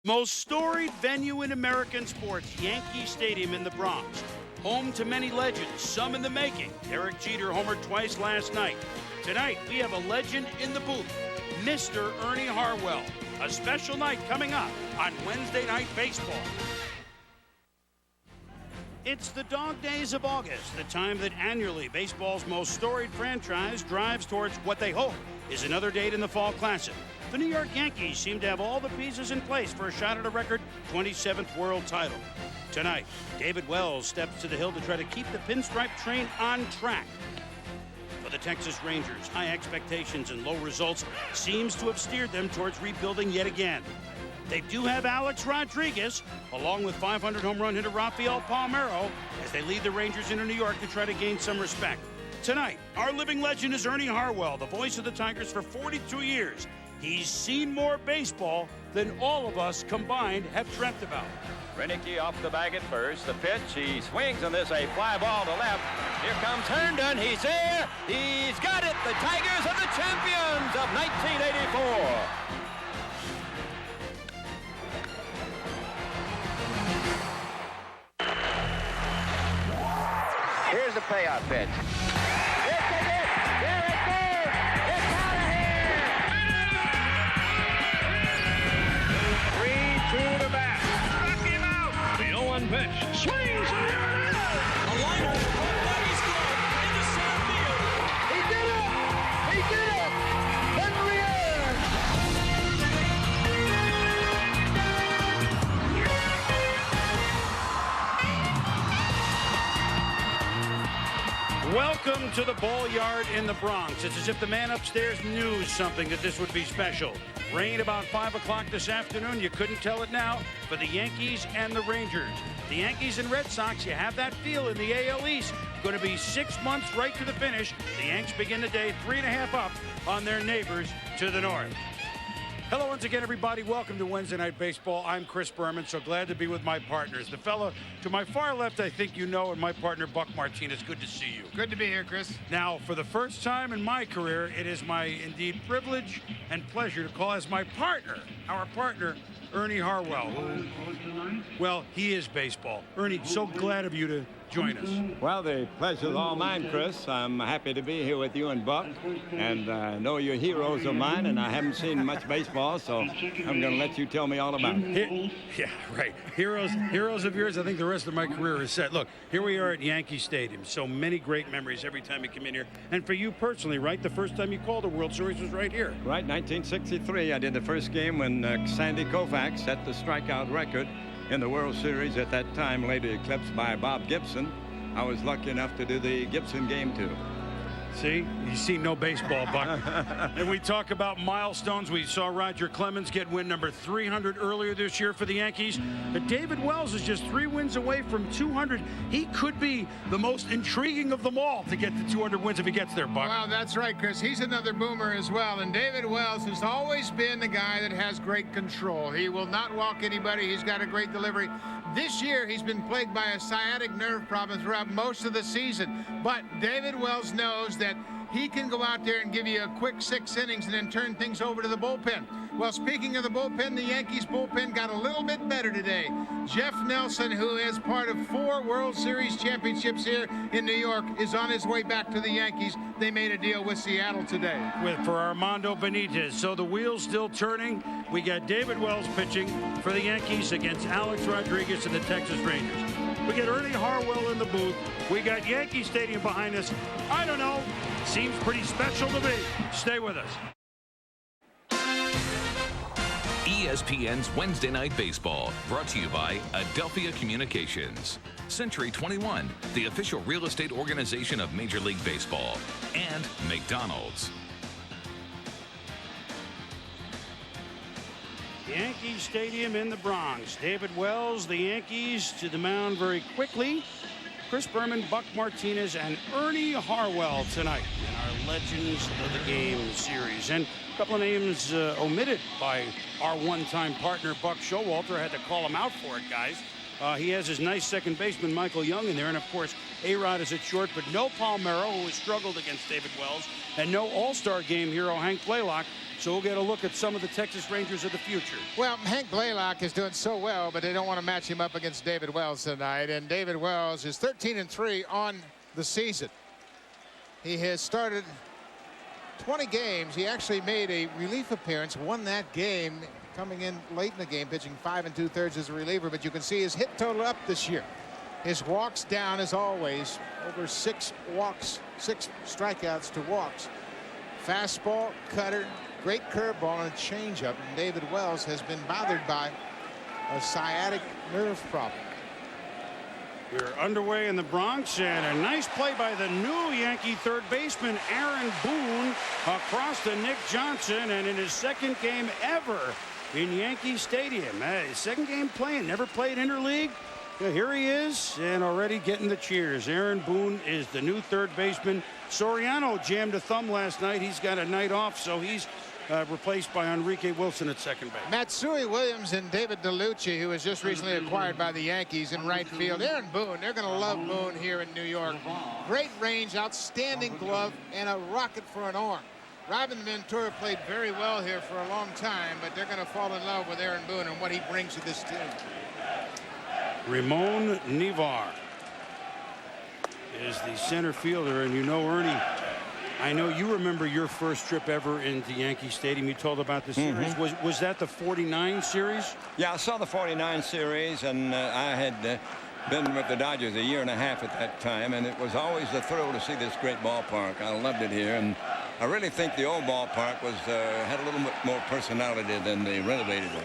Most storied venue in American sports, Yankee Stadium in the Bronx. Home to many legends, some in the making. Derek Jeter homered twice last night. Tonight, we have a legend in the booth, Mr. Ernie Harwell. A special night coming up on Wednesday Night Baseball. It's the dog days of August, the time that annually baseball's most storied franchise drives towards what they hope is another date in the Fall Classic. The New York Yankees seem to have all the pieces in place for a shot at a record 27th world title. Tonight, David Wells steps to the hill to try to keep the pinstripe train on track. For the Texas Rangers, high expectations and low results seems to have steered them towards rebuilding yet again. They do have Alex Rodriguez, along with 500 home run hitter Rafael Palmeiro, as they lead the Rangers into New York to try to gain some respect. Tonight, our living legend is Ernie Harwell, the voice of the Tigers for 42 years. He's seen more baseball than all of us combined have dreamt about. Renicky off the bag at first. The pitch, he swings on this, a fly ball to left. Here comes Herndon. He's there. He's got it. The Tigers are the champions of 1984. Here's the payoff pitch. This is it. There it goes. It's out of here. 3-2 to bat. Struck him out. The 0-1 pitch. Swings. A liner. Nobody's glove into center field. He did it. He did it. Henry Aaron. Welcome to the ball yard in the Bronx. It's as if the man upstairs knew something that this would be special. Rain about 5 o'clock this afternoon. You couldn't tell it now for the Yankees and the Rangers. The Yankees and Red Sox, you have that feel in the AL East. Going to be 6 months right to the finish. The Yanks begin the day 3.5 up on their neighbors to the north. Hello once again, everybody. Welcome to Wednesday Night Baseball. I'm Chris Berman, so glad to be with my partners. The fellow to my far left, I think you know, and my partner, Buck Martinez. Good to see you. Good to be here, Chris. Now, for the first time in my career, it is my indeed privilege and pleasure to call as my partner, our partner, Ernie Harwell. Well, he is baseball. Ernie, so glad of you to join us. Well, the pleasure's all mine, Chris. I'm happy to be here with you and Buck, and I know you're heroes of mine, and I haven't seen much baseball, so I'm going to let you tell me all about it. Yeah, right. Heroes of yours. I think the rest of my career is set. Look, here we are at Yankee Stadium. So many great memories every time you come in here. And for you personally, right, the first time you called the World Series was right here. Right, 1963. I did the first game when Sandy Koufax set the strikeout record in the World Series at that time, later eclipsed by Bob Gibson. I was lucky enough to do the Gibson game, too. See? You see no baseball, Buck. And we talk about milestones. We saw Roger Clemens get win number 300 earlier this year for the Yankees. But David Wells is just 3 wins away from 200. He could be the most intriguing of them all to get to 200 wins if he gets there, Buck. Well, that's right, Chris. He's another boomer as well. And David Wells has always been the guy that has great control. He will not walk anybody. He's got a great delivery. This year, he's been plagued by a sciatic nerve problem throughout most of the season. But David Wells knows that he can go out there and give you a quick 6 innings and then turn things over to the bullpen. Well, speaking of the bullpen, the Yankees bullpen got a little bit better today. Jeff Nelson, who is part of 4 World Series championships here in New York, is on his way back to the Yankees. They made a deal with Seattle today. For Armando Benitez. So the wheel's still turning. We got David Wells pitching for the Yankees against Alex Rodriguez and the Texas Rangers. We got Ernie Harwell in the booth. We got Yankee Stadium behind us. I don't know. Seems pretty special to me. Stay with us. ESPN's Wednesday Night Baseball, brought to you by Adelphia Communications, Century 21, the official real estate organization of Major League Baseball, and McDonald's. Yankee Stadium in the Bronx. David Wells, the Yankees, to the mound very quickly. Chris Berman, Buck Martinez, and Ernie Harwell tonight in our Legends of the Game series. And a couple of names omitted by our one-time partner, Buck Showalter. I had to call him out for it, guys. He has his nice second baseman, Michael Young, in there. And, of course, A-Rod is at short, but no Palmeiro, who has struggled against David Wells, and no All-Star game hero, Hank Blaylock. So we'll get a look at some of the Texas Rangers of the future. Well, Hank Blaylock is doing so well, but they don't want to match him up against David Wells tonight. And David Wells is 13-3 on the season. He has started 20 games. He actually made a relief appearance, won that game, coming in late in the game, pitching 5 2/3 as a reliever. But you can see his hit total up this year. His walks down as always, over 6 walks, 6 strikeouts to walks. Fastball, cutter, great curveball, and a changeup. And David Wells has been bothered by a sciatic nerve problem. We're underway in the Bronx, and a nice play by the new Yankee third baseman, Aaron Boone, across to Nick Johnson, and in his second game ever in Yankee Stadium. His second game playing, never played interleague. Here he is, and already getting the cheers. Aaron Boone is the new third baseman. Soriano jammed a thumb last night. He's got a night off, so he's replaced by Enrique Wilson at second base. Matsui Williams and David DeLucci, who was just recently acquired by the Yankees, in right field. Aaron Boone, they're going to love Boone here in New York. Great range, outstanding glove, and a rocket for an arm. Robin Ventura played very well here for a long time, but they're going to fall in love with Aaron Boone and what he brings to this team. Ramon Nivar is the center fielder, and you know, Ernie, I know you remember your first trip ever into Yankee Stadium. You told about the series. Was that the 49 series? Yeah, I saw the 49 series, and I had been with the Dodgers a year and a half at that time, and it was always a thrill to see this great ballpark. I loved it here, and I really think the old ballpark was had a little bit more personality than the renovated one.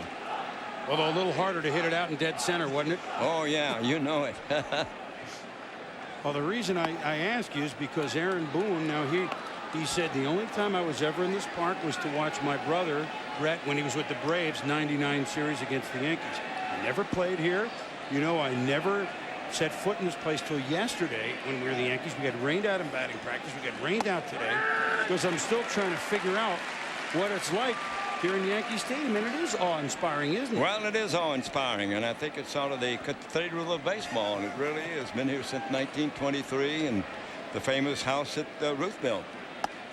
Although a little harder to hit it out in dead center, wasn't it? Oh, yeah, you know it. Well, the reason I ask you is because Aaron Boone, now he said the only time I was ever in this park was to watch my brother, Brett, when he was with the Braves, 99 series against the Yankees. I never played here. You know, I never set foot in this place till yesterday when we were the Yankees. We got rained out in batting practice. We got rained out today because I'm still trying to figure out what it's like here in Yankee Stadium, and it is awe-inspiring, isn't it? Well, it is awe-inspiring, and I think it's sort of the cathedral of baseball, and it really is. Been here since 1923, and the famous house that Ruth built.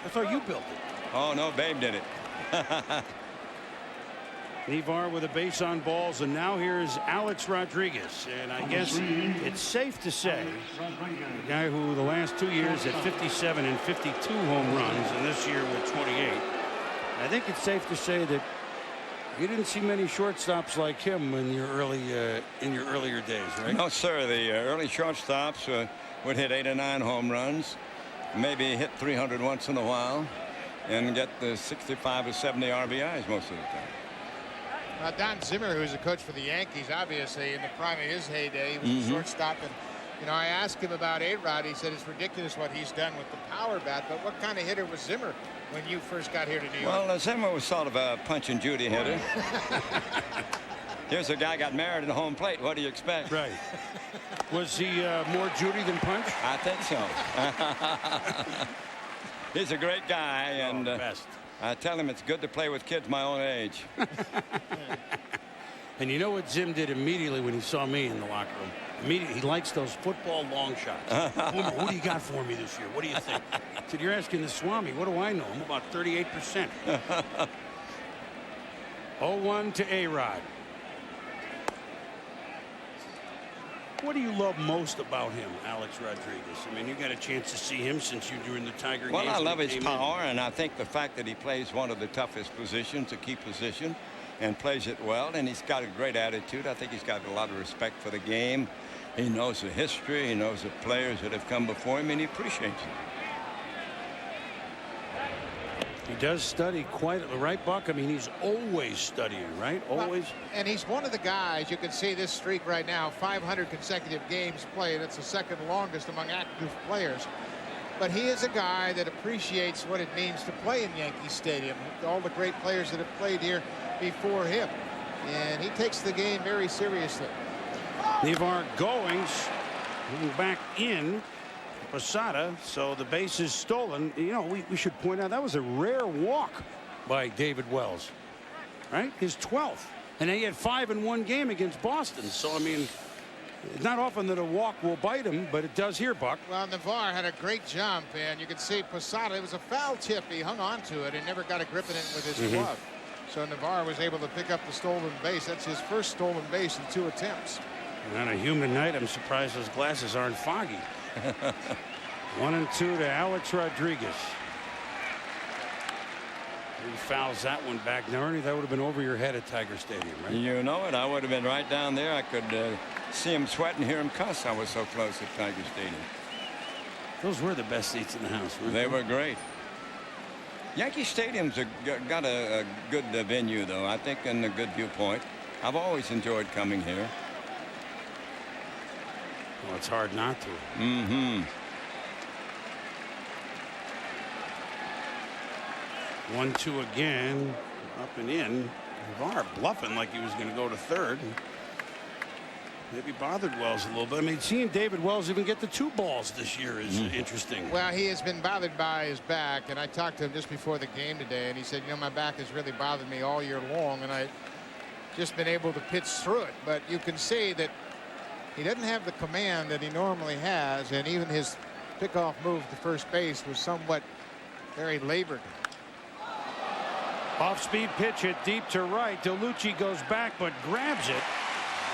I thought you built it. Oh, no, Babe did it. Nivar with a base on balls, and now here's Alex Rodriguez. And I guess it's safe to say the guy who the last 2 years had 57 and 52 home runs, and this year with 28. I think it's safe to say that you didn't see many shortstops like him in your earlier days, right? No, sir. The early shortstops would hit 8 or 9 home runs, maybe hit 300 once in a while, and get the 65 or 70 RBIs most of the time. Don Zimmer, who's a coach for the Yankees, obviously in the prime of his heyday, he was a shortstop. And you know, I asked him about A-Rod. He said it's ridiculous what he's done with the power bat. But what kind of hitter was Zimmer when you first got here to New York? Well, Zimmer was sort of a Punch and Judy hitter. Here's a guy got married at home plate. What do you expect? Right. Was he more Judy than Punch? I think so. He's a great guy, and best. I tell him it's good to play with kids my own age. And you know what Zim did immediately when he saw me in the locker room? Immediately, he likes those football long shots. Boomer, what do you got for me this year? What do you think? I said, you're asking the Swami. What do I know? I'm about 38%. 0-1 to A-Rod. What do you love most about him, Alex Rodriguez? I mean, you got a chance to see him since you were in the Tiger games. Well, I love his power, and I think the fact that he plays one of the toughest positions, a key position, and plays it well, and he's got a great attitude. I think he's got a lot of respect for the game. He knows the history. He knows the players that have come before him, and he appreciates it. He does study quite the right, Buck. I mean, he's always studying, right? Always. And he's one of the guys, you can see this streak right now, 500 consecutive games played. That's the second longest among active players. But he is a guy that appreciates what it means to play in Yankee Stadium. All the great players that have played here before him. And he takes the game very seriously. Nivar moving back in. Posada, so the base is stolen. You know, we should point out that was a rare walk by David Wells, right? His 12th, and he had 5 in one game against Boston. So I mean, It's not often that a walk will bite him, but it does here, Buck. Well, Navarre had a great jump, and you can see Posada, it was a foul tip. He hung on to it and never got a grip in it with his glove. So Navarre was able to pick up the stolen base. That's his first stolen base in 2 attempts. And on a humid night, I'm surprised those glasses aren't foggy. 1-2 to Alex Rodriguez. He fouls that one back. Now, Ernie, that would have been over your head at Tiger Stadium, right? You know it. I would have been right down there. I could see him sweat and hear him cuss. I was so close at Tiger Stadium. Those were the best seats in the house, weren't They were great. Yankee Stadium's got a good venue, though, I think, and a good viewpoint. I've always enjoyed coming here. Well, it's hard not to. 1-2 again. Up and in. Navarre bluffing like he was going to go to third. Maybe bothered Wells a little bit. I mean, seeing David Wells even get the 2 balls this year is interesting. Well, he has been bothered by his back, and I talked to him just before the game today, and he said, you know, my back has really bothered me all year long, and I've just been able to pitch through it. But you can see that he doesn't have the command that he normally has, and even his pickoff move to first base was somewhat very labored. Off-speed pitch hit deep to right. DeLucci goes back but grabs it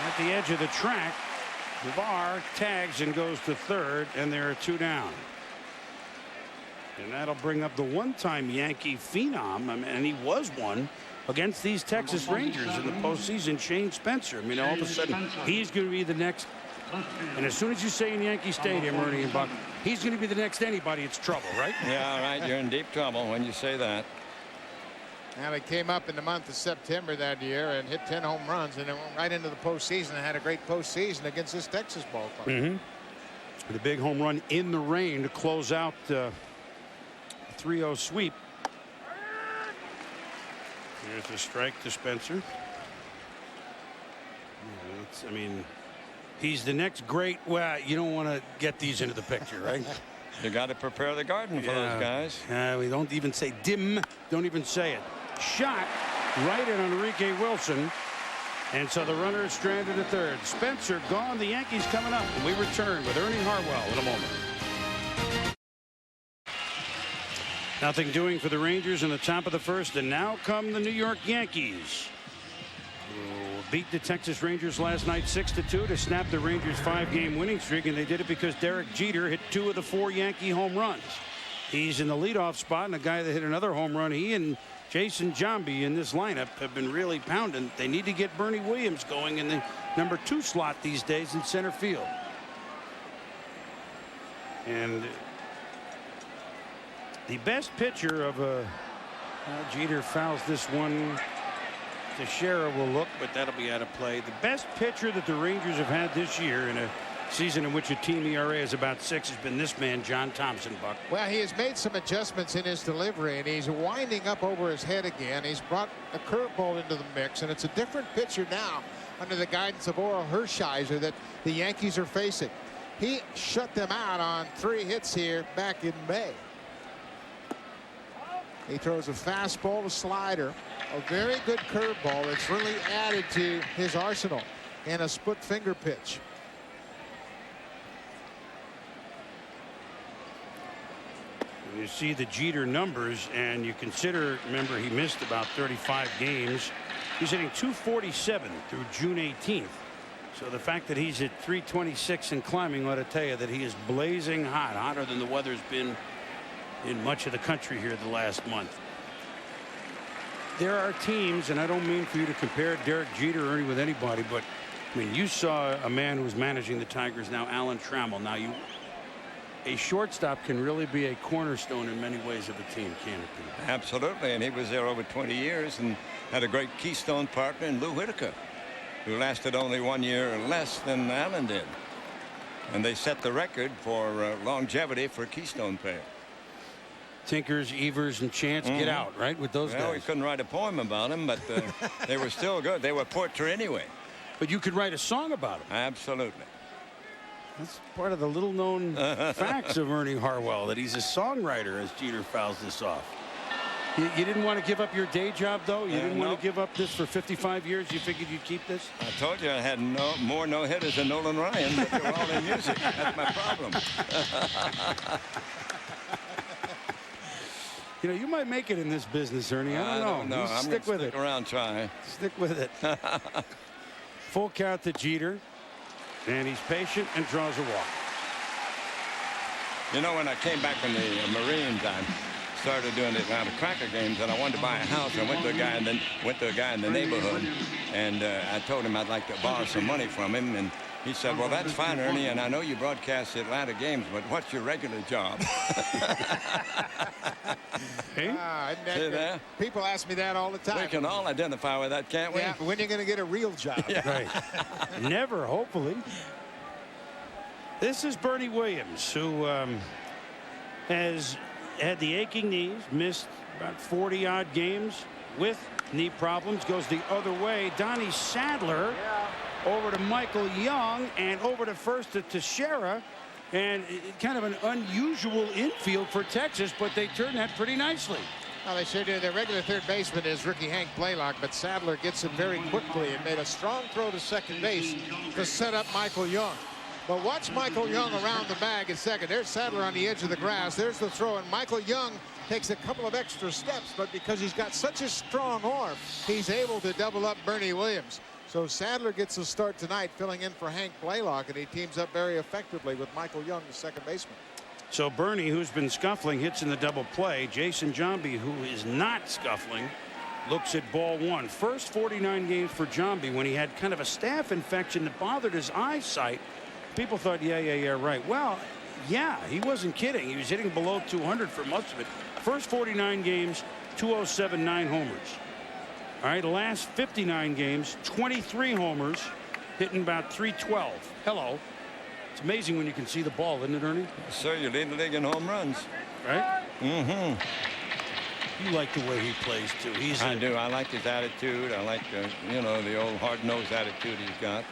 at the edge of the track. Navarre tags and goes to third, and there are 2 down. And that'll bring up the one-time Yankee phenom, and he was one against these Texas Rangers in the postseason, Shane Spencer. I mean, all of a sudden, he's going to be the next. And as soon as you say in Yankee Stadium, Ernie and Buck, he's going to be the next anybody, it's trouble, right? Yeah, right. You're in deep trouble when you say that. Now, he came up in the month of September that year and hit 10 home runs, and then went right into the postseason and had a great postseason against this Texas ball club. The big home run in the rain to close out the 3-0 sweep. Here's a strike to Spencer. I mean, he's the next great. Well, you don't want to get these into the picture, right? You got to prepare the garden for those guys. We don't even say dim. Don't even say it. Shot right at Enrique Wilson. And so the runner is stranded at third. Spencer gone. The Yankees coming up. And we return with Ernie Harwell in a moment. Nothing doing for the Rangers in the top of the first. And now come the New York Yankees. Beat the Texas Rangers last night 6-2 to snap the Rangers' 5-game winning streak, and they did it because Derek Jeter hit 2 of the 4 Yankee home runs. He's in the leadoff spot, and the guy that hit another home run, he and Jason Giambi in this lineup have been really pounding. They need to get Bernie Williams going in the number 2 slot these days in center field. And the best pitcher of Jeter fouls this one. Teixeira will look, but that'll be out of play. The best pitcher that the Rangers have had this year in a season in which a team ERA is about 6 has been this man, John Thompson, Buck. Well, he has made some adjustments in his delivery, and he's winding up over his head again. He's brought a curveball into the mix, and it's a different pitcher now under the guidance of Oral Hershiser that the Yankees are facing. He shut them out on 3 hits here back in May. He throws a fastball, a slider, a very good curveball that's really added to his arsenal, and a split finger pitch. You see the Jeter numbers, and you consider, remember, he missed about 35 games. He's hitting .247 through June 18th. So the fact that he's at .326 and climbing ought to tell you that he is blazing hot, hotter than the weather's been in much of the country here the last month. There are teams, and I don't mean for you to compare Derek Jeter or with anybody, but I mean, you saw a man who's managing the Tigers now, Alan Trammell. Now, a shortstop can really be a cornerstone in many ways of a team, can't it be? Absolutely, and he was there over 20 years and had a great keystone partner in Lou Whitaker, who lasted only 1 year less than Allen did. And they set the record for longevity for a keystone pair. Tinkers, Evers, and Chance get out, right, with those guys. We couldn't write a poem about them, but they were still good. They were portrait anyway. But you could write a song about them. Absolutely. That's part of the little-known facts of Ernie Harwell, that he's a songwriter as Jeter fouls this off. You didn't want to give up your day job, though? You didn't want no. to give up this for 55 years? You figured you'd keep this? I told you I had more no-hitters than Nolan Ryan, but they're all in music. That's my problem. You know, you might make it in this business, Ernie. I don't know. I'm Stick with it. Around, try. Stick with it. Full count to Jeter. And he's patient and draws a walk. You know, when I came back from the Marines, I started doing the Atlanta Cracker games, and I wanted to buy a house. I went to a guy in the neighborhood, and I told him I'd like to borrow some money from him, and he said, "Well, that's fine, Ernie, and I know you broadcast the Atlanta games, but what's your regular job?" Hey? See there? People ask me that all the time. We can all identify with that, can't we? Yeah, but when are you going to get a real job? Right. Never, hopefully. This is Bernie Williams, who has had the aching knees, missed about 40-odd games with knee problems, goes the other way. Donnie Sadler over to Michael Young and over to first to Teixeira. And kind of an unusual infield for Texas, but they turned that pretty nicely. Well, they sure do. Their regular third baseman is rookie Hank Blaylock, but Sadler gets it very quickly and made a strong throw to second base to set up Michael Young. But watch Michael Young around the bag at second. There's Sadler on the edge of the grass. There's the throw, and Michael Young takes a couple of extra steps, but because he's got such a strong arm, he's able to double up Bernie Williams. So Sadler gets a start tonight, filling in for Hank Blaylock, and he teams up very effectively with Michael Young, the second baseman. So Bernie, who's been scuffling, hits in the double play. Jason Giambi, who is not scuffling, looks at ball one. First 49 games for Giambi when he had kind of a staph infection that bothered his eyesight. People thought, yeah, right. Well, yeah, he wasn't kidding. He was hitting below 200 for most of it. First 49 games, 207, 9 homers. All right, last 59 games, 23 homers, hitting about 312. Hello. It's amazing when you can see the ball, isn't it, Ernie? Sir, you lead the league in home runs. Right? Mm-hmm. You like the way he plays, too. I do. I like his attitude. I like, you know, the old hard-nosed attitude he's got.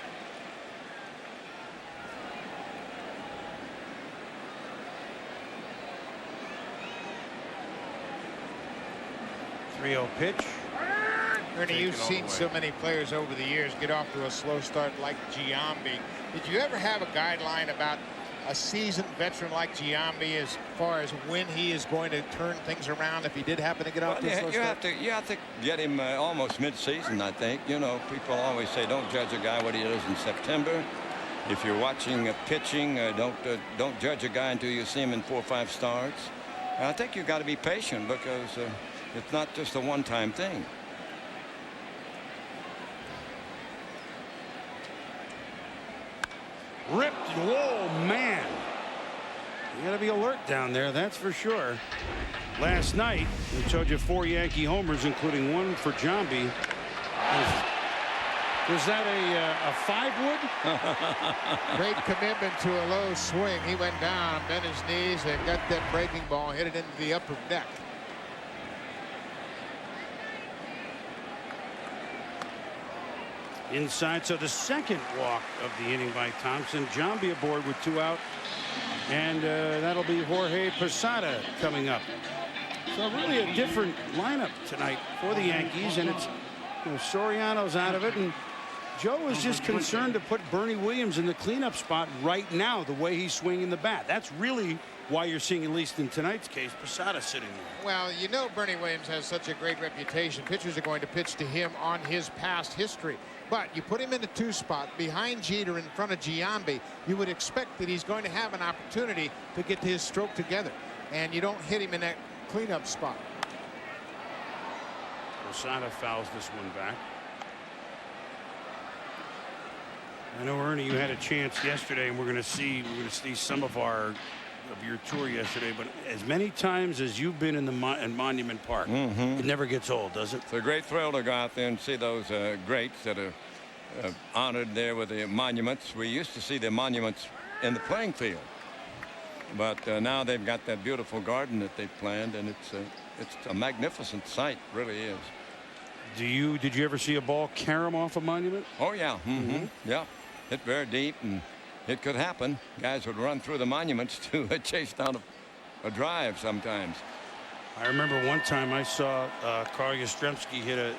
.30 pitch. Ernie, you've seen so many players over the years get off to a slow start like Giambi. Did you ever have a guideline about a seasoned veteran like Giambi as far as when he is going to turn things around if he did happen to get off to a slow start? You have to get him almost mid-season, I think. You know, people always say don't judge a guy what he does in September. If you're watching pitching, don't judge a guy until you see him in 4 or 5 starts. And I think you've got to be patient because it's not just a one-time thing. Ripped. Whoa, man. You got to be alert down there, that's for sure. Last night, we showed you 4 Yankee homers, including 1 for Giambi. Was that a 5-wood? Great commitment to a low swing. He went down, bent his knees, and got that breaking ball, hit it into the upper deck. Inside, so the second walk of the inning by Thompson. Giambi aboard with 2 out. And that'll be Jorge Posada coming up. So really a different lineup tonight for the Yankees. And it's, you know, Soriano's out of it. And Joe is just concerned to put Bernie Williams in the cleanup spot right now, the way he's swinging the bat. That's really why you're seeing, at least in tonight's case, Posada sitting there. Well, you know Bernie Williams has such a great reputation. Pitchers are going to pitch to him on his past history. But you put him in the 2 spot behind Jeter in front of Giambi, you would expect that he's going to have an opportunity to get his stroke together. And you don't hit him in that cleanup spot. Posada fouls this one back. I know, Ernie, you had a chance yesterday, and we're going to see some of your tour yesterday, but as many times as you've been in Monument Park, it never gets old, does it? It's a great thrill to go out there and see those greats that are honored there with the monuments. We used to see the monuments in the playing field, but now they've got that beautiful garden that they've planned, and it's a magnificent sight, really is. Did you ever see a ball carom off a monument? Oh yeah, yeah, hit very deep, and it could happen. Guys would run through the monuments to chase down a drive sometimes. I remember one time I saw Carl Yastrzemski hit it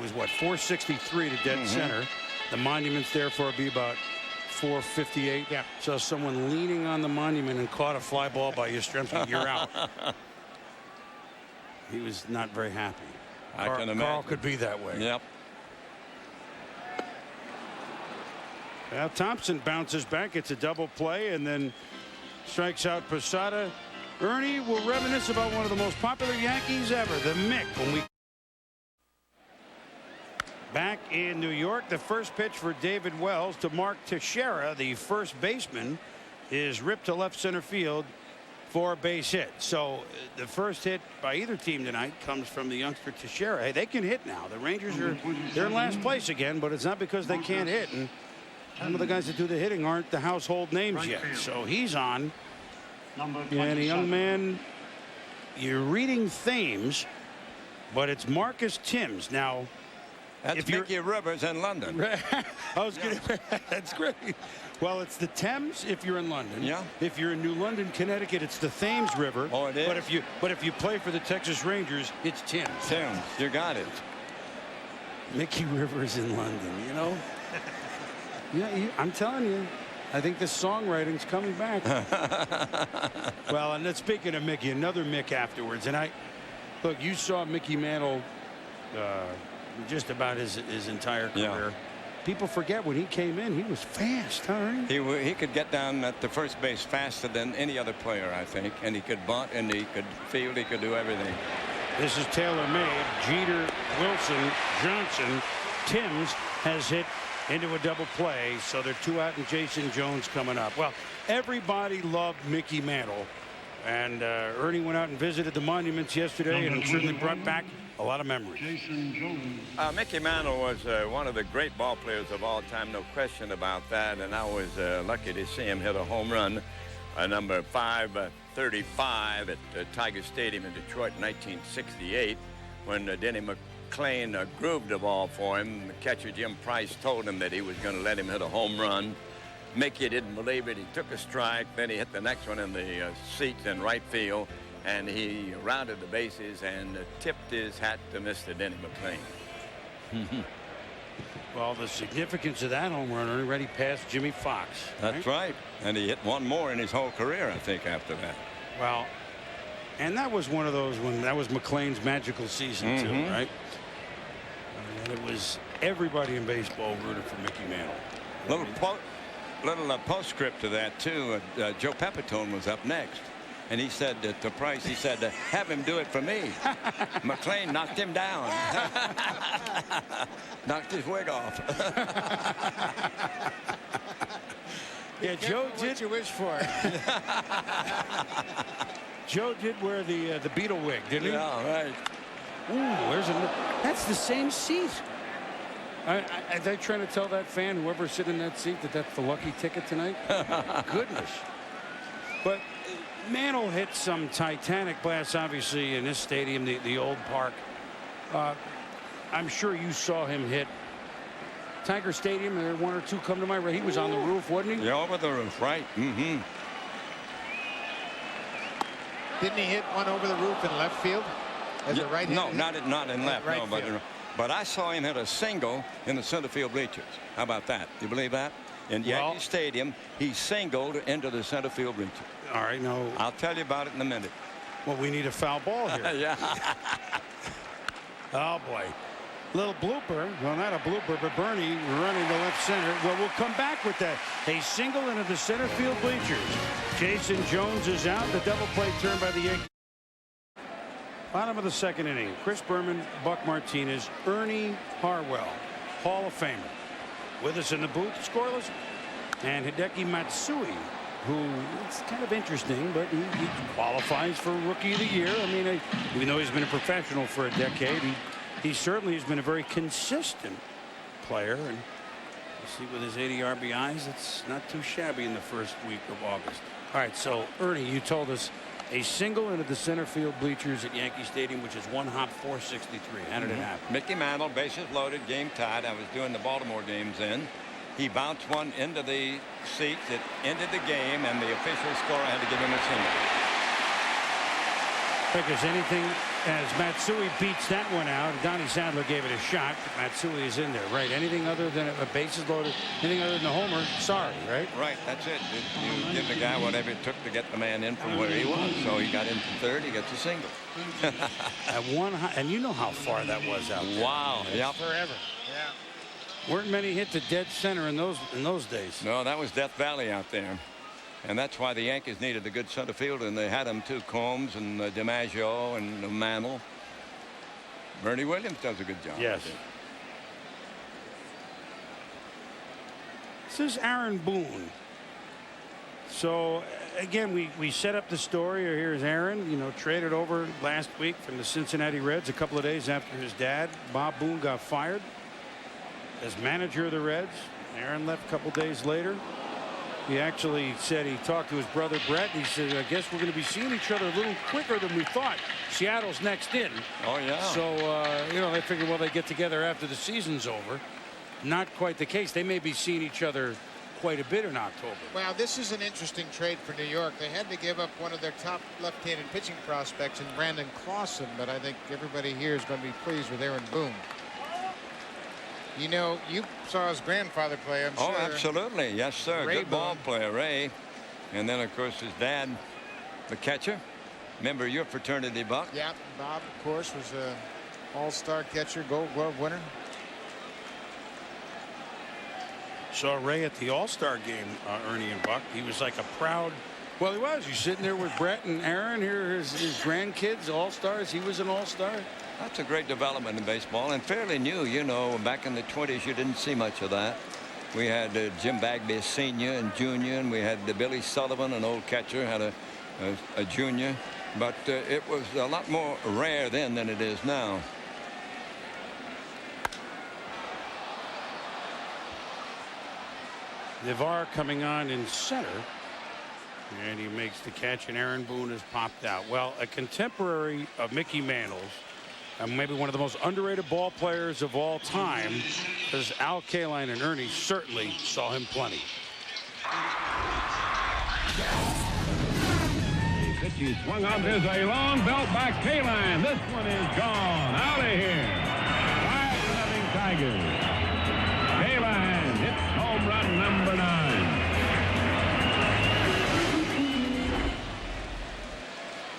was what, 463 to dead center. The monument's there for be about 458. Yeah. Saw someone leaning on the monument and caught a fly ball by Yastrzemski. You're out. He was not very happy. I can imagine. Carl could be that way. Yep. Well, Thompson bounces back. It's a double play and then strikes out Posada. Ernie will reminisce about one of the most popular Yankees ever, the Mick. When we back in New York, the first pitch for David Wells to Mark Teixeira, the first baseman, is ripped to left center field for a base hit. So the first hit by either team tonight comes from the youngster Teixeira. Hey, they can hit now. The Rangers they're in last place again, but it's not because they can't hit. And some of the guys that do the hitting aren't the household names yet. So he's on. And a young man, you're reading Thames, but it's Marcus Timms. Now, that's Mickey Rivers in London. I was going to. That's great. Well, it's the Thames if you're in London. Yeah. If you're in New London, Connecticut, it's the Thames River. Oh, it is. But if you play for the Texas Rangers, it's Timms. Timms, you got it. Mickey Rivers in London. You know. Yeah, I'm telling you. I think the songwriting's coming back. Well, and then speaking of Mickey, another Mick afterwards. And look, you saw Mickey Mantle just about his entire career. Yeah. People forget when he came in, he was fast, huh? He could get down at the first base faster than any other player, I think. And he could bunt and he could field. He could do everything. This is tailor-made. Jeter, Wilson, Johnson, Timms has hit into a double play, so they're 2 out and Jason Jones coming up. Well, everybody loved Mickey Mantle, and Ernie went out and visited the monuments yesterday and certainly brought back a lot of memories. Mickey Mantle was one of the great ball players of all time, no question about that, and I was lucky to see him hit a home run, number 535 at Tiger Stadium in Detroit in 1968 when Denny McClain grooved the ball for him. The catcher Jim Price told him that he was going to let him hit a home run. Mickey didn't believe it. He took a strike. Then he hit the next one in the seats in right field, and he rounded the bases and tipped his hat to Mr. Denny McClain. Well, the significance of that home run already passed Jimmy Fox. That's right. And he hit one more in his whole career, I think, after that. Well, and that was one of those when that was McClain's magical season, too, right? And it was everybody in baseball rooted for Mickey Mantle. Little postscript to that, too. Joe Pepitone was up next. And he said to Price, he said, have him do it for me. McClain knocked him down. Knocked his wig off. Yeah, Joe did. What you wish for. Joe did wear the Beatle wig, didn't he? Yeah, right. Ooh, that's the same seat. Are they trying to tell that fan, whoever's sitting in that seat, that that's the lucky ticket tonight? Goodness. But Mantle hit some titanic blasts, obviously, in this stadium, the old park. I'm sure you saw him hit Tiger Stadium. There one or two come to my right. He was on the roof, wasn't he? Yeah, over the roof, right. Didn't he hit one over the roof in left field? As a right-hander? No, not in left. Right No, but I saw him hit a single in the center field bleachers. How about that? You believe that? In Yankee Stadium, he singled into the center field bleachers. All right, no. I'll tell you about it in a minute. Well, we need a foul ball here. Yeah. Oh, boy. Little blooper. Well, not a blooper, but Bernie running to left center. Well, we'll come back with that. A single into the center field bleachers. Jason Jones is out. The double play turn by the Yankees. Bottom of the second inning. Chris Berman, Buck Martinez, Ernie Harwell, Hall of Famer. With us in the booth, scoreless. And Hideki Matsui, who it's kind of interesting, but he qualifies for Rookie of the Year. I mean, even though he's been a professional for a decade, he certainly has been a very consistent player. And you see with his 80 RBIs, it's not too shabby in the first week of August. All right, so Ernie, you told us a single into the center field bleachers at Yankee Stadium, which is one hop 463. How did it happen? Mickey Mantle, bases loaded, game tied. I was doing the Baltimore games then. He bounced one into the seats. It ended the game, and the official scorer had to give him a single. Because anything, as Matsui beats that one out, Donnie Sadler gave it a shot. Matsui is in there, right? Anything other than a bases loaded, anything other than a homer, sorry, right? Right, that's it. You give the guy whatever it took to get the man in from where he was. So he got in from third, he gets a single. At one, and you know how far that was out there. Wow, yep. Forever. Yeah. Weren't many hit to dead center in those days. No, that was Death Valley out there. And that's why the Yankees needed a good center fielder, and they had them too. Combs and DiMaggio and Mantle. Bernie Williams does a good job. Yes. This is Aaron Boone. So again, we set up the story. Here's Aaron, traded over last week from the Cincinnati Reds a couple of days after his dad, Bob Boone, got fired as manager of the Reds. Aaron left a couple days later. He actually said he talked to his brother Brett. And he said, I guess we're going to be seeing each other a little quicker than we thought. Seattle's next in. Oh, yeah. So, they figured, well, they get together after the season's over. Not quite the case. They may be seeing each other quite a bit in October. Well, this is an interesting trade for New York. They had to give up one of their top left-handed pitching prospects in Brandon Clausen, but I think everybody here is going to be pleased with Aaron Boone. You saw his grandfather play, I'm sure. Oh, absolutely. Yes, sir. Ray Good ball Boone. player, Ray. And then, of course, his dad, the catcher. Member of your fraternity, Buck. Yeah, Bob, of course, was an all-star catcher, Gold Glove winner. Saw Ray at the All-Star game, Ernie and Buck. He was like a proud. Well, he was. He's sitting there with Brett and Aaron. Here are his grandkids, All-Stars. He was an All-Star. That's a great development in baseball, and fairly new. Back in the 20s, you didn't see much of that. We had Jim Bagby, senior and junior, and we had Billy Sullivan, an old catcher, had a junior. But it was a lot more rare then than it is now. Navarre coming on in center. And he makes the catch, and Aaron Boone has popped out. Well, a contemporary of Mickey Mantle's, and maybe one of the most underrated ball players of all time, because Al Kaline and Ernie certainly saw him plenty. He swung on. There's a long belt by Kaline. This one is gone. Out of here. 5-0 Tigers. Kaline hits home run number 9.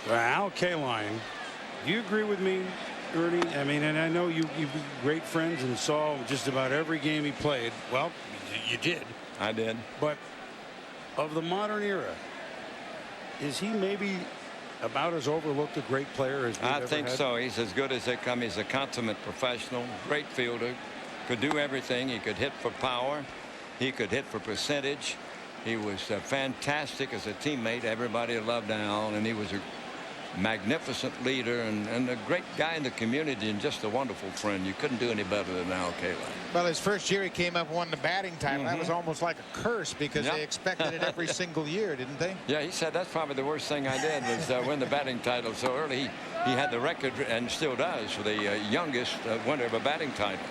Well, Al Kaline, do you agree with me, Ernie? I mean, and I know you've been great friends and saw just about every game he played. Well, you did. I did. But of the modern era, is he maybe about as overlooked a great player as we've ever I think had? so. He's as good as they come. He's a consummate professional, great fielder, could do everything. He could hit for power. He could hit for percentage. He was fantastic as a teammate. Everybody loved Al, and he was a magnificent leader and a great guy in the community and just a wonderful friend. You couldn't do any better than Al Kaline. Well, his first year he came up and won the batting title. That was almost like a curse because Yep. they expected it every single year, didn't they? Yeah, he said that's probably the worst thing I did was win the batting title so early. He had the record and still does for the youngest winner of a batting title.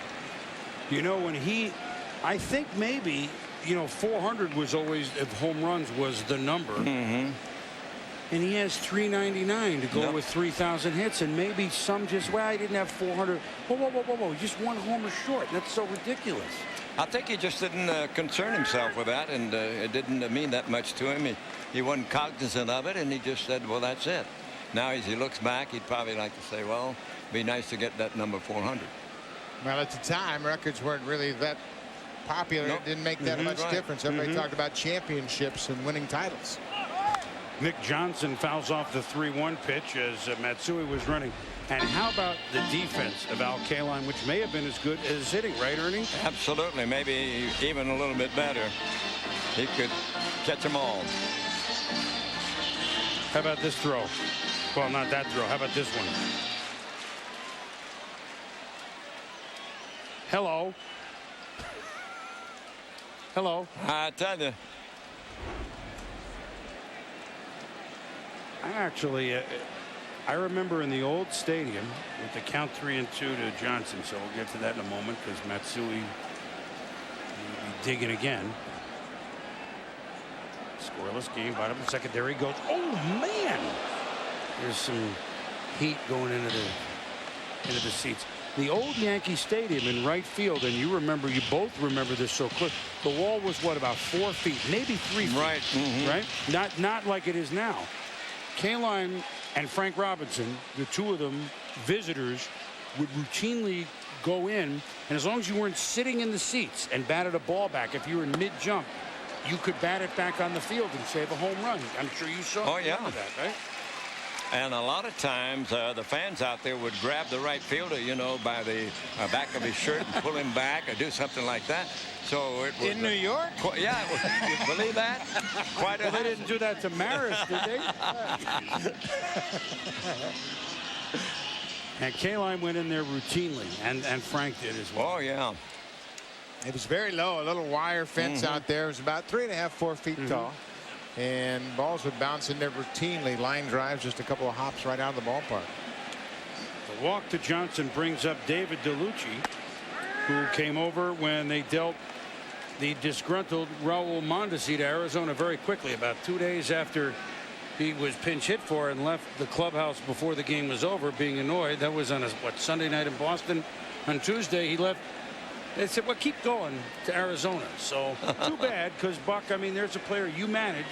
When I think maybe 400 was always, if home runs was the number. And he has 399 to go Yep. with 3,000 hits, and maybe some just, well, he didn't have 400. Whoa, just one homer short. That's so ridiculous. I think he just didn't concern himself with that, and it didn't mean that much to him. He wasn't cognizant of it, and he just said, well, that's it. Now, as he looks back, he'd probably like to say, well, it'd be nice to get that number 400. Well, at the time, records weren't really that popular. Nope. It didn't make that much Right. difference. Everybody talked about championships and winning titles. Nick Johnson fouls off the 3-1 pitch as Matsui was running. And how about the defense of Al Kaline, which may have been as good as hitting, right, Ernie? Absolutely, maybe even a little bit better. He could catch them all. How about this throw? Well, not that throw. How about this one? Hello. Hello. I tell you. I remember in the old stadium with the count 3-2 to Johnson. So we'll get to that in a moment because Matsui will be digging again. Scoreless game. Bottom of the second. There he goes. Oh man! There's some heat going into the seats. The old Yankee Stadium in right field, and you both remember this so clear. The wall was what, about 4 feet, maybe 3 feet. Right. Right. Not like it is now. Kaline and Frank Robinson, the two of them, visitors, would routinely go in, and as long as you weren't sitting in the seats and batted a ball back, if you were in mid-jump, you could bat it back on the field and save a home run. I'm sure you saw that, right? And a lot of times the fans out there would grab the right fielder, you know, by the back of his shirt and pull him back or do something like that. So it was in New York? Yeah, you believe that? Quite well, they didn't do that to Maris, did they? And Kaline went in there routinely, and Frank did as well. Oh, yeah. It was very low, a little wire fence out there. It was about 3.5, 4 feet tall. And balls would bounce in there routinely. Line drives, just a couple of hops right out of the ballpark. The walk to Johnson brings up David DeLucci, who came over when they dealt the disgruntled Raul Mondesi to Arizona very quickly, about 2 days after he was pinch hit for and left the clubhouse before the game was over, being annoyed. That was on Sunday night in Boston. On Tuesday, he left. They said, well, keep going to Arizona. So too bad, because Buck, I mean, there's a player you managed,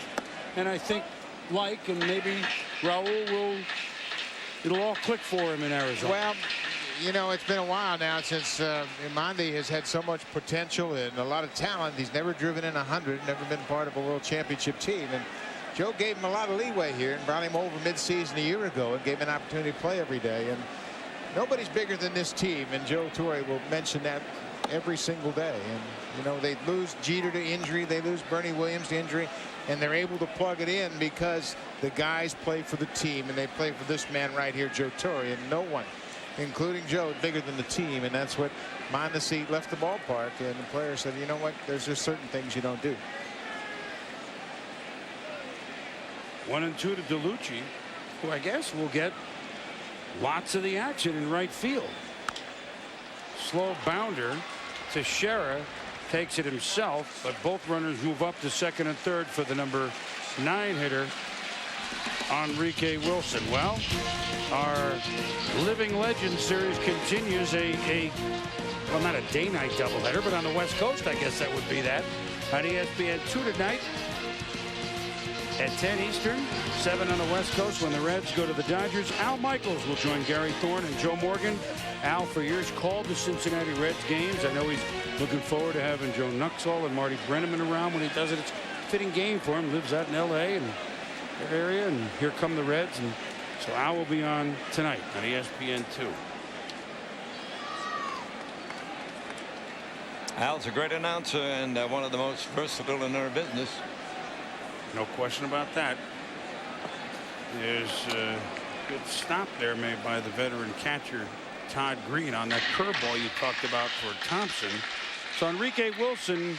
and I think and maybe Raul it'll all click for him in Arizona. Well, you know, it's been a while now since Mondi has had so much potential and a lot of talent. He's never driven in 100, never been part of a World Championship team. And Joe gave him a lot of leeway here and brought him over midseason a year ago and gave him an opportunity to play every day. And nobody's bigger than this team, and Joe Torre will mention that every single day. And you know, they lose Jeter to injury, they lose Bernie Williams to injury, and they're able to plug it in because the guys play for the team, and they play for this man right here, Joe Torre, and no one, including Joe, bigger than the team. And that's what Mondesi left the ballpark, and the player said, you know what, there's just certain things you don't do. 1-2 to DeLucci, who I guess will get lots of the action in right field. Slow bounder to Shera, takes it himself, but both runners move up to second and third for the number 9 hitter, Enrique Wilson. Well, our Living Legend series continues well, not a day-night doubleheader, but on the West Coast, I guess that would be that. On ESPN2 tonight at 10 Eastern, 7 on the West Coast when the Reds go to the Dodgers. Al Michaels will join Gary Thorne and Joe Morgan. Al, for years, called the Cincinnati Reds games. I know he's looking forward to having Joe Nuxhall and Marty Brennaman around when he does it. It's a fitting game for him. Lives out in L.A. and their area, and here come the Reds. And so Al will be on tonight on ESPN2. Al's a great announcer and one of the most versatile in our business. No question about that. There's a good stop there made by the veteran catcher Todd Green on that curveball you talked about for Thompson. So Enrique Wilson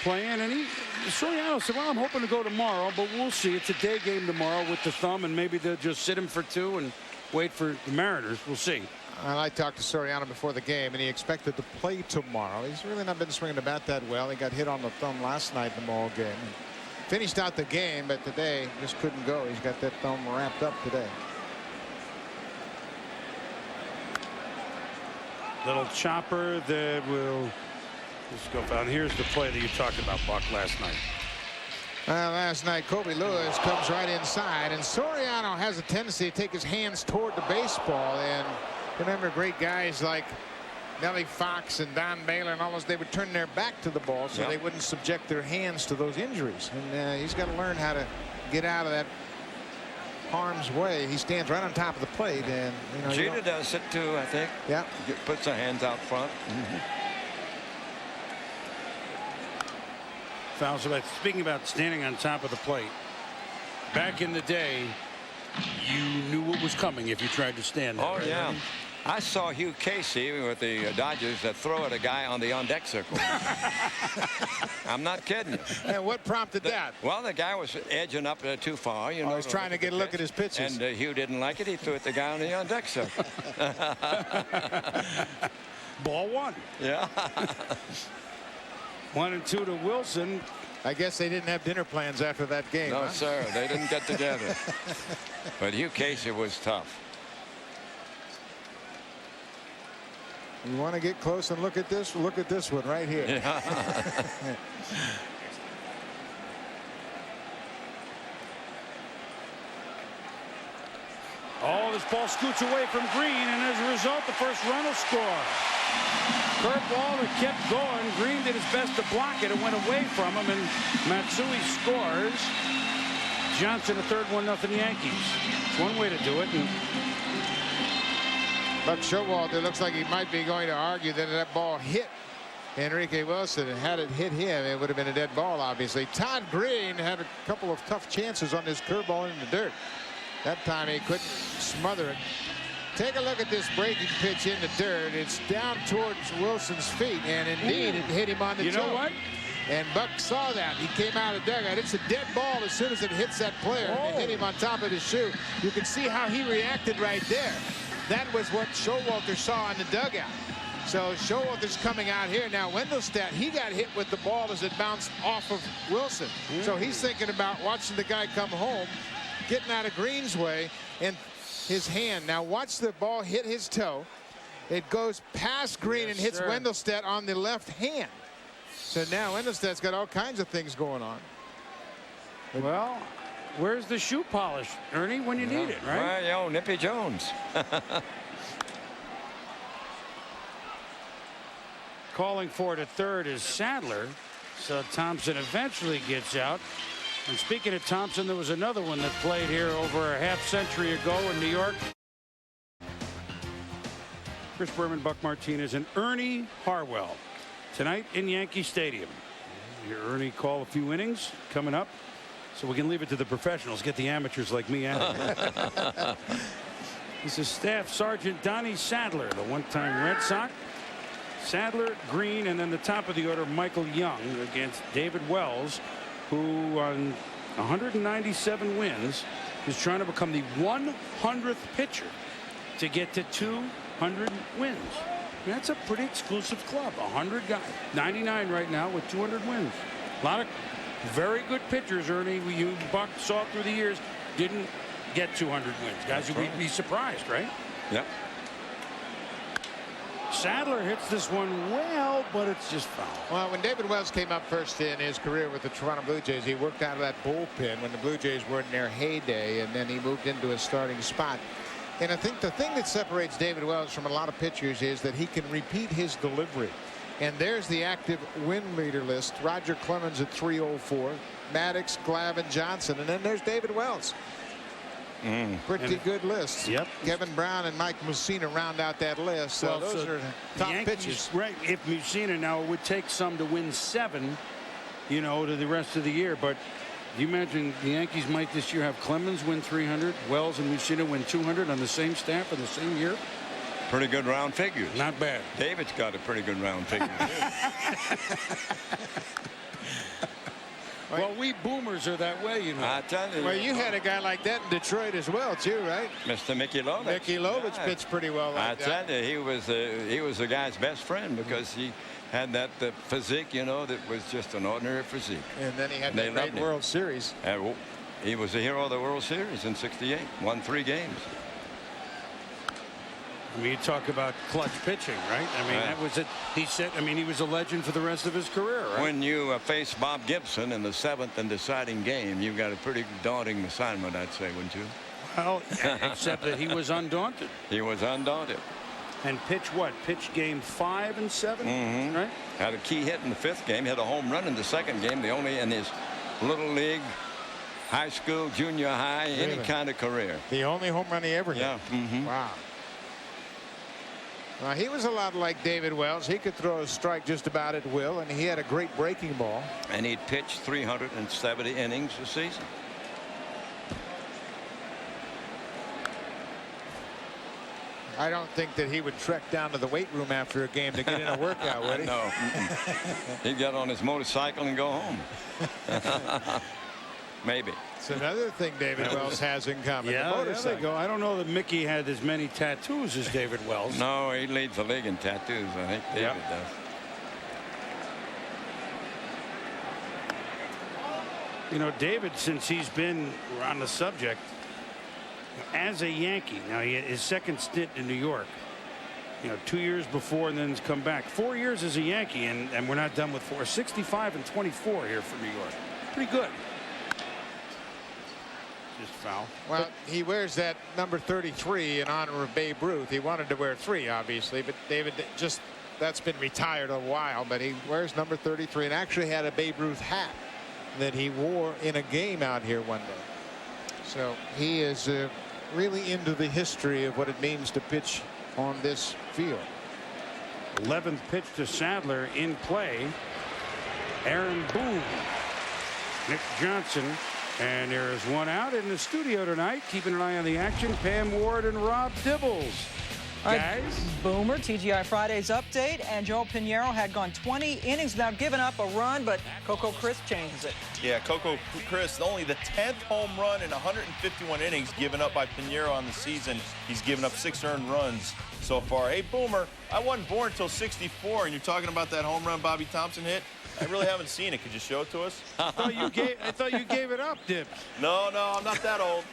playing, and Soriano said, well, I'm hoping to go tomorrow, but we'll see. It's a day game tomorrow with the thumb, and maybe they'll just sit him for 2 and wait for the Mariners. We'll see. I talked to Soriano before the game, and he expected to play tomorrow. He's really not been swinging the bat that well. He got hit on the thumb last night in the ball game. Finished out the game, but today just couldn't go. He's got that thumb wrapped up today. Little chopper that will just go down. Here's the play that you talked about, Buck, last night. Last night, Kobe Lewis comes right inside, and Soriano has a tendency to take his hands toward the baseball. And remember, great guys like Nellie Fox and Don Baylor and all those, they would turn their back to the ball so they wouldn't subject their hands to those injuries. And he's got to learn how to get out of that harm's way. He stands right on top of the plate, and you know, Jeter does it too, I think. Yeah, puts the hands out front. Fouls about, speaking about standing on top of the plate, back in the day, you knew what was coming if you tried to stand there. Oh, right? yeah. I saw Hugh Casey with the Dodgers throw at a guy on the on-deck circle. I'm not kidding you. And what prompted that? Well, the guy was edging up too far. You know, I was trying to get a look at his pitches. And Hugh didn't like it. He threw at the guy on the on-deck circle. Ball 1. Yeah. 1-2 to Wilson. I guess they didn't have dinner plans after that game. No, huh? sir. They didn't get together. But Hugh Casey was tough. You want to get close and look at this? Look at this one right here. Oh, this ball scoots away from Green, and as a result, the first run will score. Curveball that kept going. Green did his best to block it. It went away from him, and Matsui scores. Johnson, a third 1-0 Yankees. It's one way to do it. And Buck Showalter looks like he might be going to argue that that ball hit Enrique Wilson, and had it hit him, it would have been a dead ball, obviously. Todd Green had a couple of tough chances on this curveball in the dirt. That time he couldn't smother it. Take a look at this breaking pitch in the dirt. It's down towards Wilson's feet, and indeed it hit him on the toe. You know what? And Buck saw that. He came out of the dugout. It's a dead ball as soon as it hits that player. It hit him on top of his shoe. You can see how he reacted right there. That was what Showalter saw in the dugout. So Showalter's coming out here. Now Wendelstedt, he got hit with the ball as it bounced off of Wilson. So he's thinking about watching the guy come home, getting out of Green's way, and his hand. Now watch the ball hit his toe. It goes past Green and hits Wendelstedt on the left hand. So now Wendelstedt's got all kinds of things going on. Well, where's the shoe polish, Ernie, when you need it, right? Well, Nippy Jones. Calling for it at third is Sadler. So Thompson eventually gets out. And speaking of Thompson, there was another one that played here over a half-century ago in New York. Chris Berman, Buck Martinez, and Ernie Harwell tonight in Yankee Stadium. Hear Ernie call a few innings coming up, so we can leave it to the professionals, get the amateurs like me out of here. This is Staff Sergeant Donnie Sadler, the one-time Red Sox. Sadler, Green, and then the top of the order, Michael Young against David Wells, who on 197 wins is trying to become the 100th pitcher to get to 200 wins. That's a pretty exclusive club. 100 guys, 99 right now with 200 wins. A lot of very good pitchers, Ernie, you Buck saw through the years, didn't get 200 wins. Guys, you'd be surprised, right? Yep. Sadler hits this one well, but it's just foul. Well, when David Wells came up first in his career with the Toronto Blue Jays, he worked out of that bullpen when the Blue Jays were in their heyday, and then he moved into a starting spot. And I think the thing that separates David Wells from a lot of pitchers is that he can repeat his delivery. And there's the active win leader list. Roger Clemens at 304, Maddox, Glavine, Johnson, and then there's David Wells. Pretty good list. Yep. Kevin Brown and Mike Mussina round out that list. So those are top pitchers. Right. If Mussina now, it would take some to win 7, you know, to the rest of the year. But you imagine the Yankees might this year have Clemens win 300, Wells and Mussina win 200 on the same staff in the same year. Pretty good round figures. Not bad. David's got a pretty good round figure. Well, we boomers are that way, you know. I tell you. Well, you had a guy like that in Detroit as well, too, right? Mr. Mickey Lolich. Mickey Lolich pitched pretty well like that. I tell you, he was the guy's best friend because he had that physique, you know, that was just an ordinary physique. And then he had the great World Series. He was the hero of the World Series in '68. Won 3 games. I mean, you talk about clutch pitching, right? I mean, that was it. He said, I mean, he was a legend for the rest of his career, right? When you face Bob Gibson in the 7th and deciding game, you've got a pretty daunting assignment, I'd say, wouldn't you? Well, except that he was undaunted. He was undaunted. And pitch what? Pitch game 5 and 7, right? Had a key hit in the 5th game. Had a home run in the 2nd game. The only in his little league, high school, junior high, any kind of career. The only home run he ever hit. Yeah. Wow. He was a lot like David Wells. He could throw a strike just about at will, and he had a great breaking ball. And he'd pitched 370 innings a season. I don't think that he would trek down to the weight room after a game to get in a workout, would he? No. He'd get on his motorcycle and go home. Maybe. It's another thing David Wells has in common. Yeah, there they go. I don't know that Mickey had as many tattoos as David Wells. No, he leads the league in tattoos. I think David does. You know, David, since he's been on the subject, as a Yankee, now his second stint in New York, 2 years before and then come back. 4 years as a Yankee, and we're not done with 4. 65 and 24 here for New York. Pretty good. Just foul. Well, he wears that number 33 in honor of Babe Ruth. He wanted to wear 3, obviously, but David just that's been retired a while. But he wears number 33 and actually had a Babe Ruth hat that he wore in a game out here one day. So he is really into the history of what it means to pitch on this field. 11th pitch to Sadler in play. Aaron Boone, Nick Johnson, and there is one out in the studio tonight. Keeping an eye on the action, Pam Ward and Rob Dibbles. Guys. Boomer, TGI Fridays update, and Joel Pinheiro had gone 20 innings without giving up a run, but Coco Crisp changes it. Yeah, Coco Crisp, only the 10th home run in 151 innings given up by Pinheiro on the season. He's given up 6 earned runs so far. Hey, Boomer, I wasn't born until 64, and you're talking about that home run Bobby Thompson hit? I really haven't seen it. Could you show it to us? I thought you gave it up, Dibs. No, I'm not that old.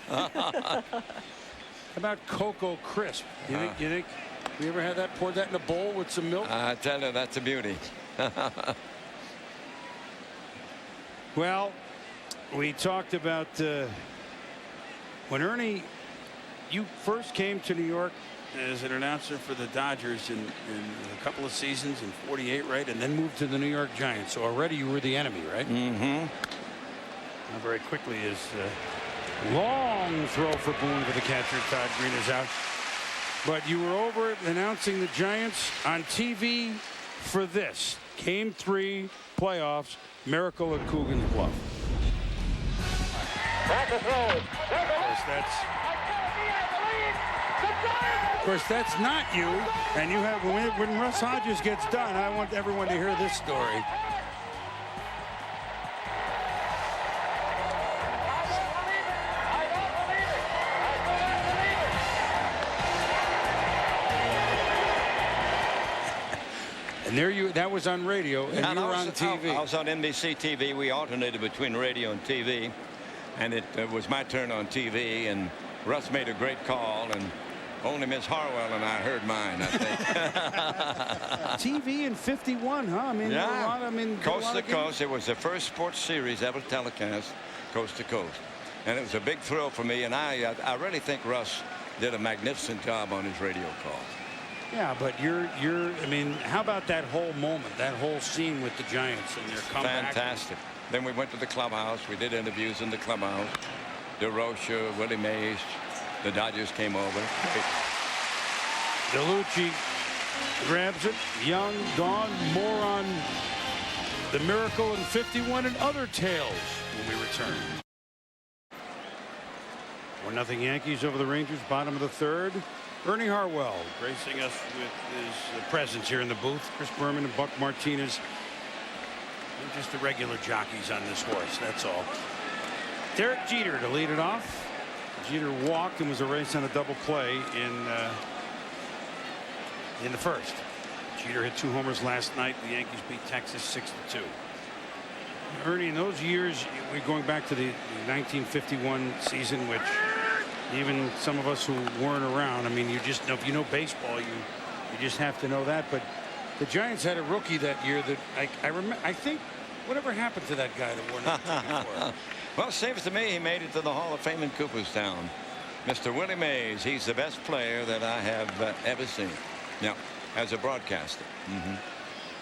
How about Coco Crisp? You think we ever had that? Poured that in a bowl with some milk? I tell you, that's a beauty. Well, we talked about when Ernie, you first came to New York as an announcer for the Dodgers in a couple of seasons in '48, right? And then moved to the New York Giants. So already you were the enemy, right? Mm-hmm. Now very quickly is long throw for Boone to the catcher. Todd Green is out. But you were over announcing the Giants on TV for this. Game 3 playoffs. Miracle at Coogan's Bluff. Of course, that's not you. And you have when Russ Hodges gets done, I want everyone to hear this story. And that was on radio, and you were on TV. I was on NBC TV. We alternated between radio and TV, and it was my turn on TV, and Russ made a great call, and only Miss Harwell and I heard mine, I think. TV in '51, huh? I mean, yeah. Coast to coast. It was the first sports series ever telecast, coast to coast, and it was a big thrill for me, and I really think Russ did a magnificent job on his radio call. Yeah, but I mean, how about that whole moment, that whole scene with the Giants and their comeback? Fantastic. Then we went to the clubhouse. We did interviews in the clubhouse. DeRocha, Willie Mays, the Dodgers came over. DeLucci grabs it. Young, gone. More on the miracle in '51 and other tales when we return. 1-0 Yankees over the Rangers, bottom of the 3rd. Ernie Harwell gracing us with his presence here in the booth. Chris Berman and Buck Martinez. They're just the regular jockeys on this horse, that's all. Derek Jeter to lead it off. Jeter walked and was erased on a double play in the first. Jeter hit 2 homers last night. The Yankees beat Texas 6-2. Ernie, in those years, we're going back to the 1951 season, which even some of us who weren't around, I mean, you just know, if you know baseball, you just have to know that. But the Giants had a rookie that year that I remember. I think whatever happened to that guy that won it before? Well, it seems to me he made it to the Hall of Fame in Cooperstown. Mr. Willie Mays, he's the best player that I have ever seen. Yeah, as a broadcaster. Mm-hmm.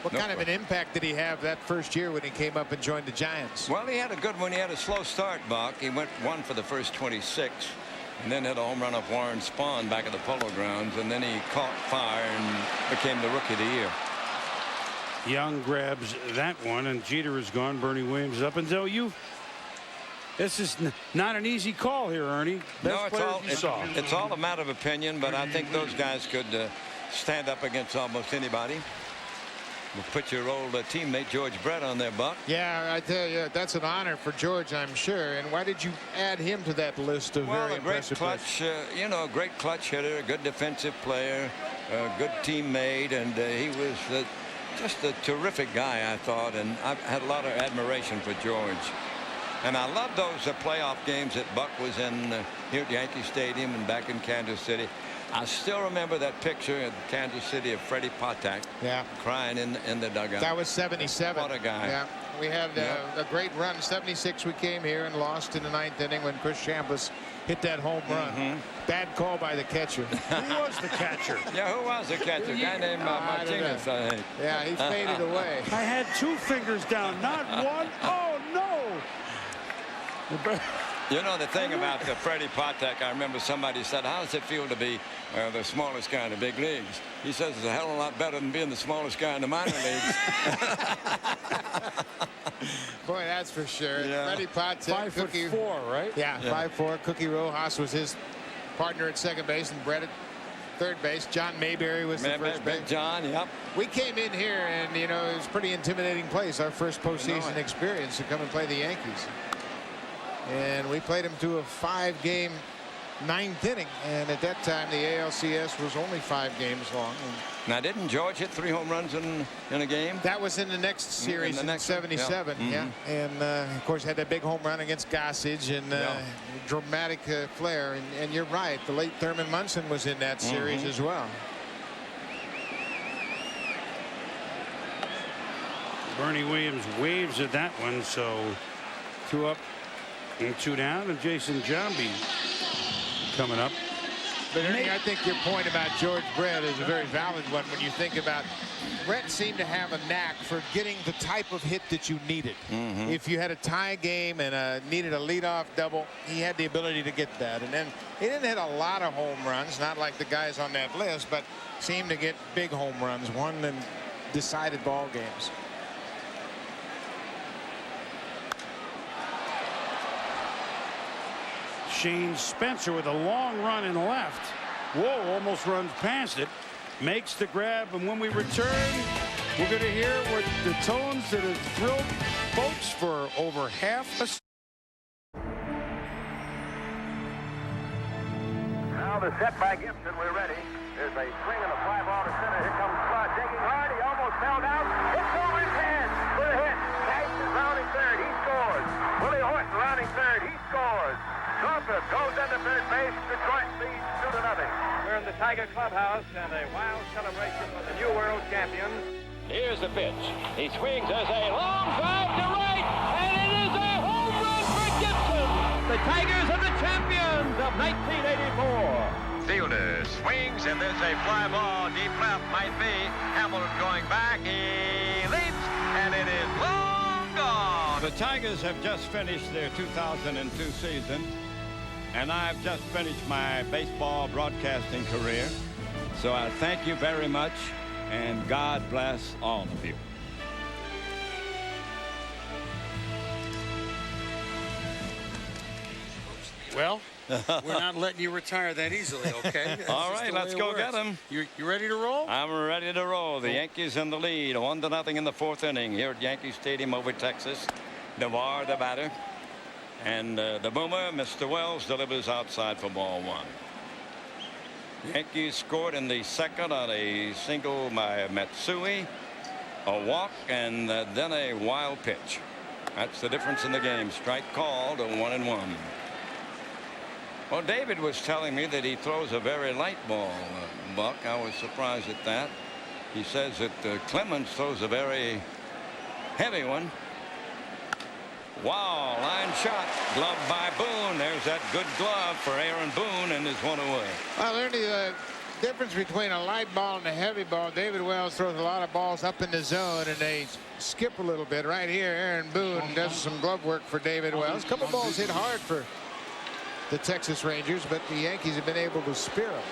What kind of an impact did he have that first year when he came up and joined the Giants? Well, he had a good one. He had a slow start, Buck. He went 1 for the first 26, and then had a home run off Warren Spahn back at the Polo Grounds, and then he caught fire and became the Rookie of the Year. Young grabs that one, and Jeter is gone. Bernie Williams is up. Until this is not an easy call here, Ernie. Best it's all a matter of opinion, but I think those guys could stand up against almost anybody. We'll put your old teammate George Brett on there, Buck. Yeah, I tell you, that's an honor for George, I'm sure. And why did you add him to that list of very impressive players? A great clutch hitter, a good defensive player, a good teammate, and he was just a terrific guy, I thought, and I've had a lot of admiration for George. And I love those playoff games that Buck was in here at Yankee Stadium and back in Kansas City. I still remember that picture in Kansas City of Freddie Patek crying in the dugout. That was 77. What a guy. Yeah. We had a great run. 76 we came here and lost in the 9th inning when Chris Chambliss hit that home run. Bad call by the catcher. Who was the catcher? Yeah, who was the catcher? A guy named Martinez, I think. Yeah, he faded away. I had 2 fingers down, not one. Oh, no. You know, the thing about Freddie Patek, I remember somebody said, how does it feel to be the smallest guy in the big leagues? He says it's a hell of a lot better than being the smallest guy in the minor leagues. Boy, that's for sure. Yeah. Freddie Patek. 5'4", right? Yeah, 5'4". Cookie Rojas was his partner at second base and Brett at third base. John Mayberry was the first base. John, yep. We came in here and, you know, it was a pretty intimidating place. Our first postseason experience to come and play the Yankees. And we played them to a 5-game 9th inning. And at that time, the ALCS was only 5 games long. Now, didn't George hit 3 home runs in a game? That was in the next series in 77. Yeah. And, of course, had that big home run against Gossage and dramatic flair. And you're right. The late Thurman Munson was in that series as well. Bernie Williams waves at that one. So 2 up and 2 down. And Jason Giambi coming up. But Ernie, I think your point about George Brett is a very valid one when you think about Brett seemed to have a knack for getting the type of hit that you needed. If you had a tie game and needed a leadoff double, he had the ability to get that. And then he didn't hit a lot of home runs, not like the guys on that list, but seemed to get big home runs, won and decided ball games. Shane Spencer with a long run in left. Whoa, almost runs past it. Makes the grab, and when we return, we're going to hear what the tones that have thrilled folks for over half a century. Now the set by Gibson. We're ready. There's a swing and a fly ball to center. Here comes Scott digging hard. He almost fell down. It's over his head for a hit. Cash is rounding third. He scores. Willie Horton rounding third. He scores. Northrup goes into third base. Detroit leads 2-0. We're in the Tiger clubhouse and a wild celebration for the new world champions. Here's the pitch. He swings. There's a long drive to right, and it is a home run for Gibson. The Tigers are the champions of 1984. Fielder swings, and there's a fly ball deep left. Might be Hamilton going back. He leaps, and it is long gone. The Tigers have just finished their 2002 season. And I've just finished my baseball broadcasting career. So I thank you very much, and God bless all of you. Well, we're not letting you retire that easily, okay? All right, let's go get them. You ready to roll? I'm ready to roll. The Yankees in the lead, 1-0 in the 4th inning here at Yankee Stadium over Texas. Navarre, the batter. And the boomer, Mr. Wells, delivers outside for ball 1. Yankees scored in the 2nd on a single by Matsui, a walk, and then a wild pitch. That's the difference in the game. Strike called, 1-1. Well, David was telling me that he throws a very light ball, Buck. I was surprised at that. He says that Clemens throws a very heavy one. Wow, line shot, glove by Boone. There's that good glove for Aaron Boone, and is 1 away. Well, Ernie, the difference between a light ball and a heavy ball, David Wells throws a lot of balls up in the zone, and they skip a little bit. Right here, Aaron Boone does some glove work for David Wells. A couple balls hit hard for the Texas Rangers, but the Yankees have been able to spear them.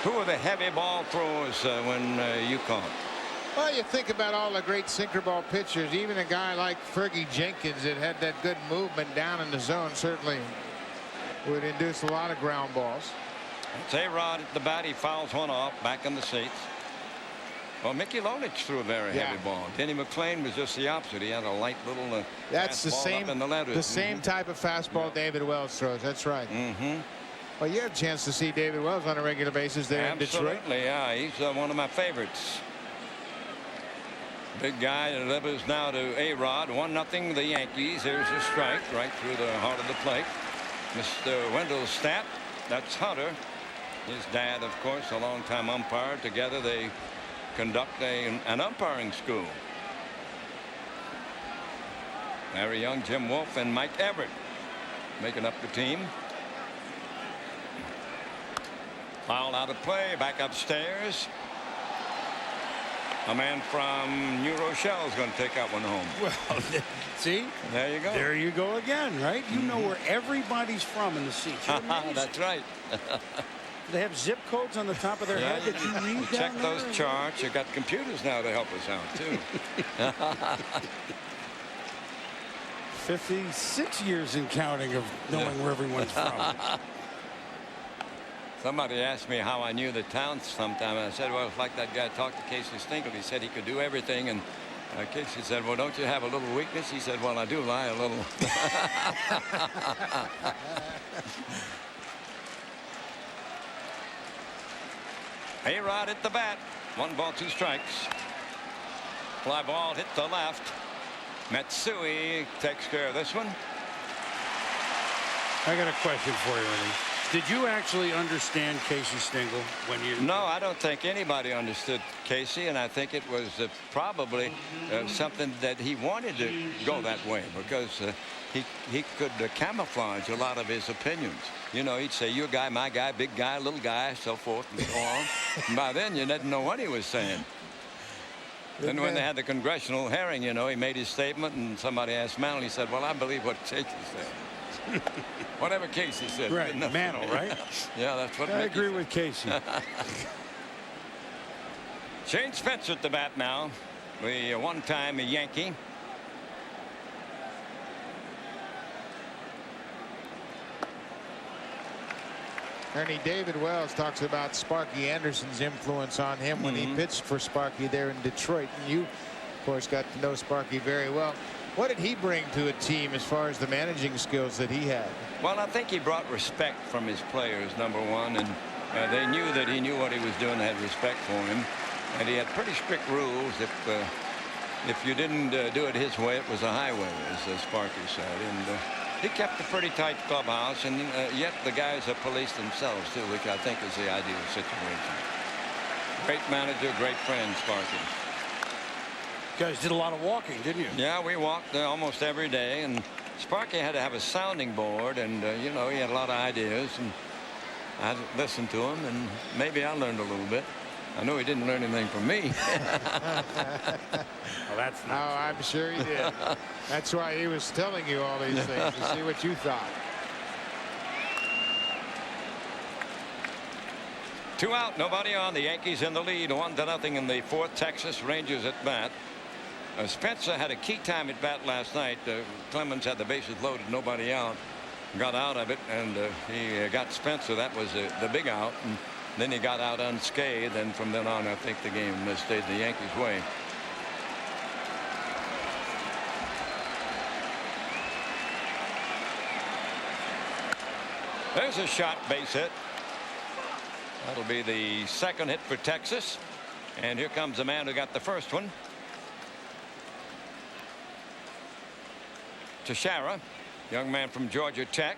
Who are the heavy ball throwers when you caught? Well, you think about all the great sinker ball pitchers. Even a guy like Fergie Jenkins that had that good movement down in the zone certainly would induce a lot of ground balls. It's A-Rod at the bat. He fouls one off, back in the seats. Well, Mickey Lolich threw a very heavy ball. Denny McClain was just the opposite. He had a light little that's the same up in the letters. The same type of fastball David Wells throws. That's right. Well, you had a chance to see David Wells on a regular basis there in Detroit. Absolutely, yeah. He's one of my favorites. Big guy delivers now to A-Rod. 1-0 the Yankees. Here's a strike right through the heart of the plate. Mr. Wendell Stat. That's Hunter. His dad, of course, a longtime umpire. Together they conduct an umpiring school. Larry Young, Jim Wolf, and Mike Everett making up the team. Foul out of play, back upstairs. A man from New Rochelle is going to take that one home. Well, see? There you go. There you go again, right? You know where everybody's from in the seats. That's right. They have zip codes on the top of their head that you read check down those there? charts. You got computers now to help us out, too. 56 years in counting of knowing where everyone's from. Somebody asked me how I knew the town sometime. I said, well, it's like that guy talked to Casey Stengel. He said he could do everything. And Casey said, well, don't you have a little weakness? He said, well, I do lie a little. A-Rod at the bat. 1 ball, 2 strikes. Fly ball hit the left. Matsui takes care of this one. I got a question for you, Ernie. Did you actually understand Casey Stengel when you? No, I don't think anybody understood Casey, and I think it was probably something that he wanted to go that way because he could camouflage a lot of his opinions. You know, he'd say, "Your guy, my guy, big guy, little guy," so forth and so on. And by then, you didn't know what he was saying. Then when they had the congressional hearing, you know, he made his statement, and somebody asked Mantle. He said, "Well, I believe what Casey said." Whatever Casey said. Right, Mantle, right? Yeah, that's what I agree with Casey. Shane Spencer at the bat now, the one-time Yankee. Ernie, David Wells talks about Sparky Anderson's influence on him when he pitched for Sparky there in Detroit. And you, of course, got to know Sparky very well. What did he bring to a team as far as the managing skills that he had? Well, I think he brought respect from his players, number one, and they knew that he knew what he was doing. They had respect for him, and he had pretty strict rules. If you didn't do it his way, it was a highway, as Sparky said. And he kept a pretty tight clubhouse, and yet the guys have policed themselves too, which I think is the ideal situation. Great manager, great friend, Sparky. You guys did a lot of walking, didn't you? Yeah, we walked almost every day, and Sparky had to have a sounding board, and you know, he had a lot of ideas, and I listened to him, and maybe I learned a little bit. I know he didn't learn anything from me. Well, that's no, I'm sure he did. That's why he was telling you all these things to see what you thought. 2 out, nobody on. The Yankees in the lead, 1-0 in the 4th. Texas Rangers at bat. Spencer had a key time at bat last night. Clemens had the bases loaded, nobody out. Got out of it, and he got Spencer. That was the big out. And then he got out unscathed, and from then on, I think the game stayed the Yankees' way. There's a shot, base hit. That'll be the 2nd hit for Texas. And here comes the man who got the first one. Teixeira, young man from Georgia Tech.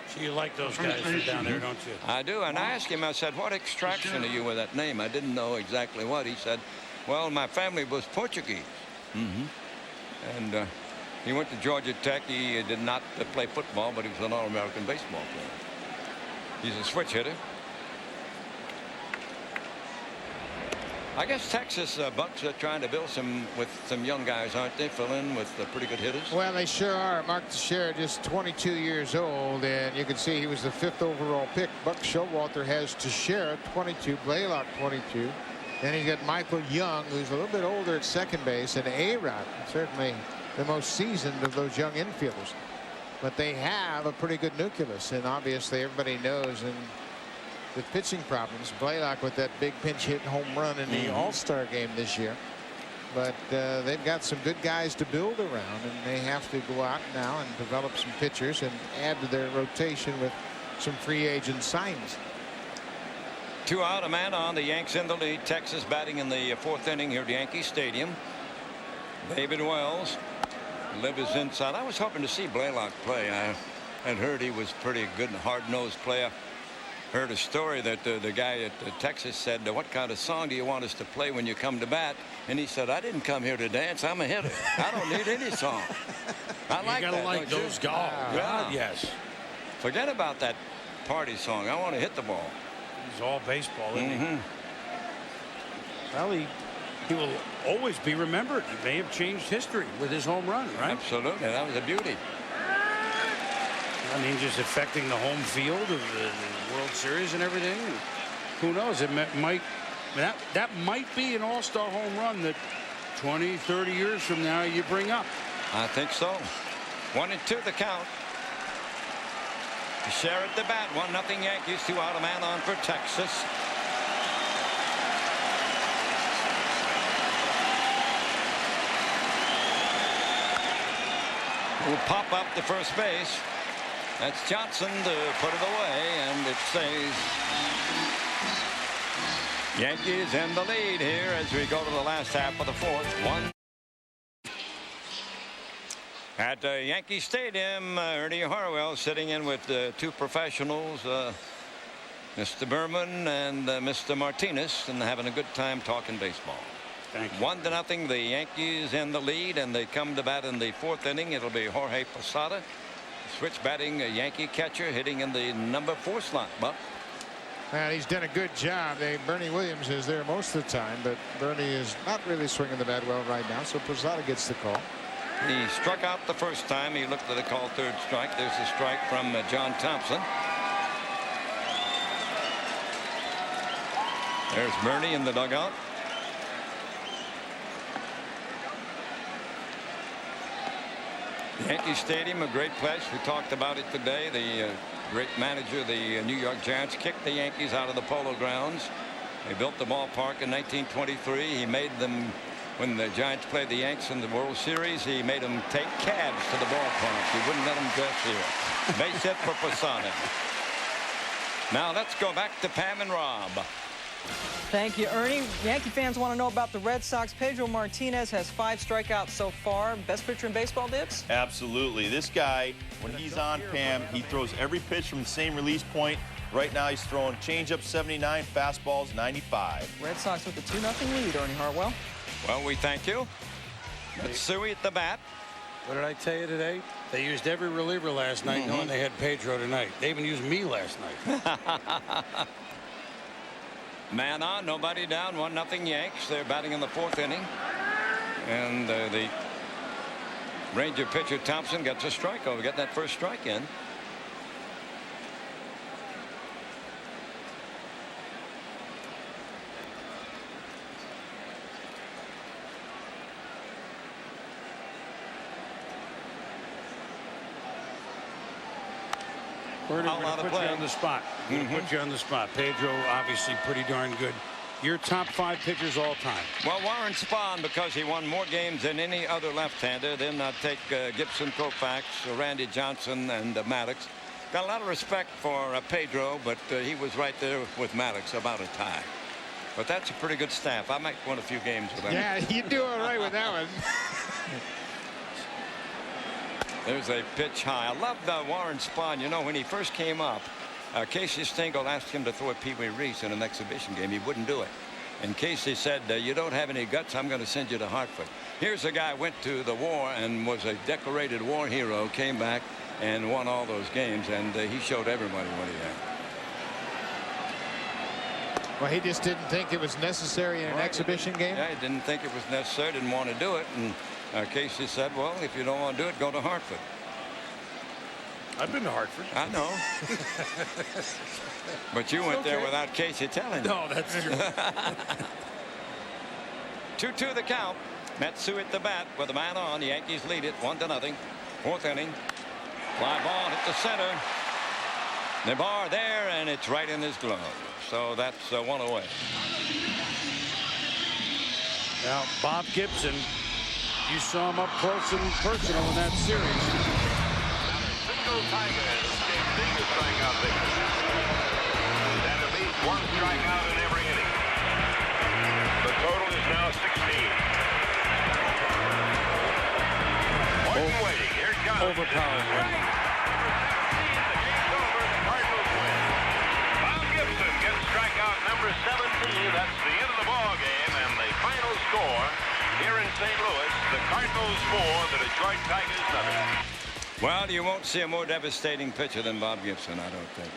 So you like those guys from down there, don't you? I do, and I asked him, I said, what extraction are you with that name? I didn't know exactly what. He said, well, my family was Portuguese. And he went to Georgia Tech. He did not play football, but he was an All-American baseball player. He's a switch hitter. I guess Texas Bucks are trying to build with some young guys, aren't they? Fill in with pretty good hitters. Well, they sure are. Mark Teixeira, just 22 years old, and you can see he was the 5th overall pick. Buck Showalter has Teixeira, 22, Blaylock, 22. Then he's got Michael Young, who's a little bit older at second base, and A-Rod, certainly the most seasoned of those young infielders. But they have a pretty good nucleus, and obviously everybody knows and the pitching problems. Blaylock with that big pinch hit home run in the All-Star game this year. But they've got some good guys to build around, and they have to go out now and develop some pitchers and add to their rotation with some free agent signings. 2 out, a man on. The Yanks in the lead. Texas batting in the 4th inning here at Yankee Stadium. David Wells. Liv is inside. I was hoping to see Blaylock play. I had heard he was pretty good and hard-nosed player. heard a story that the guy at Texas said, what kind of song do you want us to play when you come to bat? And he said, I didn't come here to dance. I'm a hitter. I don't need any song. I like that. You gotta like those guys. Yeah. Yes. Forget about that party song. I want to hit the ball. He's all baseball, isn't he? Well, he will always be remembered. He may have changed history with his home run, right? Absolutely. That was a beauty. I mean, just affecting the home field of the World Series and everything. And who knows? It might that might be an all-star home run that 20, 30 years from now you bring up. I think so. 1-2 the count. Share at the bat. 1-0 Yankees. 2 out, a man on for Texas. Will pop up to first base. That's Johnson to put it away, and it stays. Yankees in the lead here as we go to the last half of the fourth. 1. At Yankee Stadium, Ernie Harwell sitting in with 2 professionals, Mr. Berman and Mr. Martinez, and having a good time talking baseball. Thank you. 1-0, the Yankees in the lead, and they come to bat in the 4th inning. It'll be Jorge Posada, switch batting, a Yankee catcher, hitting in the number 4 slot. Buck. And he's done a good job. Bernie Williams is there most of the time, but Bernie is not really swinging the bat well right now, so Posada gets the call. He struck out the first time. He looked at the call, 3rd strike. There's a strike from John Thompson. There's Bernie in the dugout. Yankee Stadium, a great place. We talked about it today. The great manager of the New York Giants kicked the Yankees out of the Polo Grounds. They built the ballpark in 1923. He made them, when the Giants played the Yanks in the World Series, he made them take cabs to the ballpark. He wouldn't let them dress here. Base hit for Posada. Now let's go back to Pam and Rob. Thank you, Ernie. Yankee fans want to know about the Red Sox. Pedro Martinez has 5 strikeouts so far. Best pitcher in baseball, Dibs? Absolutely. This guy, when he's on, Pam, he throws every pitch from the same release point. Right now he's throwing changeup 79, fastballs 95. Red Sox with a 2-0 lead, Ernie Hartwell. Well, we thank you. Matsui at the bat. What did I tell you today? They used every reliever last night, knowing they had Pedro tonight. They even used me last night. Man on, nobody down, 1-0 Yanks. They're batting in the 4th inning. And the Ranger pitcher Thompson gets a strike over, get that first strike in. We're going to put you on the spot. Put you on the spot. Pedro, obviously pretty darn good. Your top 5 pitchers all time. Well, Warren Spahn, because he won more games than any other left-hander. Then I'll take Gibson, Koufax, Randy Johnson, and Maddox. Got a lot of respect for Pedro, but he was right there with Maddox, about a tie. But that's a pretty good staff. I might win a few games with them. Yeah, you do all right with that one. There's a pitch high. I love Warren Spahn. You know, when he first came up, Casey Stengel asked him to throw at Pee Wee Reese in an exhibition game. He wouldn't do it. And Casey said, you don't have any guts. I'm going to send you to Hartford. Here's a guy who went to the war and was a decorated war hero, came back and won all those games. And he showed everybody what he had. Well, he just didn't think it was necessary in an exhibition game. Yeah, he didn't think it was necessary, didn't want to do it. And Casey said, well, if you don't want to do it, go to Hartford. I've been to Hartford. I know. But you went there without Casey telling you. No, that's true. 2-2 the count. Matsui at the bat with a man on. The Yankees lead it 1-0. 4th inning. Fly ball hit the center. Nabar there, and it's right in his glove. So that's 1 away. Now, Bob Gibson, you saw him up close and personal in that series. Tigers gave single strikeout victory. And at least 1 strikeout in every inning. The total is now 16. Morton waiting. Here it comes. Overpowering. The game's over. The Cardinals win. Bob That's the end of the ball game, and the final score here in St. Louis, the Cardinals 4, the Detroit Tigers 7. Well, you won't see a more devastating pitcher than Bob Gibson, I don't think.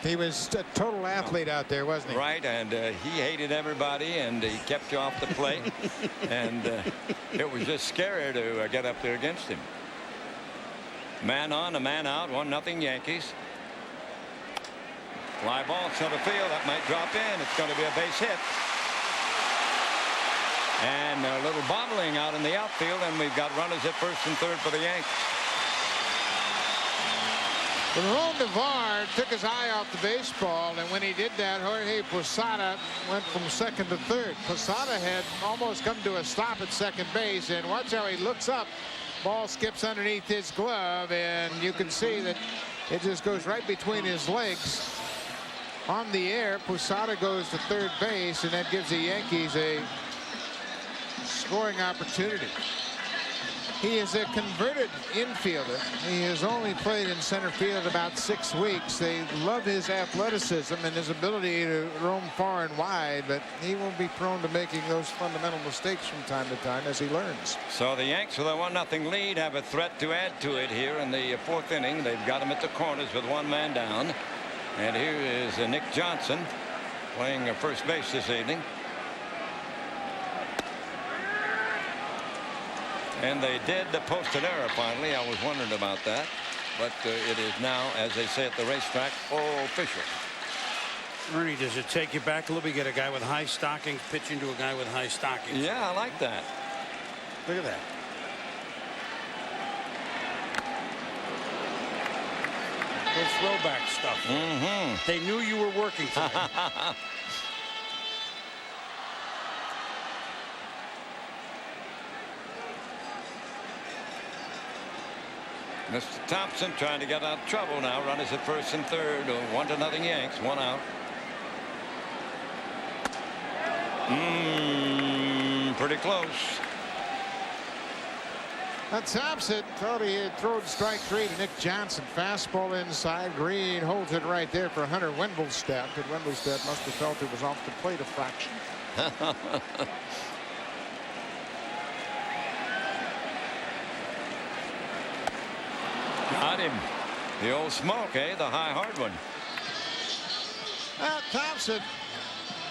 He was a total athlete out there, wasn't he? Right, and he hated everybody, and he kept you off the plate. And it was just scary to get up there against him. Man on, a man out, 1-0 Yankees. Fly ball center field, that might drop in. It's going to be a base hit. And a little bobbling out in the outfield, and we've got runners at first and third for the Yankees. Ron Navarre took his eye off the baseball, and when he did that, Jorge Posada went from second to third. Posada had almost come to a stop at second base, and watch how he looks up. Ball skips underneath his glove, and you can see that it just goes right between his legs. On the air, Posada goes to third base, and that gives the Yankees a scoring opportunity. He is a converted infielder. He has only played in center field about 6 weeks. They love his athleticism and his ability to roam far and wide, but he will be prone to making those fundamental mistakes from time to time as he learns. So the Yanks with a 1-0 lead have a threat to add to it here in the fourth inning. They've got him at the corners with one man down. And here is Nick Johnson playing first base this evening. And they did post an error finally. I was wondering about that. But it is now, as they say at the racetrack, official. Ernie, does it take you back a little bit? You get a guy with high stockings pitching to a guy with high stockings. Yeah, I like that. Look at that. The throwback stuff. Mm-hmm. They knew you were working for them. Mr. Thompson trying to get out of trouble now. Runners at first and third. 1-0 Yanks. 1 out. Pretty close. Thompson thought he had thrown strike 3 to Nick Johnson. Fastball inside. Green holds it right there for Hunter Wendelstedt. But Wendelstedt must have felt it was off the plate a fraction. Got him. The old smoke, eh? The high hard one. Thompson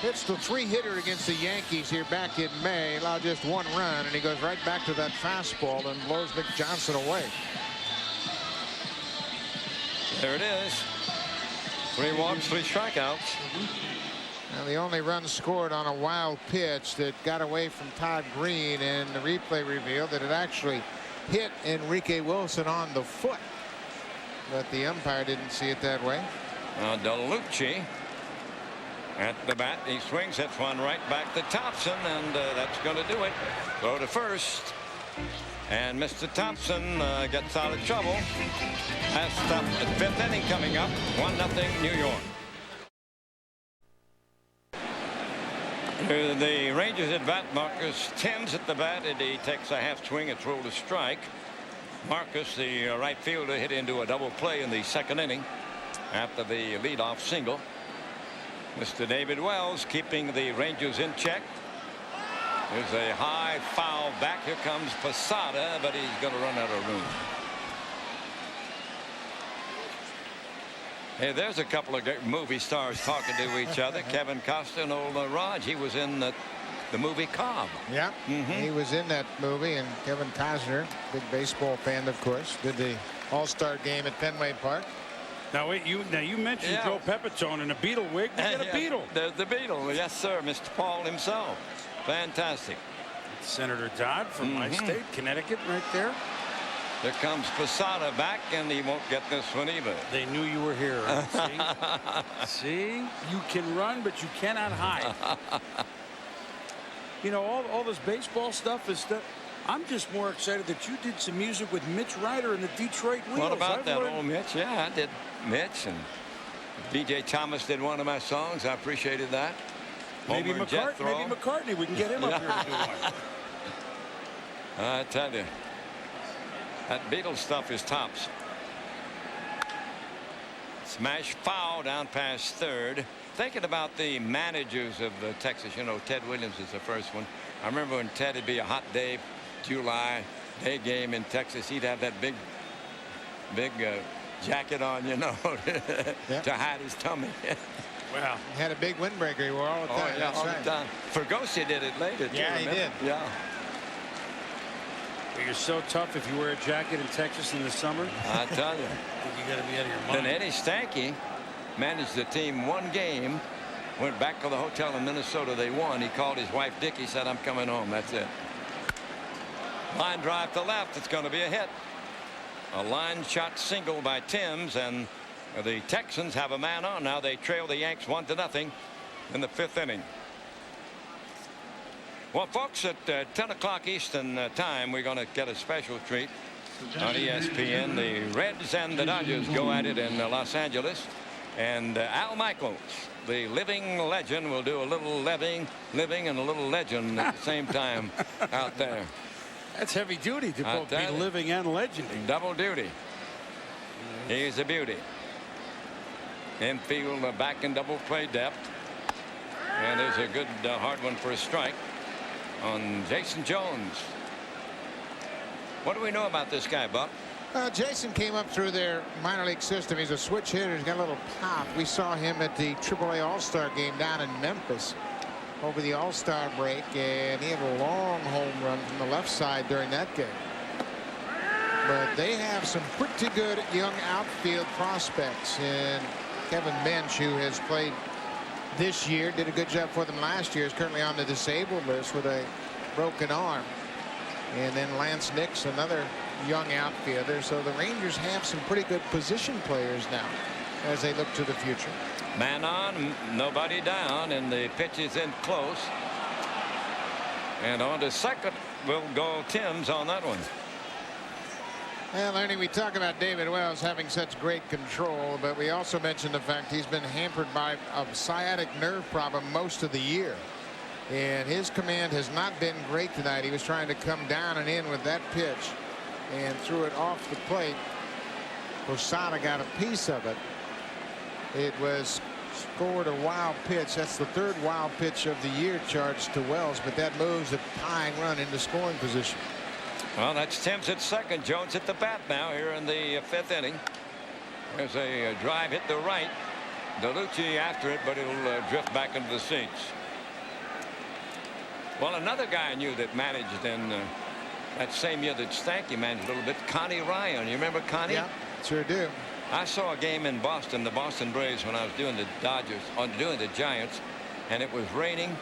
pitched a 3-hitter against the Yankees here back in May. Allowed just 1 run, and he goes right back to that fastball and blows Nick Johnson away. There it is. 3 walks, 3 strikeouts. And the only run scored on a wild pitch that got away from Todd Green, and the replay revealed that it actually hit Enrique Wilson on the foot. But the umpire didn't see it that way. DeLucci at the bat. He swings. Hits one right back to Thompson, and that's going to do it. Throw to first. And Mr. Thompson gets out of trouble. That's the 5th inning coming up. 1-0 New York. The Rangers at bat. Marcus Thames at the bat, and he takes a half swing and throw to strike. Marcus, the right fielder, hit into a double play in the 2nd inning after the leadoff single. Mr. David Wells keeping the Rangers in check. There's a high foul back. Here comes Posada, but he's going to run out of room. Hey, there's a couple of movie stars talking to each other. Kevin Costner and old Raj. He was in the movie Cobb. Yeah, he was in that movie. And Kevin Costner, big baseball fan, of course, did the All-Star game at Fenway Park. Now wait, you mentioned Joe Pepitone in a Beatle wig. We got a Beatle. There's the Beatle. Yes, sir. Mr. Paul himself. Fantastic. Senator Dodd from my state, Connecticut, right there. Here comes Posada back, and he won't get this one either. They knew you were here. See? You can run, but you cannot hide. You know, all this baseball stuff is stuff. I'm just more excited that you did some music with Mitch Ryder and the Detroit Wheels. What about that old Mitch? Yeah, I did Mitch, and B.J. Thomas did one of my songs. I appreciated that. Maybe McCartney. We can get him up here to do one. I tell you, that Beatles stuff is tops. Smash foul down past third. thinking about the managers of Texas. You know, Ted Williams is the first one. I remember when Ted, it'd be a hot day, July day game in Texas. He'd have that big jacket on, you know, to hide his tummy. Wow. He had a big windbreaker he wore all the time. Oh, yeah, that's all right. the time. Fergosi did it later, too. Yeah, he did. Yeah. You're so tough if you wear a jacket in Texas in the summer. I tell you. I think you got to be out of your mind. Then Eddie Stanky managed the team one game, went back to the hotel in Minnesota. They won. He called his wife Dickie, said, I'm coming home. That's it. Line drive to left. It's going to be a hit. A line shot single by Timms, and the Texans have a man on now. They trail the Yanks 1-0 in the 5th inning. Well, folks, at 10 o'clock Eastern time, we're going to get a special treat on ESPN. The Reds and the Dodgers go at it in Los Angeles. And Al Michaels, the living legend, will do a little living and a little legend at the same time out there. That's heavy duty to both be living and legending. Double duty. He's a beauty. Infield back in double play depth. And there's a good hard one for a strike on Jason Jones. What do we know about this guy, Buck? Jason came up through their minor league system. He's a switch hitter. He's got a little pop. We saw him at the AAA All-Star game down in Memphis over the All-Star break, and he had a long home run from the left side during that game. But they have some pretty good young outfield prospects, and Kevin Bench, who has played this year, did a good job for them last year, is currently on the disabled list with a broken arm. And then Lance Nix, another young outfielder. So the Rangers have some pretty good position players now as they look to the future. Man on, nobody down, and the pitch is in close. And on to second will go Timms on that one. Well, Ernie, we talk about David Wells having such great control, but we also mentioned the fact he's been hampered by a sciatic nerve problem most of the year. And his command has not been great tonight. He was trying to come down and in with that pitch and threw it off the plate. Posada got a piece of it. It was scored a wild pitch. That's the 3rd wild pitch of the year charged to Wells, but that moves a tying run into scoring position. Well, that's Timms at second. Jones at the bat now here in the 5th inning. There's a drive hit the right. DeLucci after it, but it'll drift back into the seats. Well, another guy I knew that managed in that same year that Stanky managed a little bit, Connie Ryan. You remember Connie? Yeah, sure do. I saw a game in Boston, the Boston Braves, when I was doing the Dodgers, doing the Giants, and it was raining,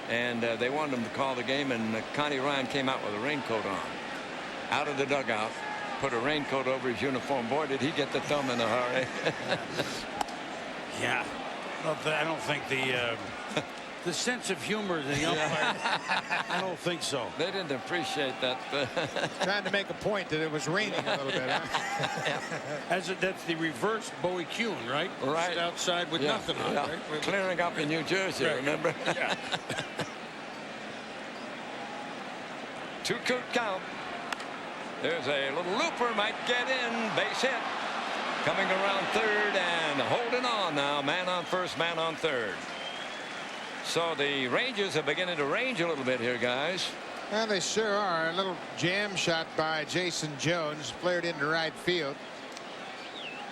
and they wanted them to call the game, and Connie Ryan came out with a raincoat on. Out of the dugout, put a raincoat over his uniform. Boy, did he get the thumb in a hurry. Yeah. I don't think the sense of humor of the umpire, I don't think so. They didn't appreciate that. Trying to make a point that it was raining a little bit. Huh? That's the reverse Bowie Kuhn, right? Right. Sit outside with nothing on, right? Clearing up in New Jersey, right. Remember? Yeah. 2-2 count. There's a little looper, might get in, base hit. Coming around third and holding on now. Man on first, man on third. So the Rangers are beginning to range a little bit here, guys. Well, they sure are. A little jam shot by Jason Jones, flared into right field.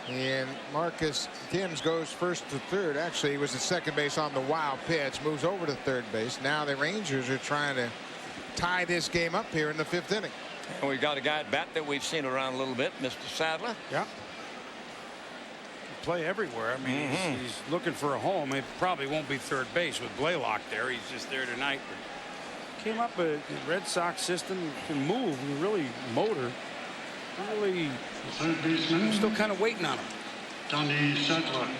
And Marcus Timms goes first to third. Actually, he was at second base on the wild pitch, moves over to third base. Now the Rangers are trying to tie this game up here in the 5th inning. And we've got a guy at bat that we've seen around a little bit, Mr. Sadler. Yeah. Play everywhere. I mean, he's looking for a home. It probably won't be third base with Blaylock there. He's just there tonight. But came up a Red Sox system, can move, and really motor. Really, I'm still kind of waiting on him.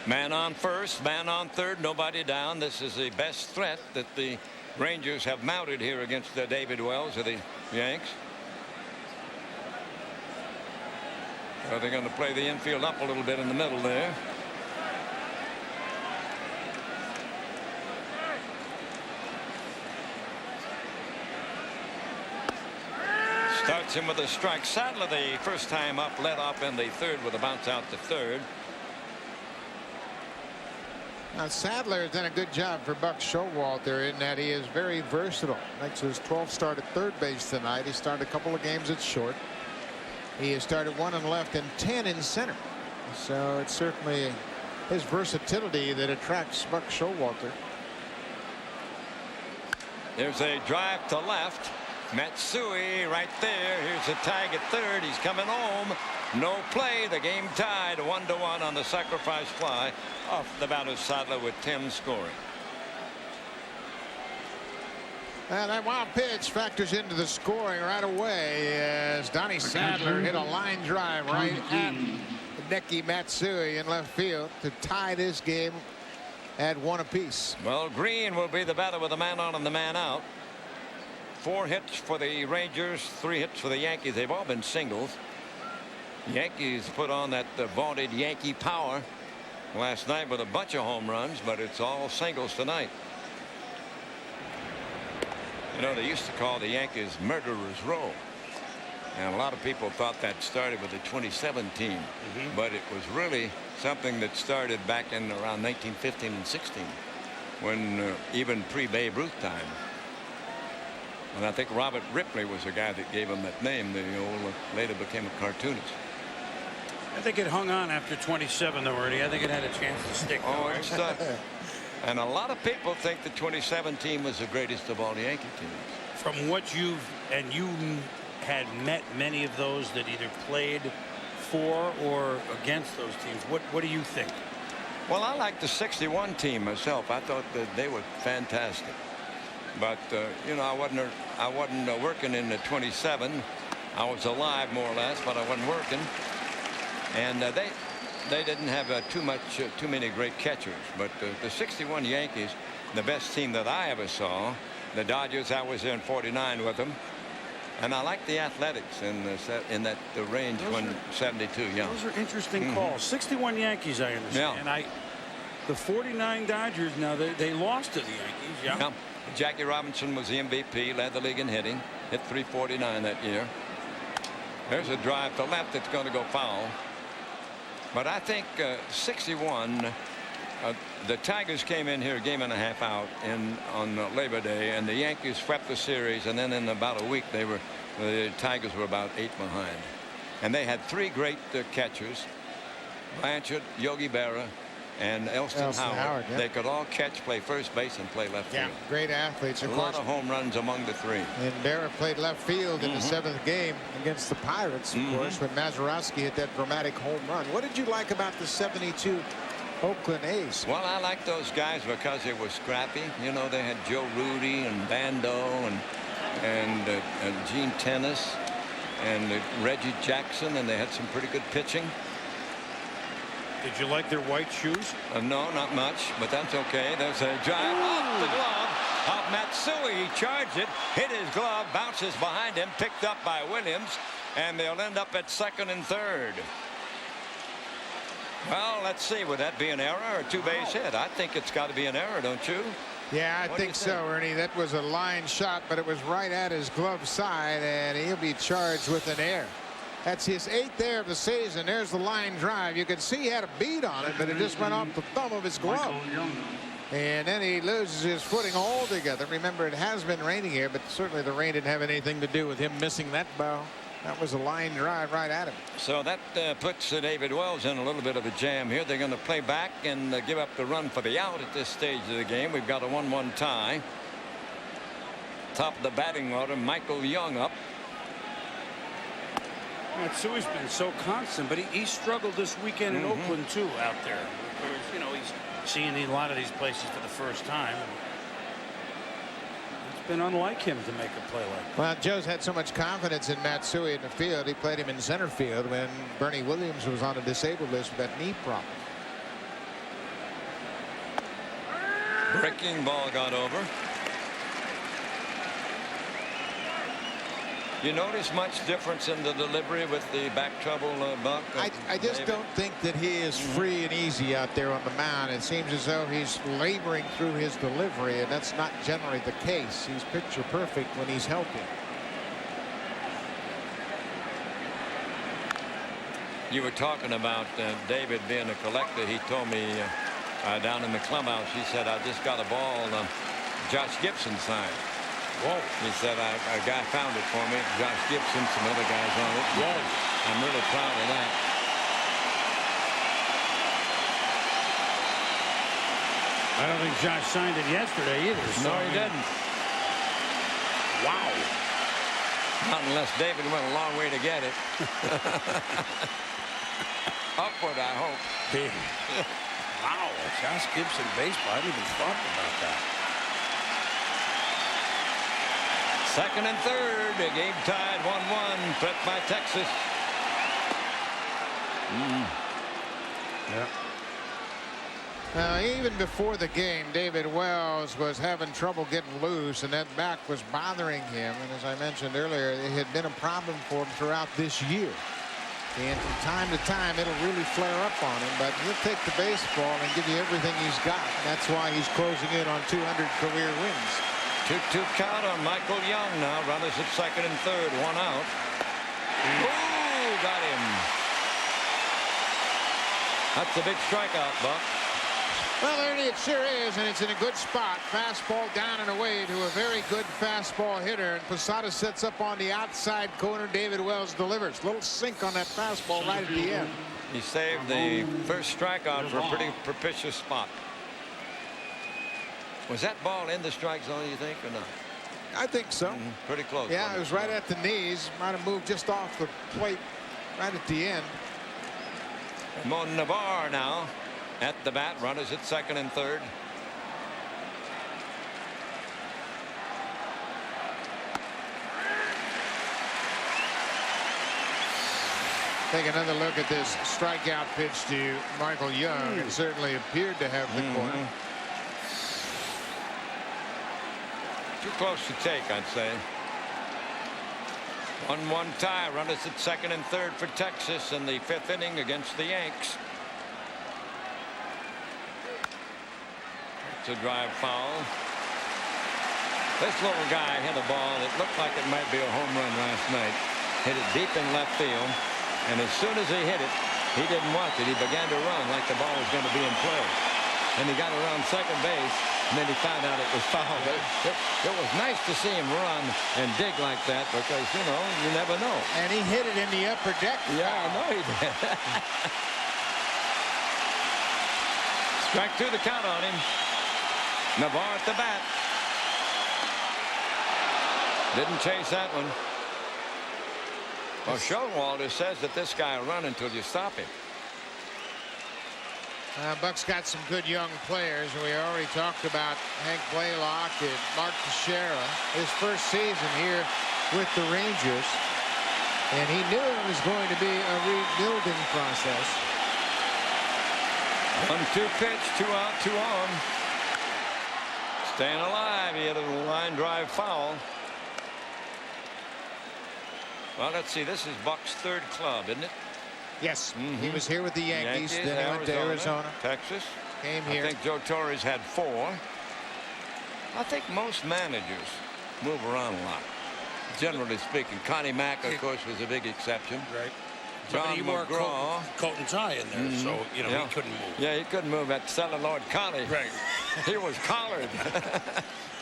Man on first, man on third, nobody down. This is the best threat that the Rangers have mounted here against David Wells of the Yanks. They're going to play the infield up a little bit in the middle there. Starts him with a strike. Sadler, the first time up, led off in the third with a bounce out to third. Sadler has done a good job for Buck Showalter in that he is very versatile. Makes his 12th start at third base tonight. He started a couple of games at short. He has started 1 in left and 10 in center. So it's certainly his versatility that attracts Buck Showalter. There's a drive to left. Matsui right there. Here's a tag at third. He's coming home. No play. The game tied 1-1 on the sacrifice fly off the bat of Sadler with Tim scoring. And that wild pitch factors into the scoring right away as Donnie Sadler hit a line drive right at Hideki Matsui in left field to tie this game at 1 apiece. Well, Green will be the batter with a man on and the man out. 4 hits for the Rangers, 3 hits for the Yankees. They've all been singles. Yankees put on that vaunted Yankee power last night with a bunch of home runs, but it's all singles tonight. You know, they used to call the Yankees Murderers Row. And a lot of people thought that started with the 27 team. But it was really something that started back in around 1915 and 16, when even pre-Babe Ruth time. And I think Robert Ripley was the guy that gave him that name. The old later became a cartoonist. I think it hung on after 27, though, Ernie. I think it had a chance to stick. Oh, it stuck. And a lot of people think the 27 team was the greatest of all the Yankee teams. From what you had met many of those that either played for or against those teams. What do you think? Well, I like the 61 team myself. I thought that they were fantastic. But you know, I wasn't working in the 27. I was alive more or less, but I wasn't working. And they didn't have too many great catchers. But the 61 Yankees, the best team that I ever saw. The Dodgers, I was there in '49 with them. And I like the athletics in the range when 72. Yeah, those are interesting calls. 61 Yankees, I understand. Yeah. The 49 Dodgers. Now they lost to the Yankees. Yeah. Jackie Robinson was the MVP, led the league in hitting, hit .349 that year. There's a drive to left that's going to go foul. But I think 61. The Tigers came in here a game and a half out on Labor Day, and the Yankees swept the series, and then in about a week the Tigers were about 8 behind. And they had 3 great catchers, Blanchard, Yogi Berra, and Elston Howard. Yep. They could all catch, play first base, and play left field. Great athletes. A lot of home runs among the 3. And Berra played left field in the 7th game against the Pirates, of course, when Mazeroski hit that dramatic home run. What did you like about the 72 Oakland A's? Well, I like those guys because they were scrappy. You know, they had Joe Rudy and Bando and Gene Tennis and Reggie Jackson, and they had some pretty good pitching. Did you like their white shoes? No, not much, but that's okay. There's a drive off the glove of Matsui. He charged it, hit his glove, bounces behind him, picked up by Williams, and they'll end up at second and third. Well, let's see. Would that be an error or a 2-base hit? I think it's got to be an error, don't you? Yeah, I think so, Ernie. That was a line shot, but it was right at his glove side, and he'll be charged with an error. That's his 8th error of the season. There's the line drive. You can see he had a bead on it, but it just went off the thumb of his glove. And then he loses his footing altogether. Remember, it has been raining here, but certainly the rain didn't have anything to do with him missing that ball. That was a line drive right at him. So that puts David Wells in a little bit of a jam here. They're going to play back and give up the run for the out at this stage of the game. We've got a 1-1 tie. Top of the batting order, Michael Young up. Matsui's been so constant, but he struggled this weekend in Oakland too out there. You know, he's seeing a lot of these places for the first time. It's been unlike him to make a play like that. Well, Joe's had so much confidence in Matsui in the field. He played him in center field when Bernie Williams was on a disabled list with that knee problem. Breaking ball got over. You notice much difference in the delivery with the back trouble, Buck? I just don't think that he is free and easy out there on the mound. It seems as though he's laboring through his delivery, and that's not generally the case. He's picture perfect when he's healthy. You were talking about David being a collector. He told me down in the clubhouse. She said, I just got a ball Josh Gibson signed. Whoa. He said, a guy found it for me. Josh Gibson, some other guys on it. Whoa. I'm really proud of that. I don't think Josh signed it yesterday either. No, he didn't. Wow. Not unless David went a long way to get it. Upward, I hope. Wow. Josh Gibson baseball. I hadn't even thought about that. Second and third. The game tied 1-1. Flipped by Texas. Yeah. Even before the game, David Wells was having trouble getting loose, and that back was bothering him. And as I mentioned earlier, it had been a problem for him throughout this year. And from time to time, it'll really flare up on him, but he'll take the baseball and give you everything he's got. And that's why he's closing in on 200 career wins. 2-2 count on Michael Young now. Runners at second and third. One out. Ooh, got him. That's a big strikeout, Buck. Well, Ernie, it sure is, and it's in a good spot. Fastball down and away to a very good fastball hitter. And Posada sets up on the outside corner. David Wells delivers. Little sink on that fastball right at the end. He saved the first strikeout for a pretty propitious spot. Was that ball in the strike zone, you think, or not? I think so. Pretty close. Yeah, it was right at the knees. Might have moved just off the plate right at the end. Mon Navarre now at the bat. Runners at second and third. Take another look at this strikeout pitch to Michael Young. It certainly appeared to have the corner. Too close to take, I'd say. 1-1 tie. Runners at second and third for Texas in the fifth inning against the Yanks. It's a drive foul. This little guy hit a ball that looked like it might be a home run last night. Hit it deep in left field. And as soon as he hit it, he didn't watch it. He began to run like the ball was going to be in play. And he got around second base, and then he found out it was foul. It was nice to see him run and dig like that because, you know, you never know. And he hit it in the upper deck. Yeah, I know he did. Strike two, the count on him. Navarre at the bat. Didn't chase that one. Well, Showalter says that this guy will run until you stop him. Buck's got some good young players, and we already talked about Hank Blaylock and Mark Teixeira. His first season here with the Rangers, and he knew it was going to be a rebuilding process. 1-2 pitch, 2 out, 2 on. Staying alive. He had a line drive foul. Well, let's see. This is Buck's third club, isn't it? Yes. He was here with the Yankees. Then he went to Arizona. Texas. Came here. I think Joe Torres had 4. I think most managers move around a lot, generally speaking. Connie Mack, of course, was a big exception. Right. John He wore McGraw. coat and tie in there, so, you know, he couldn't move. Yeah, he couldn't move at Celluloid Collie. Right. He was collared.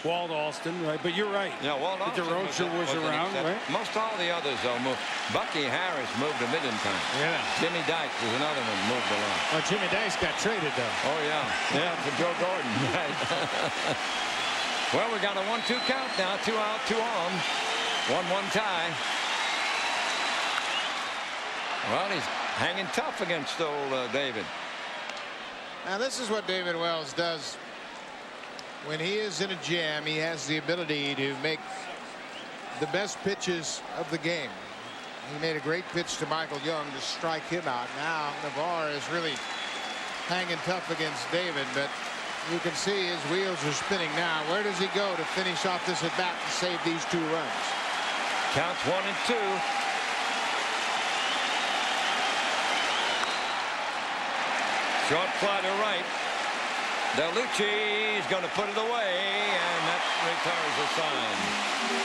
Walt Alston, right? But you're right. Yeah, Walt Alston was around, right? Most all the others, though, moved. Bucky Harris moved a million times. Yeah. Jimmy Dykes was another one moved a lot. Well, Jimmy Dykes got traded, though. Oh, yeah. Yeah, for Joe Gordon. Right. Well, we got a 1-2 count now. 2 out, 2 on. 1-1 tie. Well, he's hanging tough against old David. Now, this is what David Wells does. When he is in a jam, he has the ability to make the best pitches of the game. He made a great pitch to Michael Young to strike him out. Now, Navarre is really hanging tough against David, but you can see his wheels are spinning now. Where does he go to finish off this at bat to save these 2 runs? Counts 1 and 2. Short fly to right. Delucci is going to put it away, and that retires the sign.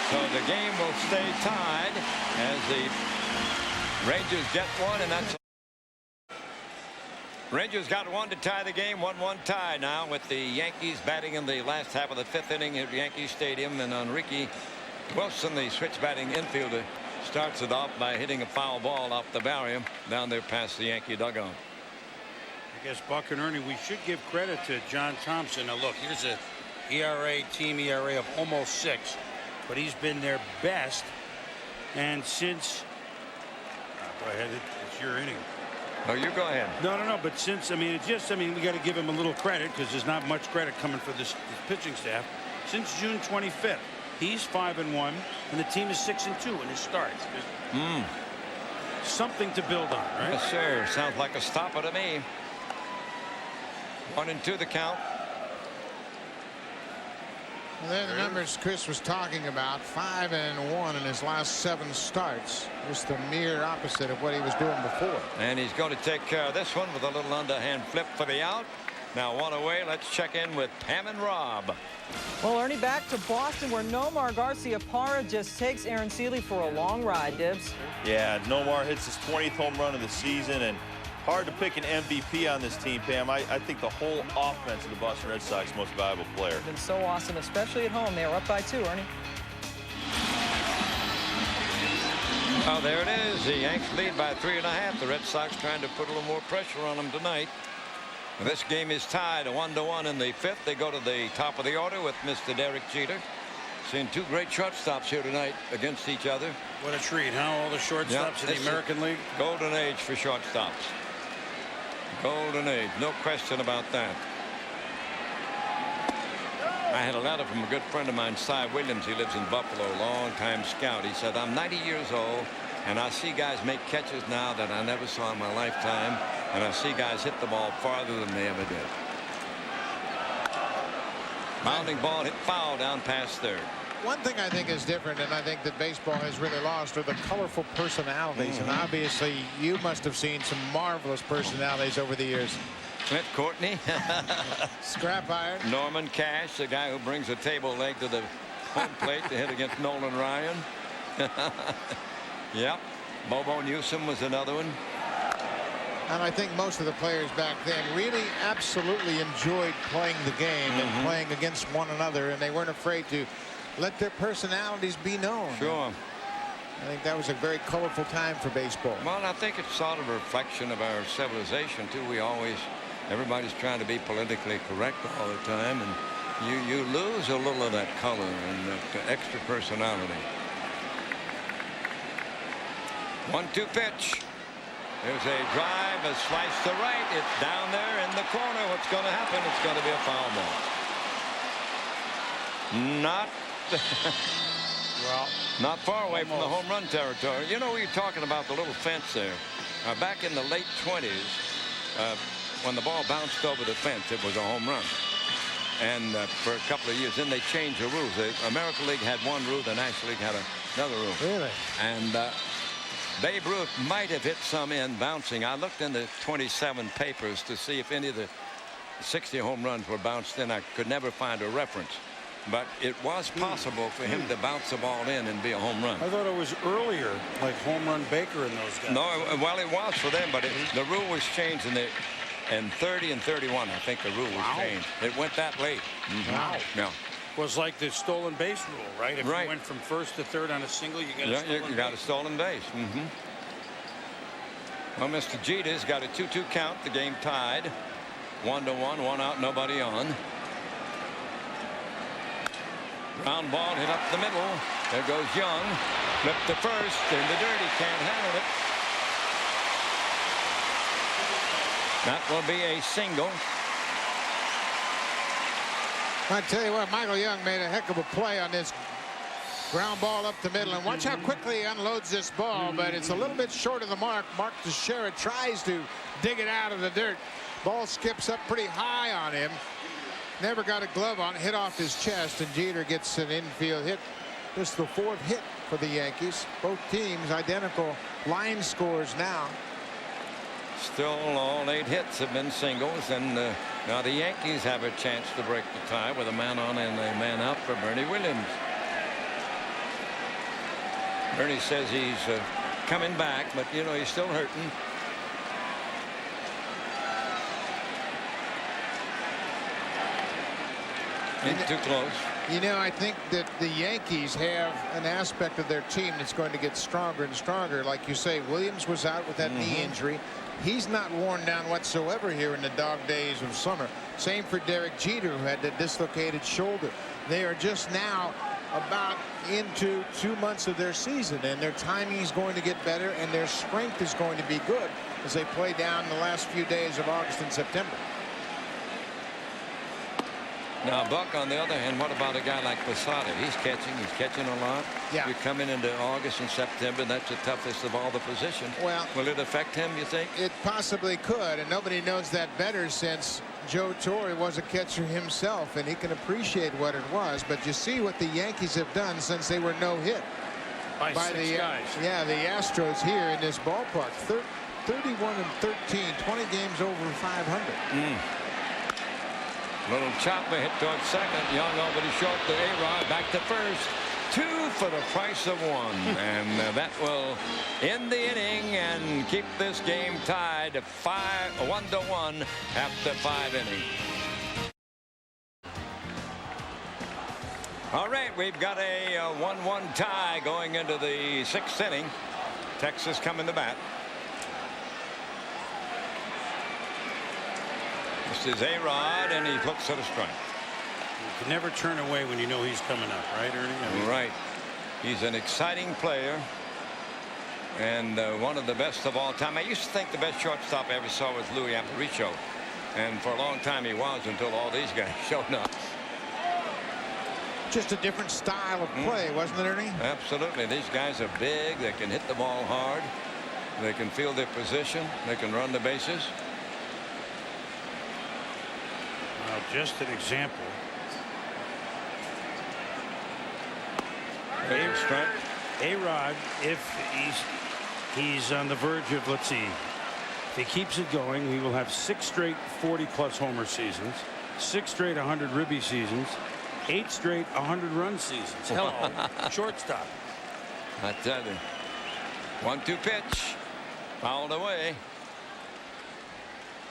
So the game will stay tied as the Rangers get one, and that's Rangers got one to tie the game. 1-1 tie now with the Yankees batting in the last half of the 5th inning at Yankee Stadium. And Enrique Wilson, the switch batting infielder, starts it off by hitting a foul ball off the barrier down there past the Yankee dugout. I guess Buck and Ernie, we should give credit to John Thompson. Now look, here's a team ERA of almost 6, but he's been their best. And since go ahead, it's your inning. Oh, you go ahead. No, but since, we got to give him a little credit because there's not much credit coming for this pitching staff. Since June 25th, he's 5-1, and the team is 6-2 in his starts. Something to build on, right? Yes, sir. Sounds like a stopper to me. 1-2 the count. Well, there are the numbers Chris was talking about. 5-1 in his last 7 starts. Just the mere opposite of what he was doing before. And he's going to take care of this one with a little underhand flip for the out. Now 1 away. Let's check in with Pam and Rob. Well, Ernie, back to Boston, where Nomar Garciaparra just takes Aaron Seeley for a long ride, Dibs. Yeah, Nomar hits his 20th home run of the season, and hard to pick an MVP on this team, Pam. I think the whole offense of the Boston Red Sox most valuable player. Been so awesome, especially at home. They are up by 2, Ernie. Oh, there it is. The Yanks lead by 3.5. The Red Sox trying to put a little more pressure on them tonight. This game is tied 1-1 in the 5th. They go to the top of the order with Mr. Derek Jeter. Seeing 2 great shortstops here tonight against each other. What a treat, huh? All the shortstops in the American League. Golden age for shortstops. Golden age, no question about that. I had a letter from a good friend of mine, Cy Williams. He lives in Buffalo, long-time scout. He said, I'm 90 years old, and I see guys make catches now that I never saw in my lifetime, and I see guys hit the ball farther than they ever did. Mounding ball hit foul down past third. One thing I think is different, and I think that baseball has really lost, are the colorful personalities. And obviously, you must have seen some marvelous personalities over the years. Clint Courtney. Scrap iron. Norman Cash, the guy who brings a table leg to the home plate to hit against Nolan Ryan. Yep. Bobo Newsom was another one. And I think most of the players back then really absolutely enjoyed playing the game and playing against one another, and they weren't afraid to let their personalities be known. Sure. I think that was a very colorful time for baseball. Well, I think it's sort of a reflection of our civilization, too. Everybody's trying to be politically correct all the time, and you lose a little of that color and that extra personality. 1-2 pitch. There's a drive, a slice to right. It's down there in the corner. What's going to happen? It's going to be a foul ball. Not far away from the home run territory. You know, we were talking about the little fence there. Back in the late 20s, when the ball bounced over the fence, it was a home run. And for a couple of years, then they changed the rules. The American League had one rule, the National League had another rule. Really? And Babe Ruth might have hit some in bouncing. I looked in the 27 papers to see if any of the 60 home runs were bounced in. I could never find a reference. But it was possible for him to bounce the ball in and be a home run. I thought it was earlier, like Home Run Baker and those guys. No, well, it was for them, but the rule was changed in 30 and 31. I think the rule was changed. It went that late. Wow. Yeah. It was like the stolen base rule, right? If you went from first to third on a single, you got a stolen base. You got a stolen base. Well, Mr. Jeter's got a 2-2 count. The game tied. 1-1, 1 out, nobody on. Ground ball hit up the middle. There goes Young. Flip to first. In the dirt. He can't handle it. That will be a single. I tell you what, Michael Young made a heck of a play on this ground ball up the middle. And watch how quickly he unloads this ball. But it's a little bit short of the mark. Mark Teixeira tries to dig it out of the dirt. Ball skips up pretty high on him. Never got a glove on, hit off his chest, and Jeter gets an infield hit. Just the 4th hit for the Yankees. Both teams identical line scores now. Still all 8 hits have been singles, and now the Yankees have a chance to break the tie with a man on and a man out for Bernie Williams. Bernie says he's coming back, but you know he's still hurting. Too close. You know, I think that the Yankees have an aspect of their team that's going to get stronger and stronger. Like you say, Williams was out with that knee injury. He's not worn down whatsoever here in the dog days of summer. Same for Derek Jeter, who had the dislocated shoulder. They are just now about into 2 months of their season, and their timing is going to get better, and their strength is going to be good as they play down the last few days of August and September. Now, Buck, on the other hand, what about a guy like Posada? He's catching a lot. Yeah. You're coming into August and September. That's the toughest of all the positions. Well, will it affect him, you think? It possibly could, and nobody knows that better since Joe Torre was a catcher himself, and he can appreciate what it was. But you see what the Yankees have done since they were no hit by the guys. Yeah, the Astros here in this ballpark. 31-13, 20 games over 500. Little chopper hit towards second. Young over the short to A-Rod. Back to first. 2 for the price of 1. And that will end the inning and keep this game tied 1-1 after 5 innings. All right, we've got a 1-1 tie going into the 6th inning. Texas coming to bat. This is A-Rod, and he looks at a strike. You can never turn away when you know he's coming up, right, Ernie? I mean, right. He's an exciting player and one of the best of all time. I used to think the best shortstop I ever saw was Louis Aparicio, and for a long time he was until all these guys showed up. Just a different style of play, wasn't it, Ernie? Absolutely. These guys are big. They can hit the ball hard. They can field their position. They can run the bases. Just an example. A-Rod, if he's on the verge of, let's see, if he keeps it going, he will have 6 straight 40-plus homer seasons, 6 straight 100 ribby seasons, 8 straight 100-run seasons. Hello, shortstop. I tell you. 1-2 pitch. Fouled away.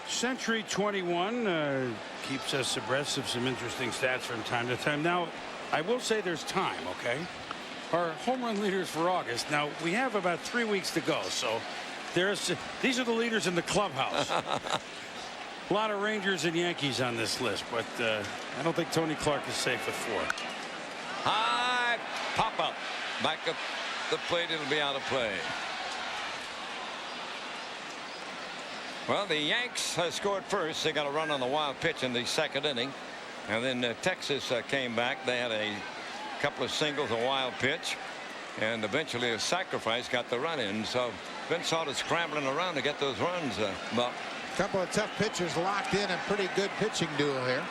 Century 21 keeps us abreast of some interesting stats from time to time. Now, I will say there's time, okay? Our home run leaders for August. Now, we have about 3 weeks to go, so these are the leaders in the clubhouse. A lot of Rangers and Yankees on this list, but I don't think Tony Clark is safe with 4. High pop up. Back up the plate. It'll be out of play. Well, the Yanks scored first. They got a run on the wild pitch in the 2nd inning. And then Texas came back. They had a couple of singles, a wild pitch. And eventually a sacrifice got the run in. So Vince started scrambling around to get those runs. But a couple of tough pitchers locked in. A pretty good pitching duel here.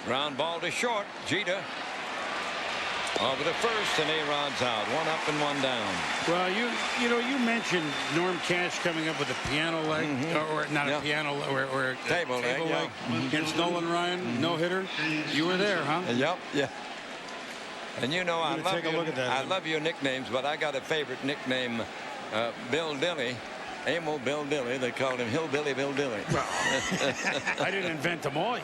Ground ball to short. Jeter. Over the first, and A-Rod's out. 1 up and 1 down. Well, you mentioned Norm Cash coming up with a piano leg, or not a piano, or a table leg against Nolan Ryan, no hitter. You were there, huh? Yep. Yeah. And you know, I love your nicknames, but I got a favorite nickname, Bill Dilly. Emil Bill Dilly. They called him Hillbilly Bill Dilly. Well, I didn't invent them all.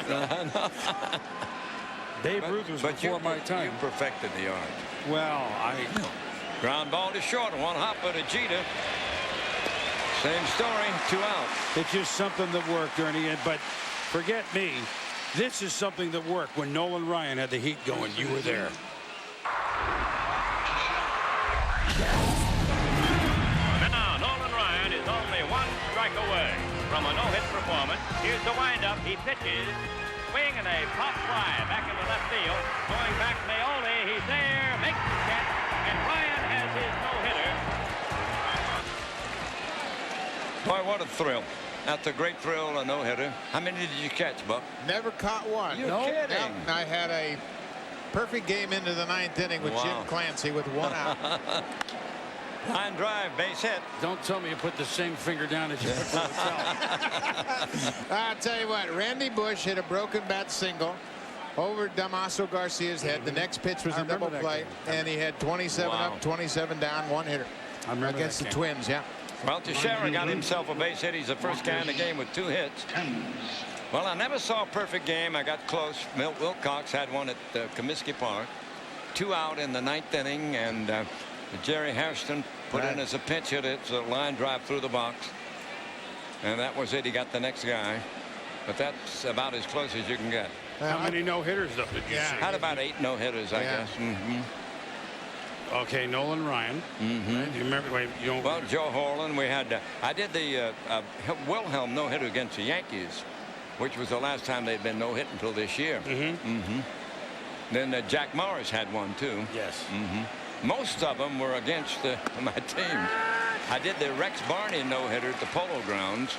Babe Ruth was before my time. You perfected the art. Well, ground ball to short. 1 hopper to Jeter. Same story. 2 out. It's just something that worked, Ernie. But forget me. This is something that worked when Nolan Ryan had the heat going. You were there. Now, Nolan Ryan is only 1 strike away from a no-hit performance. Here's the windup. He pitches. Swing and a pop fly back into left field. Going back Maoli. He's there. Makes the catch. And Ryan has his no-hitter. Boy, what a thrill. That's a great thrill, a no-hitter. How many did you catch, Buck? Never caught one. You're kidding. No, I had a perfect game into the 9th inning with Jim Clancy with 1 out. Line drive, base hit. Don't tell me you put the same finger down as you put for yourself. I'll tell you what, Randy Bush hit a broken bat single over Damaso Garcia's head. The next pitch was a double play, and he had 27 up, 27 down, 1 hitter against the Twins. Yeah. Well, Teixeira got himself a base hit. He's the first guy in the game with 2 hits. Well, I never saw a perfect game. I got close. Milt Wilcox had one at Comiskey Park. 2 out in the 9th inning, and Jerry Hairston put in as a pinch hit. It's a line drive through the box, and that was it. He got the next guy, but that's about as close as you can get. How many no-hitters, though, did you see? Had about 8 no-hitters, I guess. Okay, Nolan Ryan. Do you remember? Wait, you don't. Well, Joe Horland. We had. I did the Wilhelm no-hitter against the Yankees, which was the last time they'd been no-hit until this year. Then Jack Morris had one too. Yes. Most of them were against my team. I did the Rex Barney no-hitter at the Polo Grounds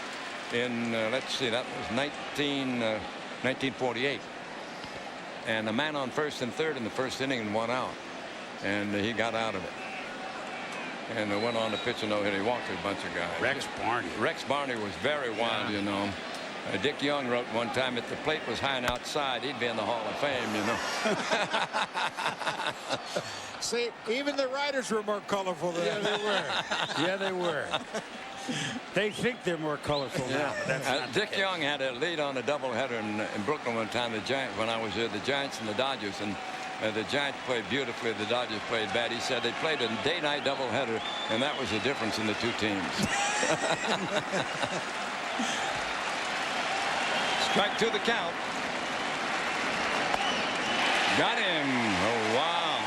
in let's see, that was 1948. And a man on first and third in the first inning and 1 out. And he got out of it. And went on to pitch a no-hitter. He walked a bunch of guys. Rex Barney. Rex Barney was very wild, you know. Dick Young wrote one time, if the plate was high and outside, he'd be in the Hall of Fame, you know. See, even the writers were more colorful than they were. Yeah, they were. They think they're more colorful now, but that's not Dick Young had a lead on a doubleheader in Brooklyn one time. The Giants, when I was there, the Giants and the Dodgers, and the Giants played beautifully. The Dodgers played bad. He said they played a day-night doubleheader, and that was the difference in the two teams. Strike 2 the count. Got him. Oh, wow.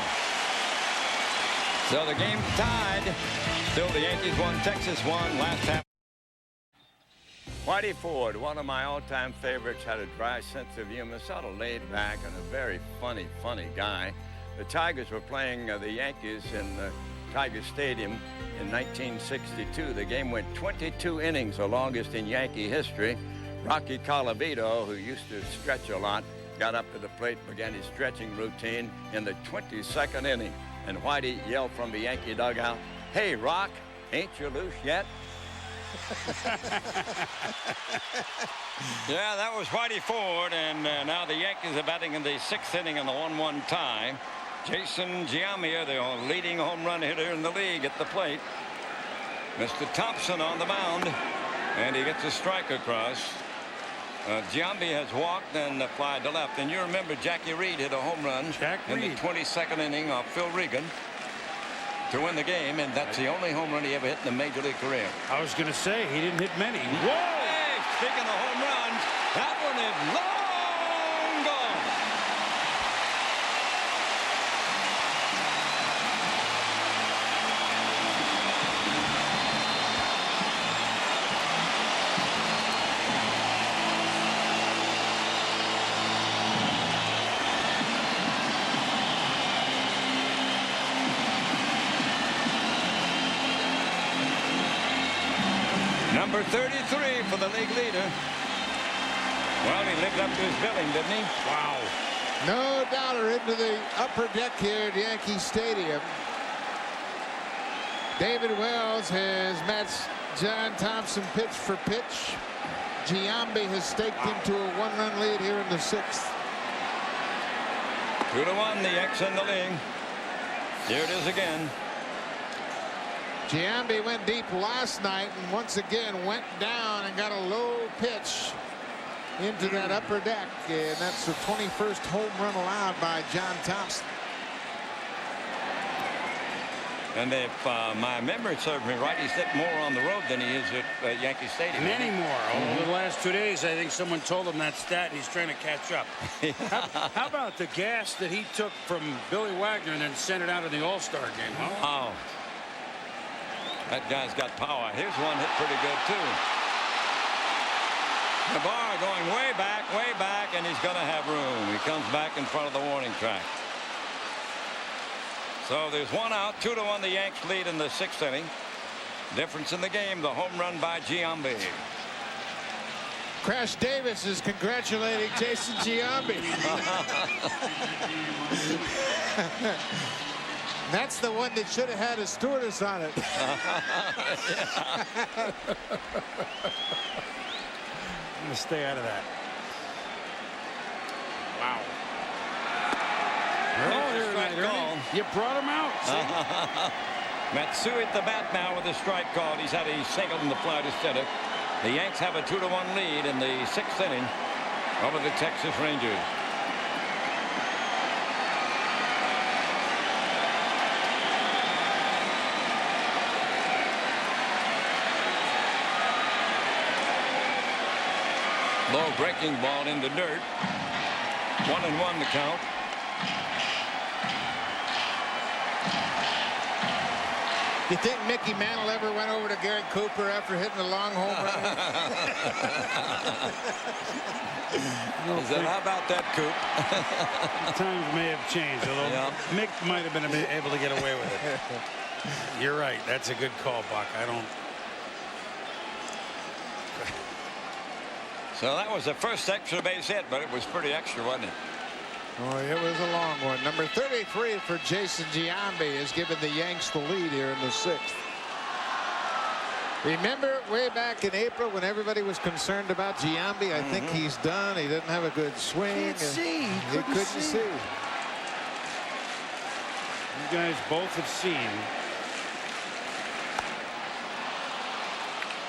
So the game tied. Still the Yankees won, Texas won last half. Whitey Ford, one of my all-time favorites, had a dry sense of humor, sort of laid back and a very funny guy. The Tigers were playing the Yankees in Tiger Stadium in 1962. The game went 22 innings, the longest in Yankee history. Rocky Colavito, who used to stretch a lot, got up to the plate, began his stretching routine in the 22nd inning. And Whitey yelled from the Yankee dugout, "Hey, Rock, ain't you loose yet?" Yeah, that was Whitey Ford, and now the Yankees are batting in the 6th inning in the 1-1 tie. Jason Giambi, the leading home run hitter in the league, at the plate. Mr. Thompson on the mound, and he gets a strike across. Giambi has walked and flied to left. And you remember Jackie Reed hit a home run in the 22nd inning off Phil Regan to win the game, and that's the only home run he ever hit in a major league career. I was going to say, he didn't hit many. Whoa! Hey, speaking of home runs, that one is long gone. Number 33 for the league leader. Well, he lived up to his billing, didn't he? Wow. No doubter into the upper deck here at Yankee Stadium. David Wells has matched John Thompson pitch for pitch. Giambi has staked him to a 1-run lead here in the 6th. 2-1, the Yanks in the lead. Here it is again. Giambi went deep last night and once again went down and got a low pitch into that upper deck, and that's the 21st home run allowed by John Thompson. And if my memory serves me right, he's hit more on the road than he is at Yankee Stadium. Many more. Over the last 2 days, I think someone told him that stat, and he's trying to catch up. How about the gas that he took from Billy Wagner and then sent it out in the All-Star game, huh? Oh. That guy's got power. Here's one hit pretty good, too. Navarre going way back, and he's going to have room. He comes back in front of the warning track. So there's 1 out, 2-1 the Yanks lead in the 6th inning. Difference in the game, the home run by Giambi. Crash Davis is congratulating Jason Giambi. That's the one that should have had a stewardess on it. I'm going to stay out of that. Wow. You brought him out. Matsui at the bat now with a strike called. He's had a single in the fly to center. The Yanks have a 2-1 lead in the 6th inning. over the Texas Rangers. Low breaking ball in the dirt. 1-1 the count. You think Mickey Mantle ever went over to Gary Cooper after hitting the long home run? He said, how about that, Coop? Times may have changed, although Mick might have been able to get away with it. You're right. That's a good call, Buck. I don't. So that was the first extra base hit, but it was pretty extra, wasn't it? Oh, it was a long one. Number 33 for Jason Giambi has given the Yanks the lead here in the 6th. Remember way back in April when everybody was concerned about Giambi? I think he's done. He doesn't have a good swing. He couldn't see. You guys both have seen.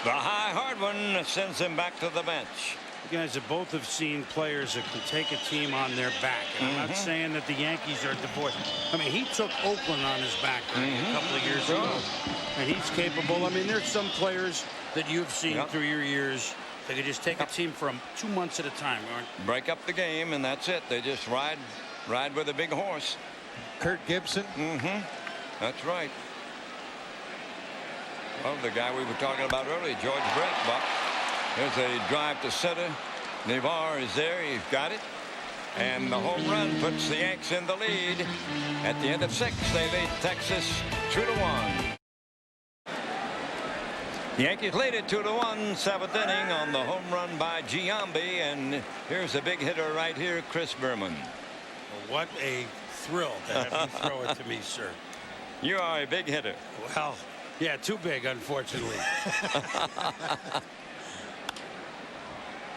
The high hard one sends him back to the bench. You guys have seen players that can take a team on their back. And I'm not saying that the Yankees are devoid. I mean, he took Oakland on his back a couple of years ago. And he's capable. I mean, there's some players that you've seen through your years that could just take a team for 2 months at a time. Break up the game, and that's it. They just ride with a big horse. Kurt Gibson. That's right. Well, the guy we were talking about earlier, George Brett, Buck. There's a drive to center. Navarre is there. He's got it. And the home run puts the Yanks in the lead. At the end of 6, they lead Texas 2-1. The Yankees lead it 2-1, 7th inning on the home run by Giambi. And here's a big hitter right here, Chris Berman. Well, what a thrill to have you throw it to me, sir. You are a big hitter. Well, yeah, too big, unfortunately.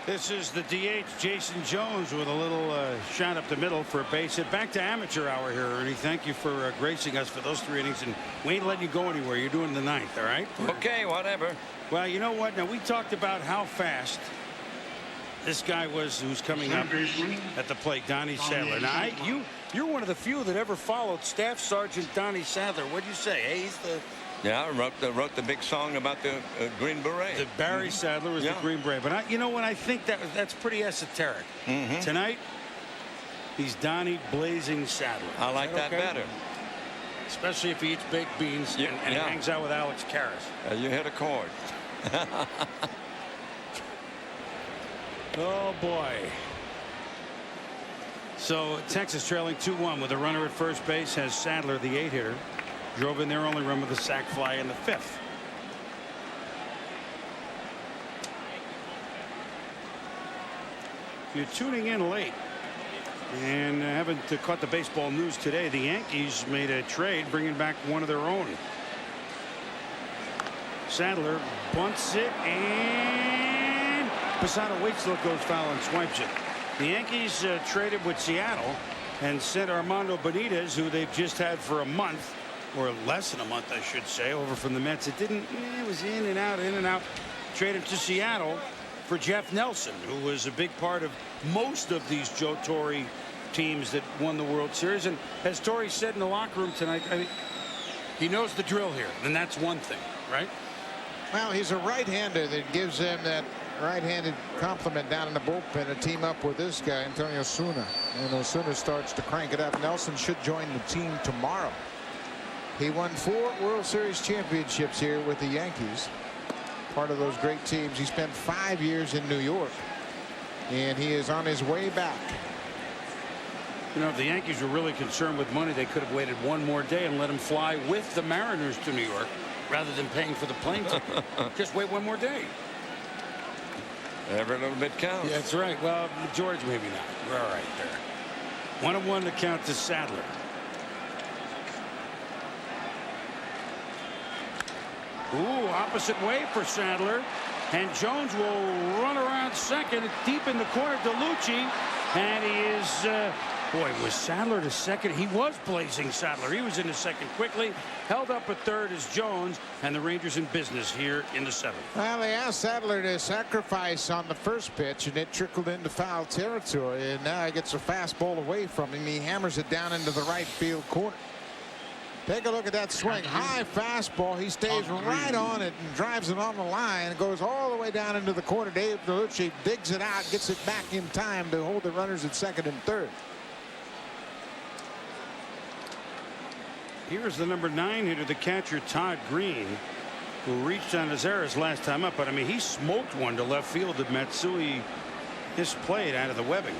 This is the DH, Jason Jones, with a little shot up the middle for a base hit. Back to amateur hour here, Ernie. Thank you for gracing us for those 3 innings. And we ain't letting you go anywhere. You're doing the 9th, all right? Okay, whatever. Well, you know what? Now, we talked about how fast this guy was who's coming up at the plate, Donnie Sadler. Now, you're one of the few that ever followed Staff Sergeant Donnie Sadler. What'd you say? Hey, he's the... Yeah, wrote the big song about the Green Beret. The Barry Sadler was the Green Beret. But you know what? I think that's pretty esoteric. Tonight, he's Donnie Blazing Sadler. I like that better. Especially if he eats baked beans and he hangs out with Alex Karras. You hit a chord. Oh, boy. So Texas trailing 2-1 with a runner at first base has Sadler, the 8-hitter. Drove in their only run with a sac fly in the 5th. If you're tuning in late and haven't caught the baseball news today, the Yankees made a trade bringing back one of their own. Sadler bunts it, and Posada waits till it goes foul and swipes it. The Yankees traded with Seattle and sent Armando Benitez, who they've just had for a month, or less than a month, I should say, over from the Mets. It was in and out. Traded to Seattle for Jeff Nelson, who was a big part of most of these Joe Torre teams that won the World Series. And as Torre said in the locker room tonight, I mean, he knows the drill here, and that's one thing, right? Well, he's a right-hander that gives them that right-handed compliment down in the bullpen to team up with this guy, Antonio Osuna. And Osuna starts to crank it up. Nelson should join the team tomorrow. He won 4 World Series championships here with the Yankees. Part of those great teams. He spent 5 years in New York, and he is on his way back. You know, if the Yankees were really concerned with money, they could have waited one more day and let him fly with the Mariners to New York rather than paying for the plane ticket. Just wait one more day. Every little bit counts. Yeah, that's right. Well, George, maybe not. We're all right there. 1-1 to count to Sadler. Ooh, opposite way for Sadler. And Jones will run around second, deep in the corner. DeLucci, and he is Boy, was Sadler to second. He was blazing Sadler. He was in the second quickly, held up at third as Jones, and the Rangers in business here in the seventh. Well, they asked Sadler to sacrifice on the first pitch, and it trickled into foul territory. And now he gets a fastball away from him. He hammers it down into the right field corner. Take a look at that swing. High fastball. He stays right on it and drives it on the line. It goes all the way down into the corner. Dave Dellucci digs it out, gets it back in time to hold the runners at second and third. Here's the number 9 hitter, the catcher Todd Green, who reached on Azares last time up. But I mean, he smoked one to left field that Matsui misplayed out of the webbing.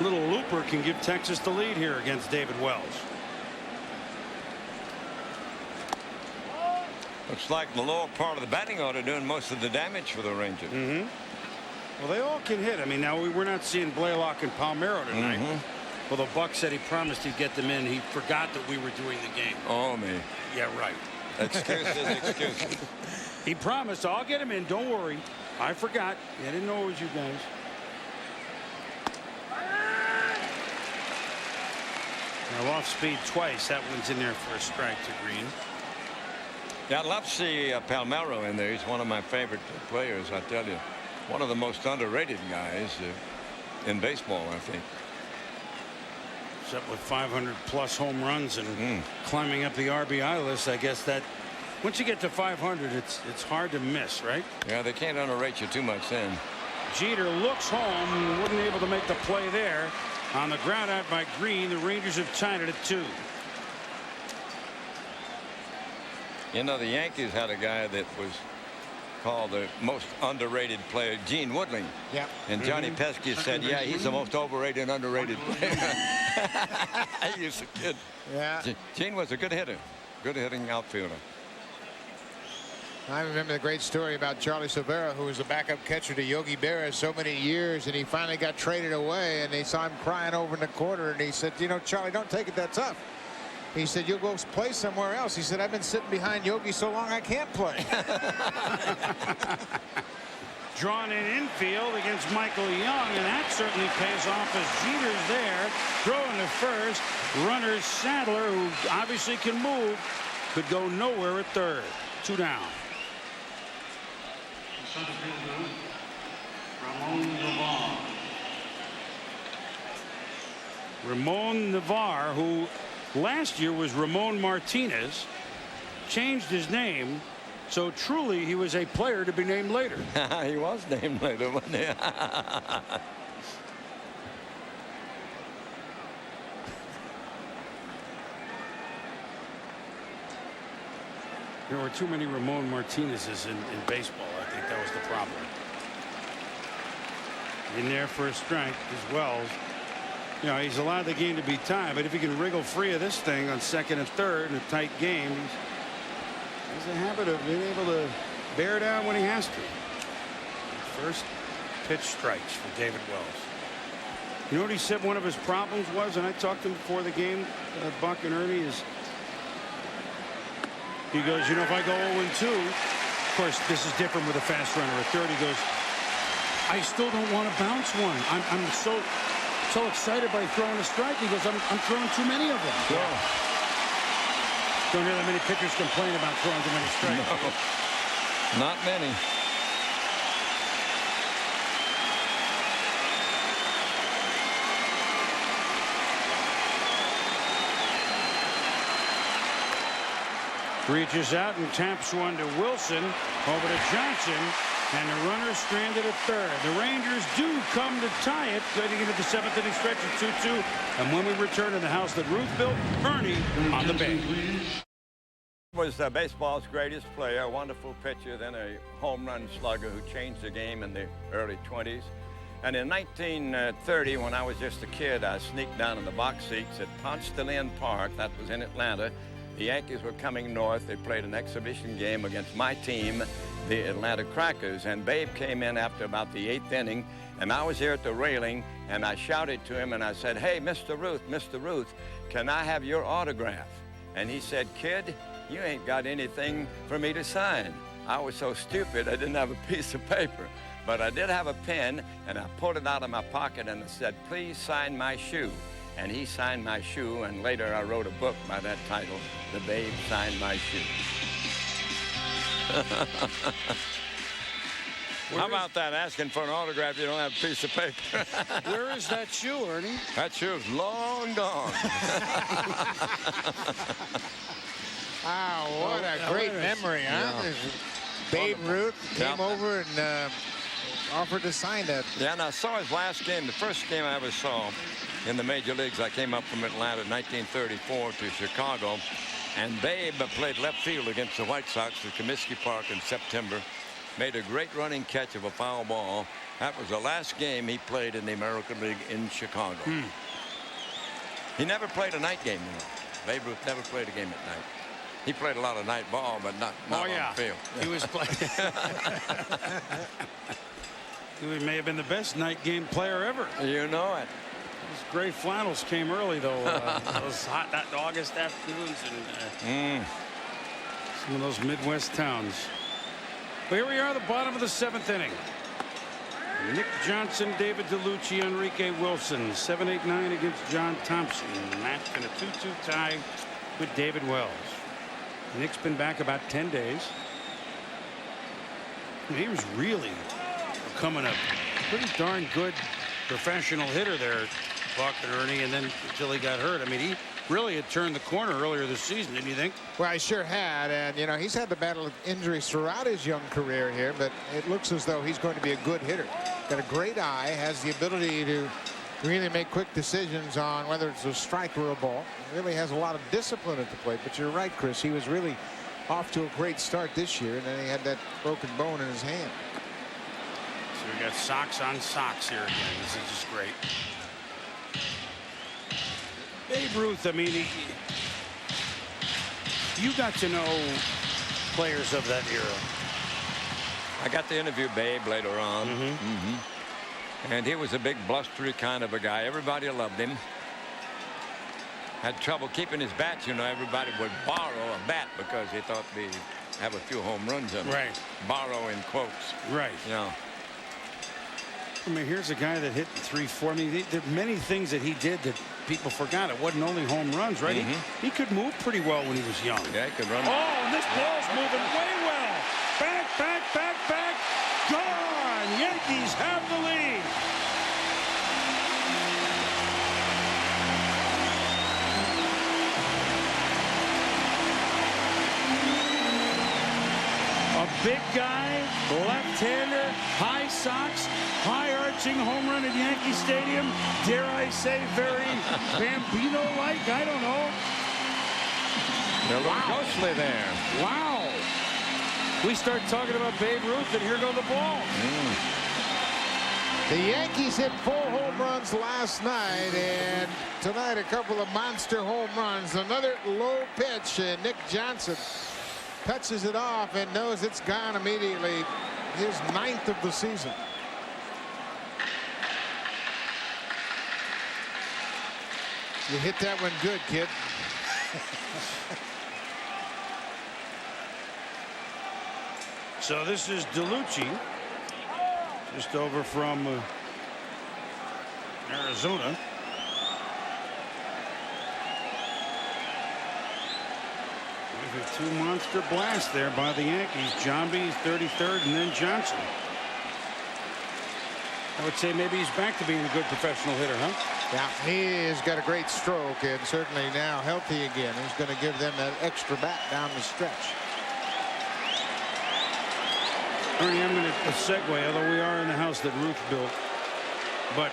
Little looper can give Texas the lead here against David Wells. Looks like the lower part of the batting order doing most of the damage for the Rangers. Well, they all can hit. I mean, now we're not seeing Blaylock and Palmeiro tonight. Well, the Buck said he promised he'd get them in. He forgot that we were doing the game. Oh, me. Yeah, right. Excuses. He promised, I'll get him in. Don't worry. I forgot. I didn't know it was you guys. Now off speed twice. That one's in there for a strike to Green. Yeah, I'd love to see Palmeiro in there. He's one of my favorite players, I tell you. One of the most underrated guys in baseball, I think. Except with 500+ home runs and climbing up the RBI list, I guess that once you get to 500, it's hard to miss, right? Yeah, they can't underrate you too much then. Jeter looks home, wasn't able to make the play there. On the ground out by Green, the Rangers have tied it at 2. You know, the Yankees had a guy that was called the most underrated player, Gene Woodling. Yep. And Johnny Pesky said, yeah, he's the most overrated and underrated player. He was a kid. Yeah. Gene was a good hitter, good hitting outfielder. I remember the great story about Charlie Silvera, who was the backup catcher to Yogi Berra so many years, and he finally got traded away, and they saw him crying over in the corner, and he said, you know, Charlie, don't take it that tough. He said, you'll go play somewhere else. He said, I've been sitting behind Yogi so long I can't play. Drawn in infield against Michael Young, and that certainly pays off as Jeter's there. Throwing to first. Runner Sadler, who obviously can move, could go nowhere at third. 2 down. Ramon Navarre, who last year was Ramon Martinez, changed his name, so truly he was a player to be named later. He was named later, wasn't he? There were too many Ramon Martinezes in baseball. I think that was the problem. In there for a strike as Wells. You know, he's allowed the game to be tied, but if he can wriggle free of this thing on second and third in a tight game, he has a habit of being able to bear down when he has to. First pitch strikes for David Wells. You know what he said one of his problems was, and I talked to him before the game, Buck and Ernie, is he goes, you know, if I go 0-2, of course, this is different with a fast runner at third. He goes, I still don't want to bounce one. I'm so excited by throwing a strike. He goes, I'm throwing too many of them. Sure. Don't hear that many pitchers complain about throwing too many strikes. No, not many. Reaches out and taps one to Wilson, over to Johnson, and the runner stranded at third. The Rangers do come to tie it, getting into the 7th inning stretch at 2-2. And when we return to the house that Ruth built, Ernie on the bench. Was baseball's greatest player, a wonderful pitcher, then a home run slugger who changed the game in the early 20s. And in 1930, when I was just a kid, I sneaked down in the box seats at Ponce de Leon Park, that was in Atlanta. The Yankees were coming north. They played an exhibition game against my team, the Atlanta Crackers, and Babe came in after about the 8th inning, and I was here at the railing, and I shouted to him, and I said, hey, Mr. Ruth, can I have your autograph? And he said, kid, you ain't got anything for me to sign. I was so stupid, I didn't have a piece of paper. But I did have a pen, and I pulled it out of my pocket, and it said, "Please sign my shoe." And he signed my shoe, and later I wrote a book by that title, "The Babe Signed My Shoe." How about that, asking for an autograph, you don't have a piece of paper? Where is that shoe, Ernie? That shoe's long gone. Wow, what a great memory, huh? Yeah. Babe Ruth came over and offered to sign that. Yeah, and I saw his last game, the first game I ever saw in the major leagues. I came up from Atlanta in 1934 to Chicago, and Babe played left field against the White Sox at Comiskey Park in September. Made a great running catch of a foul ball. That was the last game he played in the American League in Chicago. He never played a night game, you know. Babe Ruth never played a game at night. He played a lot of night ball, but not on the field. He was playing. He may have been the best night game player ever. You know it. Those gray flannels came early, though. Those hot August afternoons in some of those Midwest towns. Well, here we are, the bottom of the 7th inning. Nick Johnson, David DeLucci, Enrique Wilson, 7-8-9 against John Thompson. Matched in a 2-2 tie with David Wells. Nick's been back about 10 days. He was really becoming a pretty darn good professional hitter there, Buck and Ernie, and then until he got hurt. I mean, he really had turned the corner earlier this season, didn't you think? Well, I sure had, and you know, he's had to battle injuries throughout his young career here, but it looks as though he's going to be a good hitter. Got a great eye, has the ability to really make quick decisions on whether it's a strike or a ball. Really has a lot of discipline at the plate, but you're right, Chris, he was really off to a great start this year, and then he had that broken bone in his hand. So we got socks on socks here again. This is just great. Babe Ruth, I mean, you got to know players of that era. I got to interview Babe later on. And he was a big blustery kind of a guy. Everybody loved him. Had trouble keeping his bat. You know, everybody would borrow a bat because they thought they'd have a few home runs in it. Right. Borrow in quotes. Right. You know. I mean, here's a guy that hit 3-4. I mean, there are many things that he did that people forgot. It wasn't only home runs, right? He could move pretty well when he was young. Yeah, he could run. Oh, and this ball's moving way well. Back, back, back, back. Gone. Yankees have the lead. A big guy, left-hander, high socks, high-arching home run at Yankee Stadium. Dare I say, very Bambino-like? I don't know. They're a little ghostly there. Wow. We start talking about Babe Ruth, and here go the ball. The Yankees hit 4 home runs last night, and tonight a couple of monster home runs. Another low pitch, and Nick Johnson touches it off and knows it's gone immediately. His 9th of the season. You hit that one good, kid. So this is DeLucci, just over from Arizona. Two monster blasts there by the Yankees. John B. 33rd, and then Johnson. I would say maybe he's back to being a good professional hitter, huh? Yeah, he has got a great stroke, and certainly now healthy again. He's going to give them that extra bat down the stretch. Ernie, I'm going to segue, although we are in the house that Ruth built. But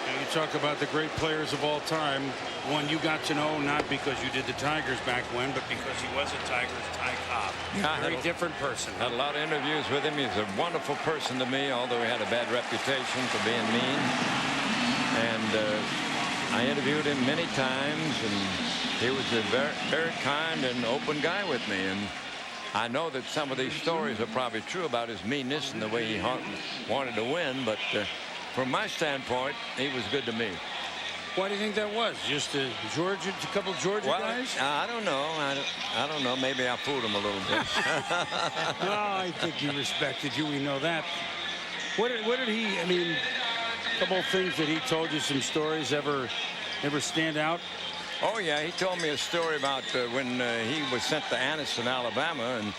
you talk about the great players of all time. One you got to know not because you did the Tigers back when, but because he was a Tigers, Ty Cobb. Yeah, Very different person. Had a lot of interviews with him. He's a wonderful person to me, although he had a bad reputation for being mean. And I interviewed him many times, and he was a very, very kind and open guy with me. And I know that some of these stories are probably true about his meanness and the way he wanted to win, but from my standpoint, he was good to me. Why do you think that was? Just a couple Georgia guys? I don't know. I don't know. Maybe I fooled him a little bit. Well, I think he respected you. We know that. What did he, I mean, a couple of things that he told you, some stories ever stand out? Oh, yeah, he told me a story about when he was sent to Anniston, Alabama, and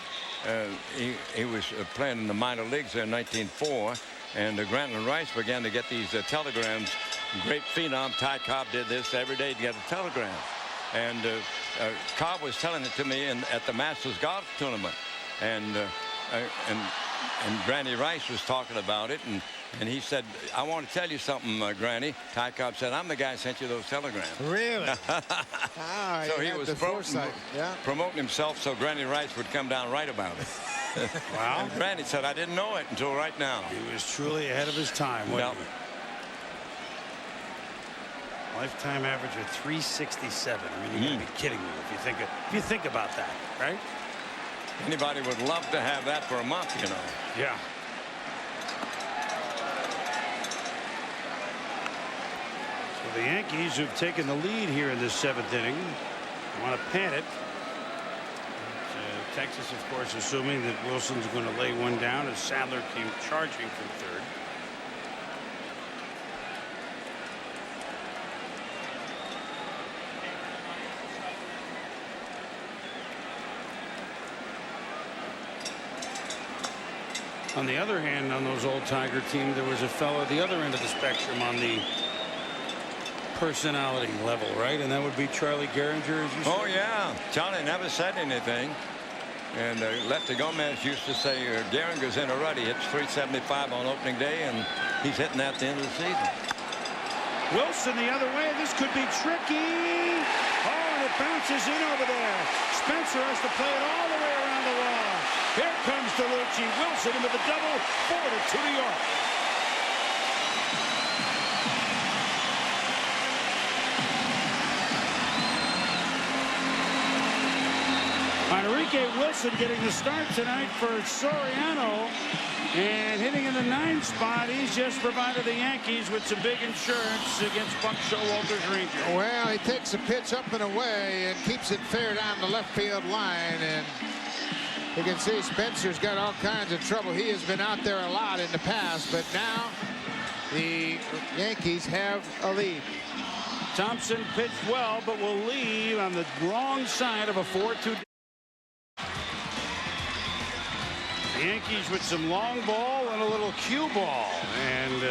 he was playing in the minor leagues there in 1904, and Grantland Rice began to get these telegrams. Great phenom, Ty Cobb did this every day to get a telegram. And Cobb was telling it to me at the Masters Golf Tournament. And Granny Rice was talking about it, and he said, I want to tell you something, Granny. Ty Cobb said, I'm the guy who sent you those telegrams. Really? So he was promoting himself so Granny Rice would come down right about it. Wow. And Granny said, I didn't know it until right now. He was truly ahead of his time, wasn't he? Lifetime average of 367. I mean, you gotta be kidding me if you think about that, right? Anybody would love to have that for a month, you know. Yeah. So the Yankees, who've taken the lead here in this 7th inning, want to pad it. Texas, of course, assuming that Wilson's going to lay one down as Sadler came charging from third. On the other hand, on those old Tiger teams, there was a fellow at the other end of the spectrum on the personality level, right? And that would be Charlie Gehringer, as you said. Oh, yeah. Charlie never said anything. And Lefty Gomez used to say Gehringer's in a rut. He hits 375 on opening day, and he's hitting that at the end of the season. Wilson the other way. This could be tricky. Oh, and it bounces in over there. Spencer has to play it all the way around the wall. Here comes DeLucci. Wilson into the double. 4-2 New York. Enrique Wilson getting the start tonight for Soriano, and hitting in the 9th spot. He's just provided the Yankees with some big insurance against Buck Showalter's Rangers. Well, he takes a pitch up and away and keeps it fair down the left field line, and you can see Spencer's got all kinds of trouble. He has been out there a lot in the past, but now the Yankees have a lead. Thompson pitched well, but will leave on the wrong side of a 4-2. The Yankees with some long ball and a little cue ball, and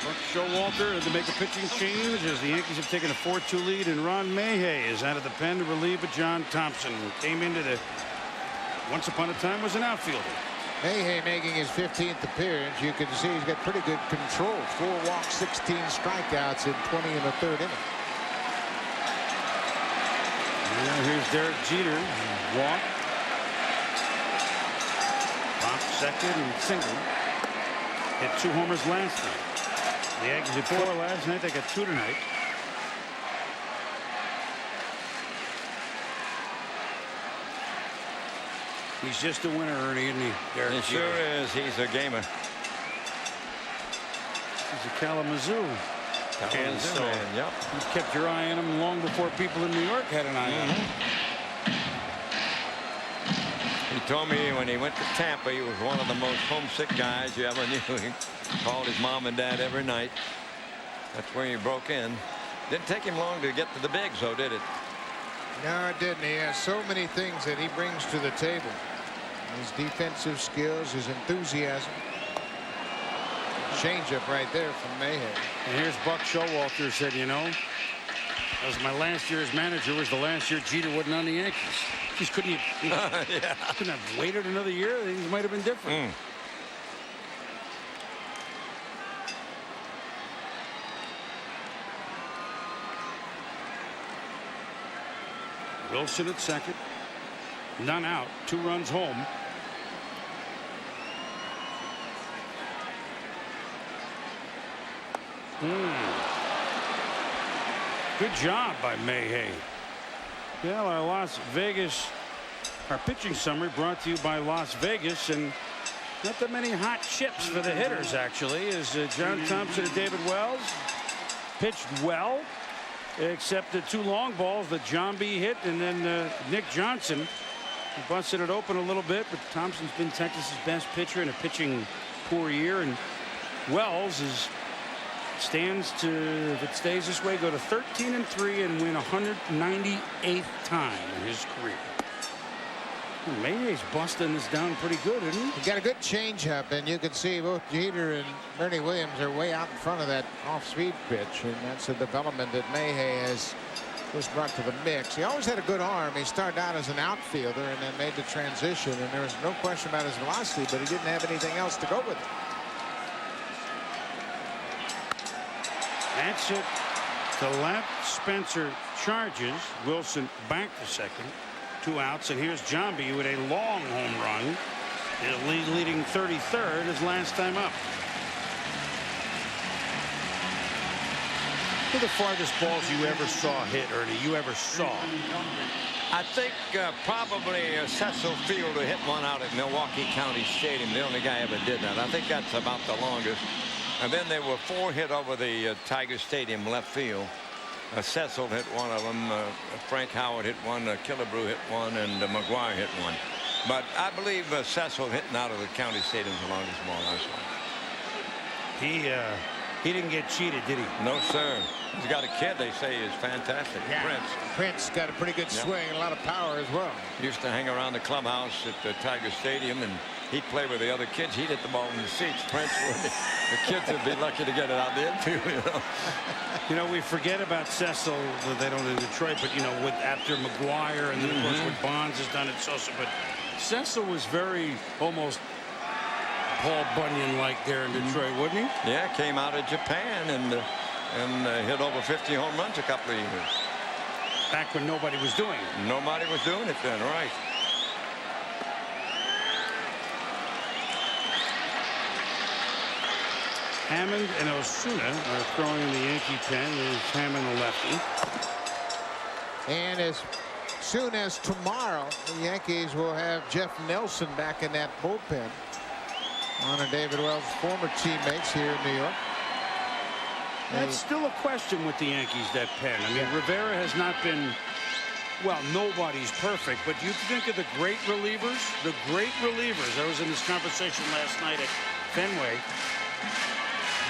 Buck Showalter to make a pitching change as the Yankees have taken a 4-2 lead, and Ron Mayhay is out of the pen to relieve of John Thompson, who came into the once upon a time was an outfielder. Mayhay making his 15th appearance. You can see he's got pretty good control. 4 walks, 16 strikeouts in 20 in the 3rd inning. And here's Derek Jeter. Walk. Pop second and single. Hit 2 homers last night. The Yankees hit 4 last night. They got 2 tonight. He's just a winner, Ernie, isn't he? Derek He sure is. He's a gamer. He's a Kalamazoo. And so man, yep. You kept your eye on him long before people in New York had an eye on him. He told me when he went to Tampa, he was one of the most homesick guys you ever knew. He called his mom and dad every night. That's where he broke in. Didn't take him long to get to the bigs, though, did it? No, it didn't. He has so many things that he brings to the table. His defensive skills, his enthusiasm. Changeup right there from Mayhem. And here's Buck Showalter said, you know, that was my last year as manager. Was the last year Jeter wasn't on the Yankees. Just couldn't couldn't have waited another year. Things might have been different. Wilson at second. None out. 2 runs home. Good job by Mayhay. Well, our Las Vegas, our pitching summary brought to you by Las Vegas, and not that many hot chips for the hitters, actually, as John Thompson and David Wells pitched well, except the 2 long balls that John B. hit, and then Nick Johnson busted it open a little bit, but Thompson's been Texas's best pitcher in a pitching poor year, and Wells stands to, if it stays this way, go to 13-3 and win 198th time in his career. Mayhe's busting this down pretty good, isn't he? He got a good changeup, and you can see both Jeter and Bernie Williams are way out in front of that off-speed pitch, and that's a development that Mayhe has just brought to the mix. He always had a good arm. He started out as an outfielder and then made the transition, and there was no question about his velocity, but he didn't have anything else to go with it. That's it. To left, Spencer charges. Wilson back to second. 2 outs, and here's Jambi with a long home run. Leading 33rd his last time up. Who are the farthest balls you ever saw hit, Ernie? You ever saw? I think probably Cecil Fielder hit one out at Milwaukee County Stadium. The only guy ever did that. I think that's about the longest. And then there were 4 hit over the Tiger Stadium left field. Cecil hit one of them. Frank Howard hit one. Killebrew hit one, and McGuire hit one. But I believe Cecil hitting out of the county stadium the longest ball I saw. He didn't get cheated, did he? No, sir. He's got a kid they say is fantastic. Yeah. Prince got a pretty good swing and a lot of power as well. Used to hang around the clubhouse at the Tiger Stadium, and he'd play with the other kids. He'd hit the ball in the seats. Prince would. The kids would be lucky to get it out the infield, you know. You know, we forget about Cecil. They don't in Detroit, but, you know, after McGuire and then, of course, what Bonds has done at Sosa. But Cecil was very almost Paul Bunyan-like there in Detroit, wouldn't he? Yeah, came out of Japan and hit over 50 home runs a couple of years. Back when nobody was doing it. Nobody was doing it then, right. Hammond and Osuna are throwing in the Yankee pen. There's Hammond, the lefty. And as soon as tomorrow, the Yankees will have Jeff Nelson back in that bullpen. One of David Wells' former teammates here in New York. That's still a question with the Yankees, that pen. I mean, Rivera has not been, well, nobody's perfect, but you think of the great relievers? The great relievers. I was in this conversation last night at Fenway.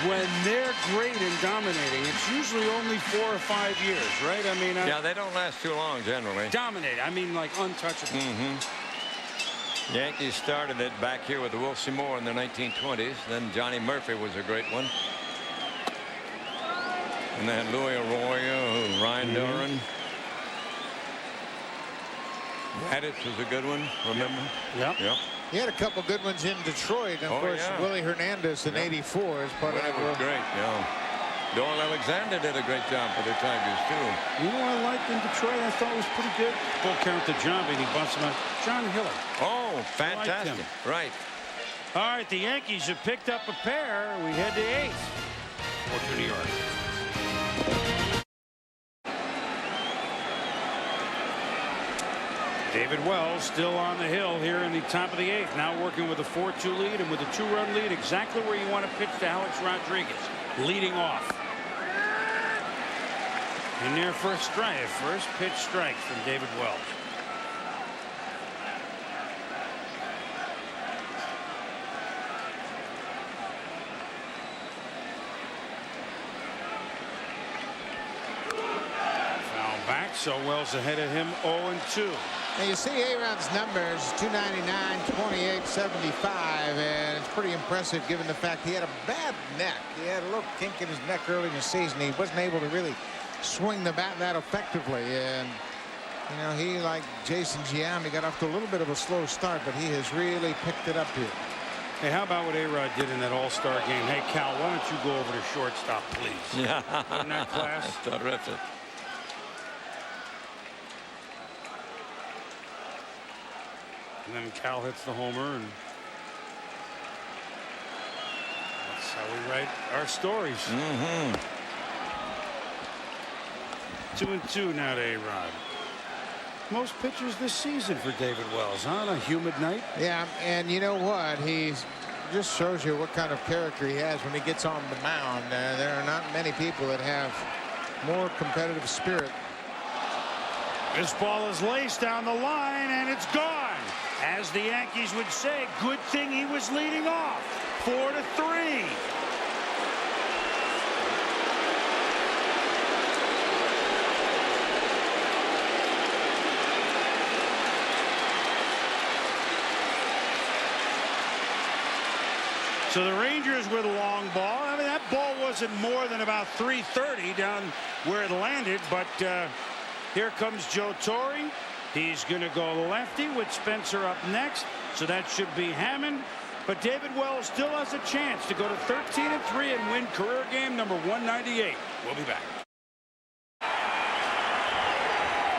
When they're great and dominating, it's usually only 4 or 5 years, right? I mean, yeah, they don't last too long generally. Dominate. I mean, like untouchable. Yankees started it back here with Wilcie Moore in the 1920s. Then Johnny Murphy was a great one. And then Louis Arroyo, Ryan Duran. Raditz was a good one, remember? Yep. He had a couple good ones in Detroit. And of course, Willie Hernandez in '84 is part of that. Was great, Doyle Alexander did a great job for the Tigers, too. You know what I liked in Detroit? I thought was pretty good. Full count to Jambi, and he busts him out. John Hiller. Oh, fantastic. Right. All right, the Yankees have picked up a pair. We head to 8th. For New York. David Wells still on the hill here in the top of the 8th. Now working with a 4-2 lead and with a 2-run lead, exactly where you want to pitch to Alex Rodriguez. Leading off. In there for a strike. First pitch strike from David Wells. Foul back, so Wells ahead of him 0-2. And you see A-Rod's numbers, 299, 28, 75, and it's pretty impressive given the fact he had a bad neck. He had a little kink in his neck early in the season. He wasn't able to really swing the bat that effectively. And, you know, he, like Jason Giambi, got off to a little bit of a slow start, but he has really picked it up here. Hey, how about what A-Rod did in that All-Star game? Hey, Cal, why don't you go over to shortstop, please? Yeah. Isn't that class? That's terrific. And then Cal hits the homer, and that's how we write our stories. 2-2 now to A-Rod. Most pitchers this season for David Wells, huh? On a humid night. Yeah, and you know what? He's just shows you what kind of character he has when he gets on the mound. There are not many people that have more competitive spirit. This ball is laced down the line, and it's gone. As the Yankees would say, good thing he was leading off. 4-3. So the Rangers with a long ball. I mean, that ball wasn't more than about 330 down where it landed, but here comes Joe Torre. He's going to go lefty with Spencer up next, so that should be Hammond. But David Wells still has a chance to go to 13-3 and win career game number 198. We'll be back.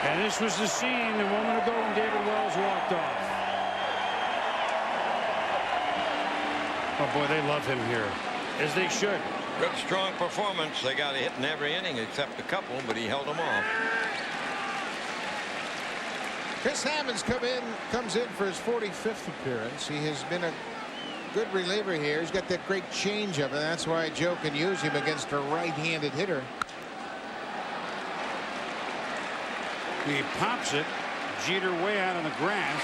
And this was the scene a moment ago when David Wells walked off. Oh, boy, they love him here, as they should. Good, strong performance. They got a hit in every inning except a couple, but he held them off. Chris Hammond comes in for his 45th appearance. He has been a good reliever here. He's got that great changeup, and that's why Joe can use him against a right-handed hitter. He pops it. Jeter way out on the grass,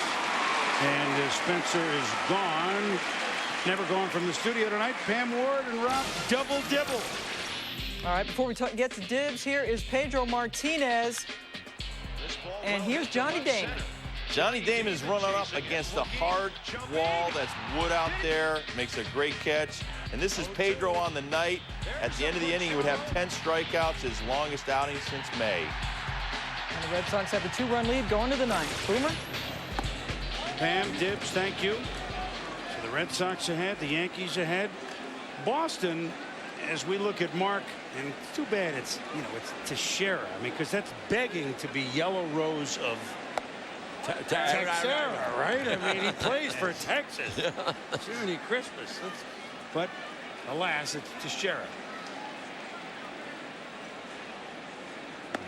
and Spencer is gone. Never gone from the studio tonight. Pam Ward and Rob double-dibble. All right, before we get to dibs, here is Pedro Martinez. And here's Johnny Damon. Johnny Damon is running up against the hard wall. That's wood out there. Makes a great catch. And this is Pedro on the night. At the end of the inning, he would have 10 strikeouts, his longest outing since May. And the Red Sox have a 2-run lead going to the ninth. Boomer? Pam, dibs, thank you. So the Red Sox ahead, the Yankees ahead. Boston, as we look at Mark, and it's too bad it's, it's Teixeira. I mean, because that's begging to be Yellow Rose of Teixeira, right? I mean, he plays for Texas. Jiminy Christmas. But alas, it's Teixeira.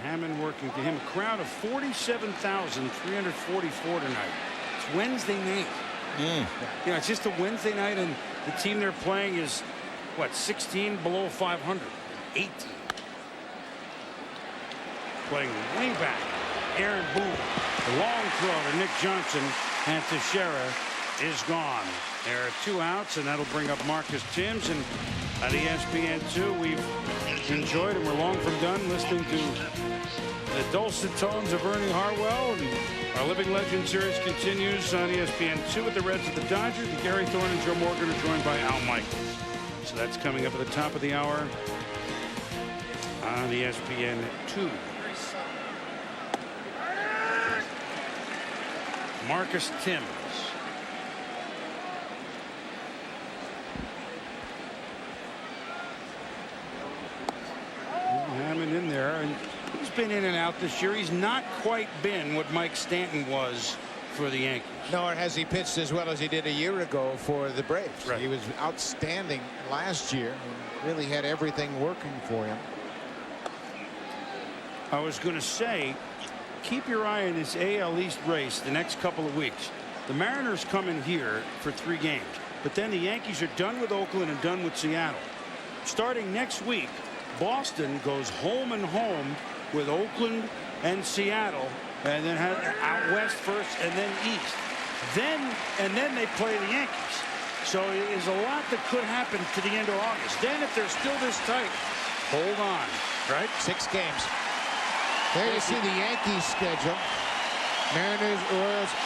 Hammond working to him. A crowd of 47,344 tonight. It's Wednesday night. It's just a Wednesday night, and the team they're playing is, what, 16 below 500. 18. Playing way back. Aaron Boone. The long throw to Nick Johnson, and Teixeira is gone. There are 2 outs, and that'll bring up Marcus Timms. And at ESPN2, we've enjoyed, and we're long from done, listening to the dulcet tones of Ernie Harwell. And our Living Legend series continues on ESPN2 with the Reds at the Dodgers. Gary Thorne and Joe Morgan are joined by Al Michaels. So that's coming up at the top of the hour on ESPN2. Marcus Timms. Hammond in there, and he's been in and out this year. He's not quite been what Mike Stanton was for the Yankees. Nor has he pitched as well as he did a year ago for the Braves. Right. He was outstanding last year and really had everything working for him. I was going to say, keep your eye on this AL East race the next couple of weeks. The Mariners come in here for 3 games, but then the Yankees are done with Oakland and done with Seattle. Starting next week, Boston goes home and home with Oakland and Seattle, and then out west first and then east. Then they play the Yankees. So there's a lot that could happen to the end of August. Then if they're still this tight, hold on, right? 6 games. There you see the Yankees schedule. Mariners,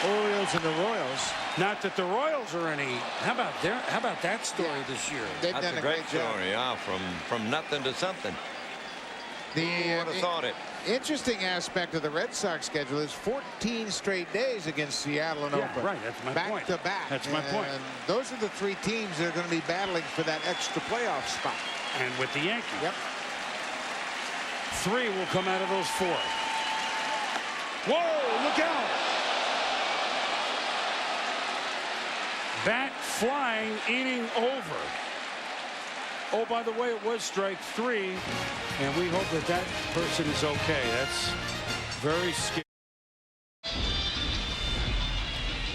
Orioles, and the Royals. Not that the Royals are any. How about that story this year? They've That's done a great story, yeah, from nothing to something. Who would have thought it? Interesting aspect of the Red Sox schedule is 14 straight days against Seattle and Oakland. Right, that's my point. Back to back. That's my point. And those are the 3 teams that are going to be battling for that extra playoff spot. And with the Yankees. Yep. 3 will come out of those 4. Whoa, look out. Bat flying, inning over. Oh, by the way, it was strike 3, and we hope that person is okay. That's very scary.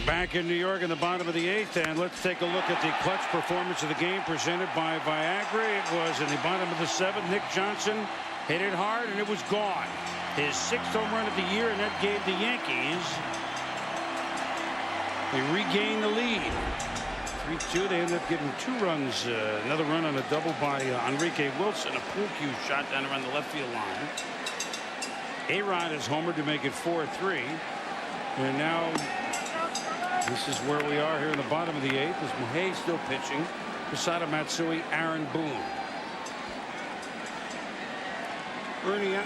Back in New York in the bottom of the 8th, and let's take a look at the clutch performance of the game presented by Viagra. It was in the bottom of the 7th. Nick Johnson hit it hard, and it was gone. His 6th home run of the year, and that gave the Yankees, they regained the lead. 3-2. They ended up getting 2 runs. Another run on a double by Enrique Wilson. A pool cue shot down around the left field line. A-Rod is homered to make it 4-3. And now this is where we are here in the bottom of the 8th. As Mohei still pitching. Posada, Matsui, Aaron Boone. Ernie,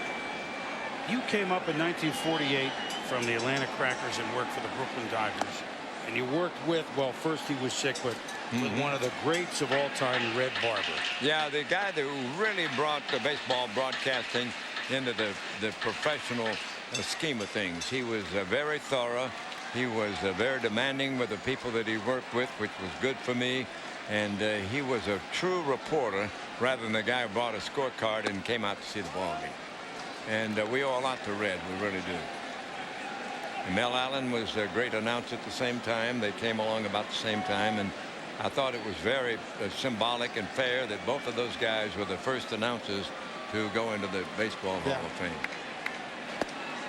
you came up in 1948 from the Atlanta Crackers and worked for the Brooklyn Dodgers. And you worked with, well, first he was sick, but with one of the greats of all time, Red Barber. Yeah, the guy that really brought the baseball broadcasting into the professional scheme of things. He was very thorough. He was very demanding with the people that he worked with, which was good for me. And he was a true reporter rather than the guy who brought a scorecard and came out to see the ball game. And we owe a lot to Red. We really do. Mel Allen was a great announcer at the same time. They came along about the same time, and I thought it was very symbolic and fair that both of those guys were the first announcers to go into the Baseball Hall of Fame.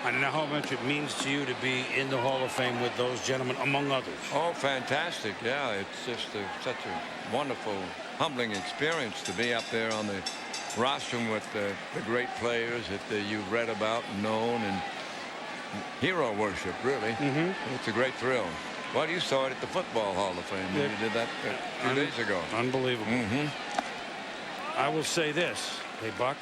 I don't know how much it means to you to be in the Hall of Fame with those gentlemen, among others. Oh, fantastic. Yeah, it's just such a wonderful, humbling experience to be up there on the rostrum with the great players that you've read about and known, and hero worship, really. It's a great thrill. Well, you saw it at the Football Hall of Fame. You did that a few days ago. Unbelievable. I will say this. Hey, Buck.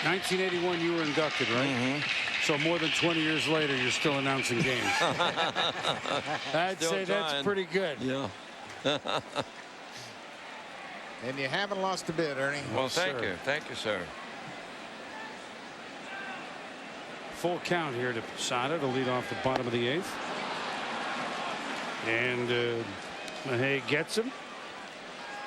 1981, you were inducted, right? So more than 20 years later, you're still announcing games. I'd say that's pretty good. Yeah. And you haven't lost a bit, Ernie. Well, thank you. Thank you, sir. Full count here to Posada to lead off the bottom of the 8th. And Mohei gets him.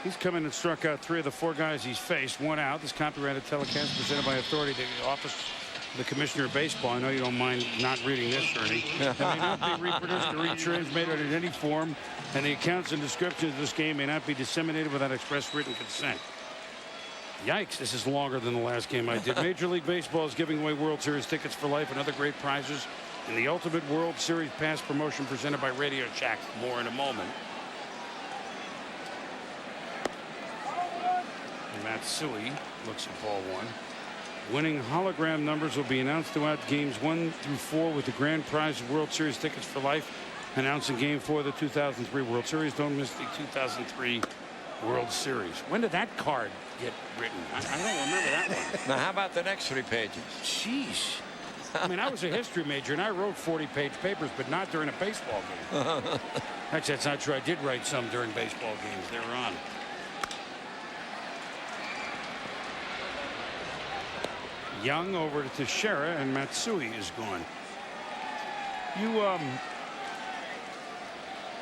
He's come in and struck out 3 of the 4 guys he's faced. 1 out. This copyrighted telecast presented by authority to the Office of the Commissioner of Baseball. I know you don't mind not reading this, Ernie. It may not be reproduced or retransmitted in any form, and the accounts and descriptions of this game may not be disseminated without express written consent. Yikes, this is longer than the last game I did. Major League Baseball is giving away World Series tickets for life and other great prizes in the Ultimate World Series Pass promotion presented by Radio Shack. More in a moment. Matsui looks at ball 1. Winning hologram numbers will be announced throughout games 1 through 4 with the grand prize of World Series tickets for life announced in game 4 of the 2003 World Series. Don't miss the 2003 World Series. When did that card get written? I don't remember that one. Now, how about the next 3 pages? Jeez. I mean, I was a history major, and I wrote 40-page papers, but not during a baseball game. Actually, that's not true. I did write some during baseball games. They were on. Young over to Teixeira, and Matsui is gone. You,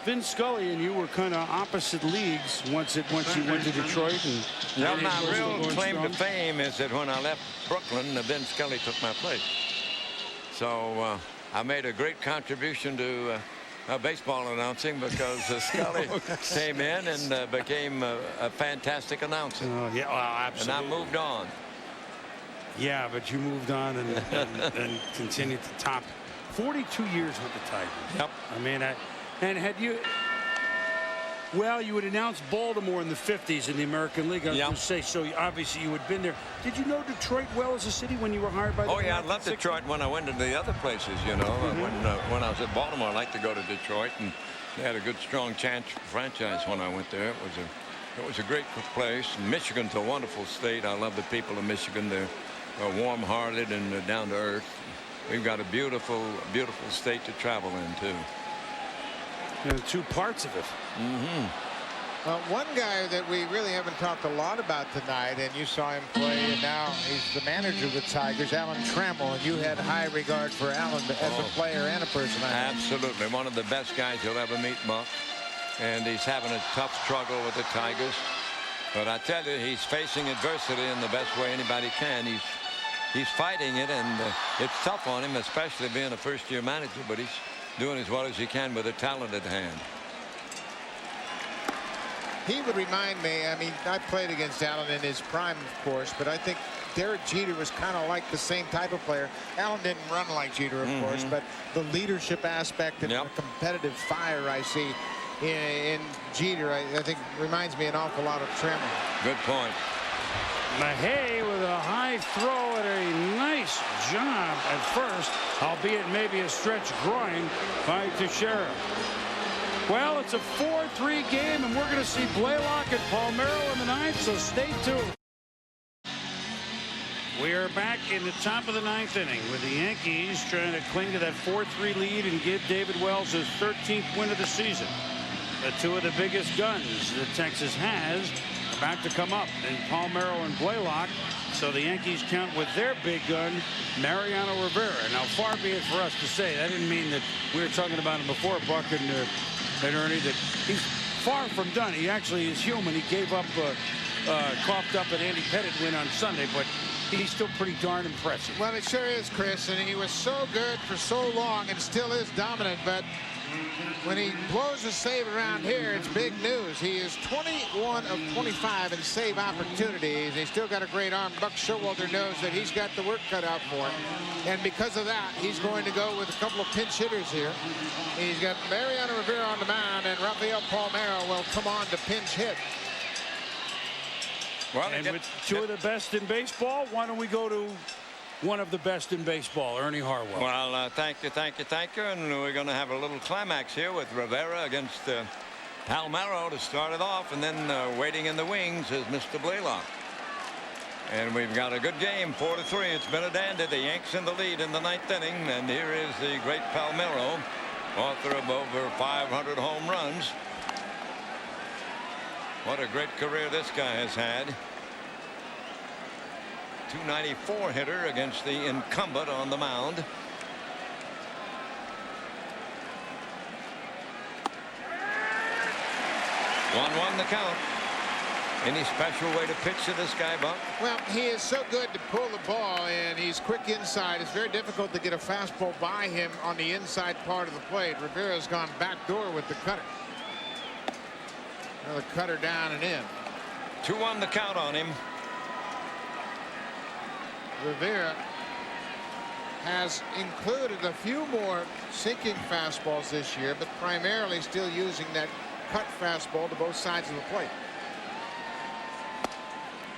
Vin Scully and you were kind of opposite leagues once you went to Detroit. And yeah, my real claim to fame is that when I left Brooklyn, Vin Scully took my place. So I made a great contribution to baseball announcing because Scully came in and became a fantastic announcer. Yeah, well, absolutely. And I moved on. Yeah, but you moved on and continued to top 42 years with the Tigers. Yep. I mean, and had you, well, you would announce Baltimore in the 50s in the American League. I was going to say, so obviously you had been there. Did you know Detroit well as a city when you were hired by the yeah, I loved Detroit when I went to the other places, you know. When I was at Baltimore, I liked to go to Detroit, and they had a good, strong franchise when I went there. It was a great place. Michigan's a wonderful state. I love the people of Michigan. They're warm-hearted and down to earth. We've got a beautiful, beautiful state to travel in, too. And 2 parts of it. One guy that we really haven't talked a lot about tonight, and you saw him play, and now he's the manager of the Tigers, Alan Trammell, and you had high regard for Alan as a player and a person. Absolutely. One of the best guys you'll ever meet, Buck. And he's having a tough struggle with the Tigers. But I tell you, he's facing adversity in the best way anybody can. He's fighting it, and it's tough on him, especially being a first-year manager, but he's doing as well as he can with a talented hand. He would remind me, I mean, I played against Alan in his prime, of course, but I think Derek Jeter was kind of like the same type of player. Alan didn't run like Jeter, of course, but the leadership aspect and the competitive fire I see in Jeter, I think reminds me an awful lot of Tremor. Good point. Mahay with a high throw and a nice job at first, albeit maybe a stretch groin by Teixeira. Well, it's a 4-3 game, and we're going to see Blaylock and Palmeiro in the ninth, so stay tuned. We are back in the top of the ninth inning with the Yankees trying to cling to that 4-3 lead and give David Wells his 13th win of the season. The two of the biggest guns that Texas has about to come up in Palmeiro and Blaylock. So the Yankees count with their big gun, Mariano Rivera. Now, far be it for us to say, that didn't mean that we were talking about him before, Buck and Ernie, that he's far from done. He actually is human. He gave up, coughed up an Andy Pettitte win on Sunday, but he's still pretty darn impressive. Well, it sure is, Chris, and he was so good for so long and still is dominant, but when he blows a save around here, it's big news. He is 21 of 25 in save opportunities. He's still got a great arm. Buck Showalter knows that he's got the work cut out for him. And because of that, he's going to go with a couple of pinch hitters here. He's got Mariano Rivera on the mound, and Rafael Palmeiro will come on to pinch hit. Well, and with two of the best in baseball, why don't we go to one of the best in baseball, Ernie Harwell. Well, thank you. And we're going to have a little climax here with Rivera against Palmeiro to start it off. And then waiting in the wings is Mr. Blaylock. And we've got a good game, 4-3. It's been a dandy. The Yanks in the lead in the ninth inning. And here is the great Palmeiro, author of over 500 home runs. What a great career this guy has had. 294 hitter against the incumbent on the mound. 1-1 the count. Any special way to pitch to this guy, Buck? Well, he is so good to pull the ball, and he's quick inside. It's very difficult to get a fastball by him on the inside part of the plate. Rivera's gone backdoor with the cutter. Another cutter down and in. 2-1 the count on him. Rivera has included a few more sinking fastballs this year, but primarily still using that cut fastball to both sides of the plate.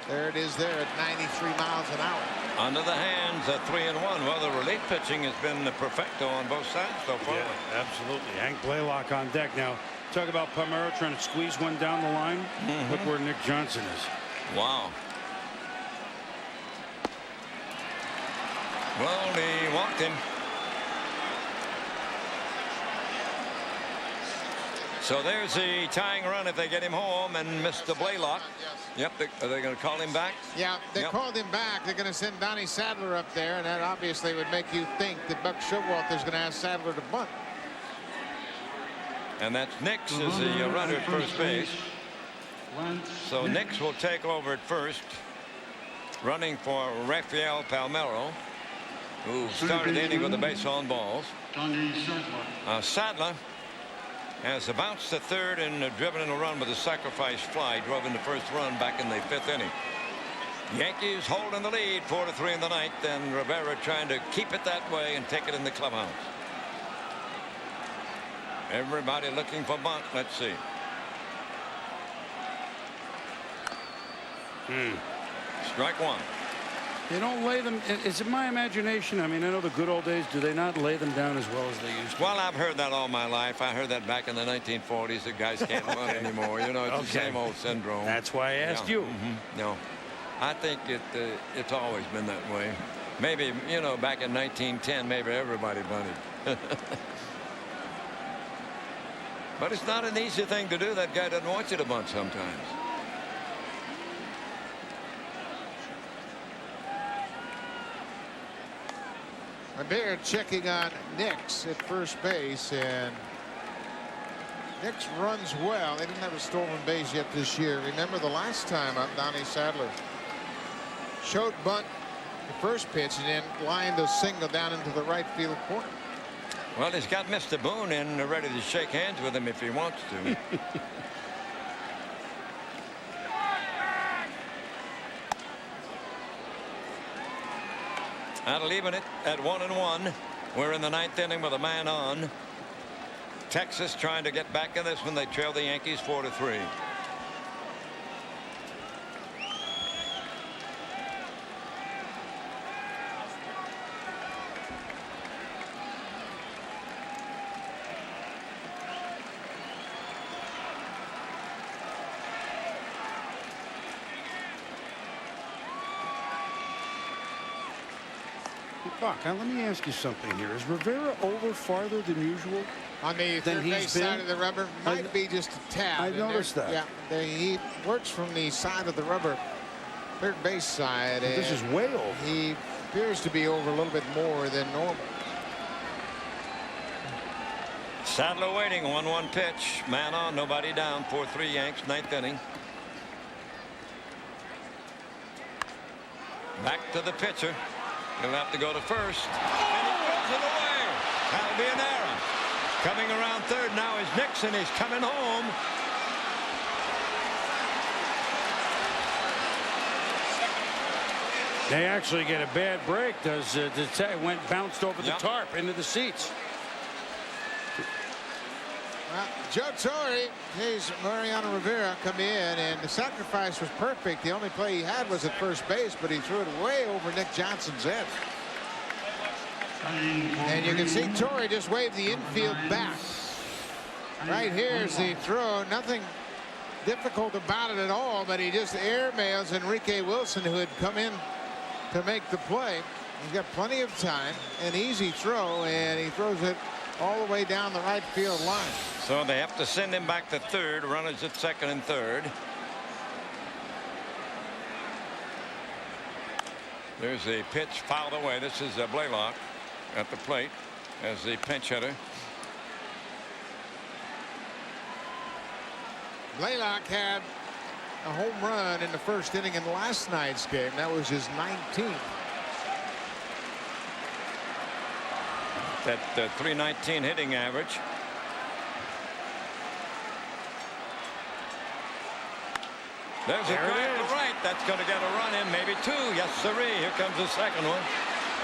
There it is there at 93 miles an hour. Under the hands at 3-1. Well, the relief pitching has been the perfecto on both sides so far. Yeah, absolutely. Hank Blaylock on deck. Now, talk about Palmeiro trying to squeeze one down the line. Look where Nick Johnson is. Wow. Well, he walked him. So there's the tying run if they get him home, and Mr. Blaylock. Yep, are they going to call him back? Yeah, they called him back. They're going to send Donnie Sadler up there, and that obviously would make you think that Buck Showalter's going to ask Sadler to bunt. And that's Nix is the runner at first base. So Nix will take over at first, running for Rafael Palmeiro, who started the inning with the base on balls. Sadler has bounced to third and driven in a run with a sacrifice fly. Drove in the first run back in the fifth inning. Yankees holding the lead 4-3 in the ninth, and Rivera trying to keep it that way and take it in the clubhouse. Everybody looking for bunt. Let's see. Strike one. They don't lay them. Is it my imagination? I mean, I know the good old days. Do they not lay them down as well as they used to? Well, I've heard that all my life. I heard that back in the 1940s that guys can't run anymore. You know, it's the same old syndrome. That's why I asked you. No, I think it's always been that way. Maybe, you know, back in 1910, maybe everybody bunted. But it's not an easy thing to do. That guy doesn't want you to bunt sometimes. They're checking on Nix at first base, and Nix runs well. They didn't have a stolen base yet this year. Remember the last time up, Donnie Sadler showed bunt the first pitch and then lined a single down into the right field corner. Well, he's got Mr. Boone in ready to shake hands with him if he wants to. That'll even it at 1-1. We're in the ninth inning with a man on. Texas trying to get back in this one. They trail the Yankees 4-3. Buck, now let me ask you something here. Is Rivera over farther than usual? On the third base side of the rubber, might be just a tad. I noticed that. Yeah, he works from the side of the rubber, third base side. But this is way over. He appears to be over a little bit more than normal. Sadler waiting, 1-1 pitch. Man on, nobody down. 4-3 Yanks, 9th inning. Back to the pitcher. He'll have to go to first. And he throws it away. That'll be an error. Coming around third now is Nixon. He's coming home. They actually get a bad break. Bounced over the tarp into the seats. Well, Joe Torre sees Mariano Rivera come in, and the sacrifice was perfect. The only play he had was at first base, but he threw it way over Nick Johnson's head. And you can see Torre just wave the infield back. Right here's the throw. Nothing difficult about it at all, but he just airmails Enrique Wilson, who had come in to make the play. He's got plenty of time, an easy throw, and he throws it all the way down the right field line. So they have to send him back to third. Runners at second and third. There's a pitch fouled away. This is Blaylock at the plate as the pinch hitter. Blaylock had a home run in the first inning in last night's game. That was his 19th. That .319 hitting average. There's a drive to right. That's going to get a run in, maybe two. Yes, sirree. Here comes the second one.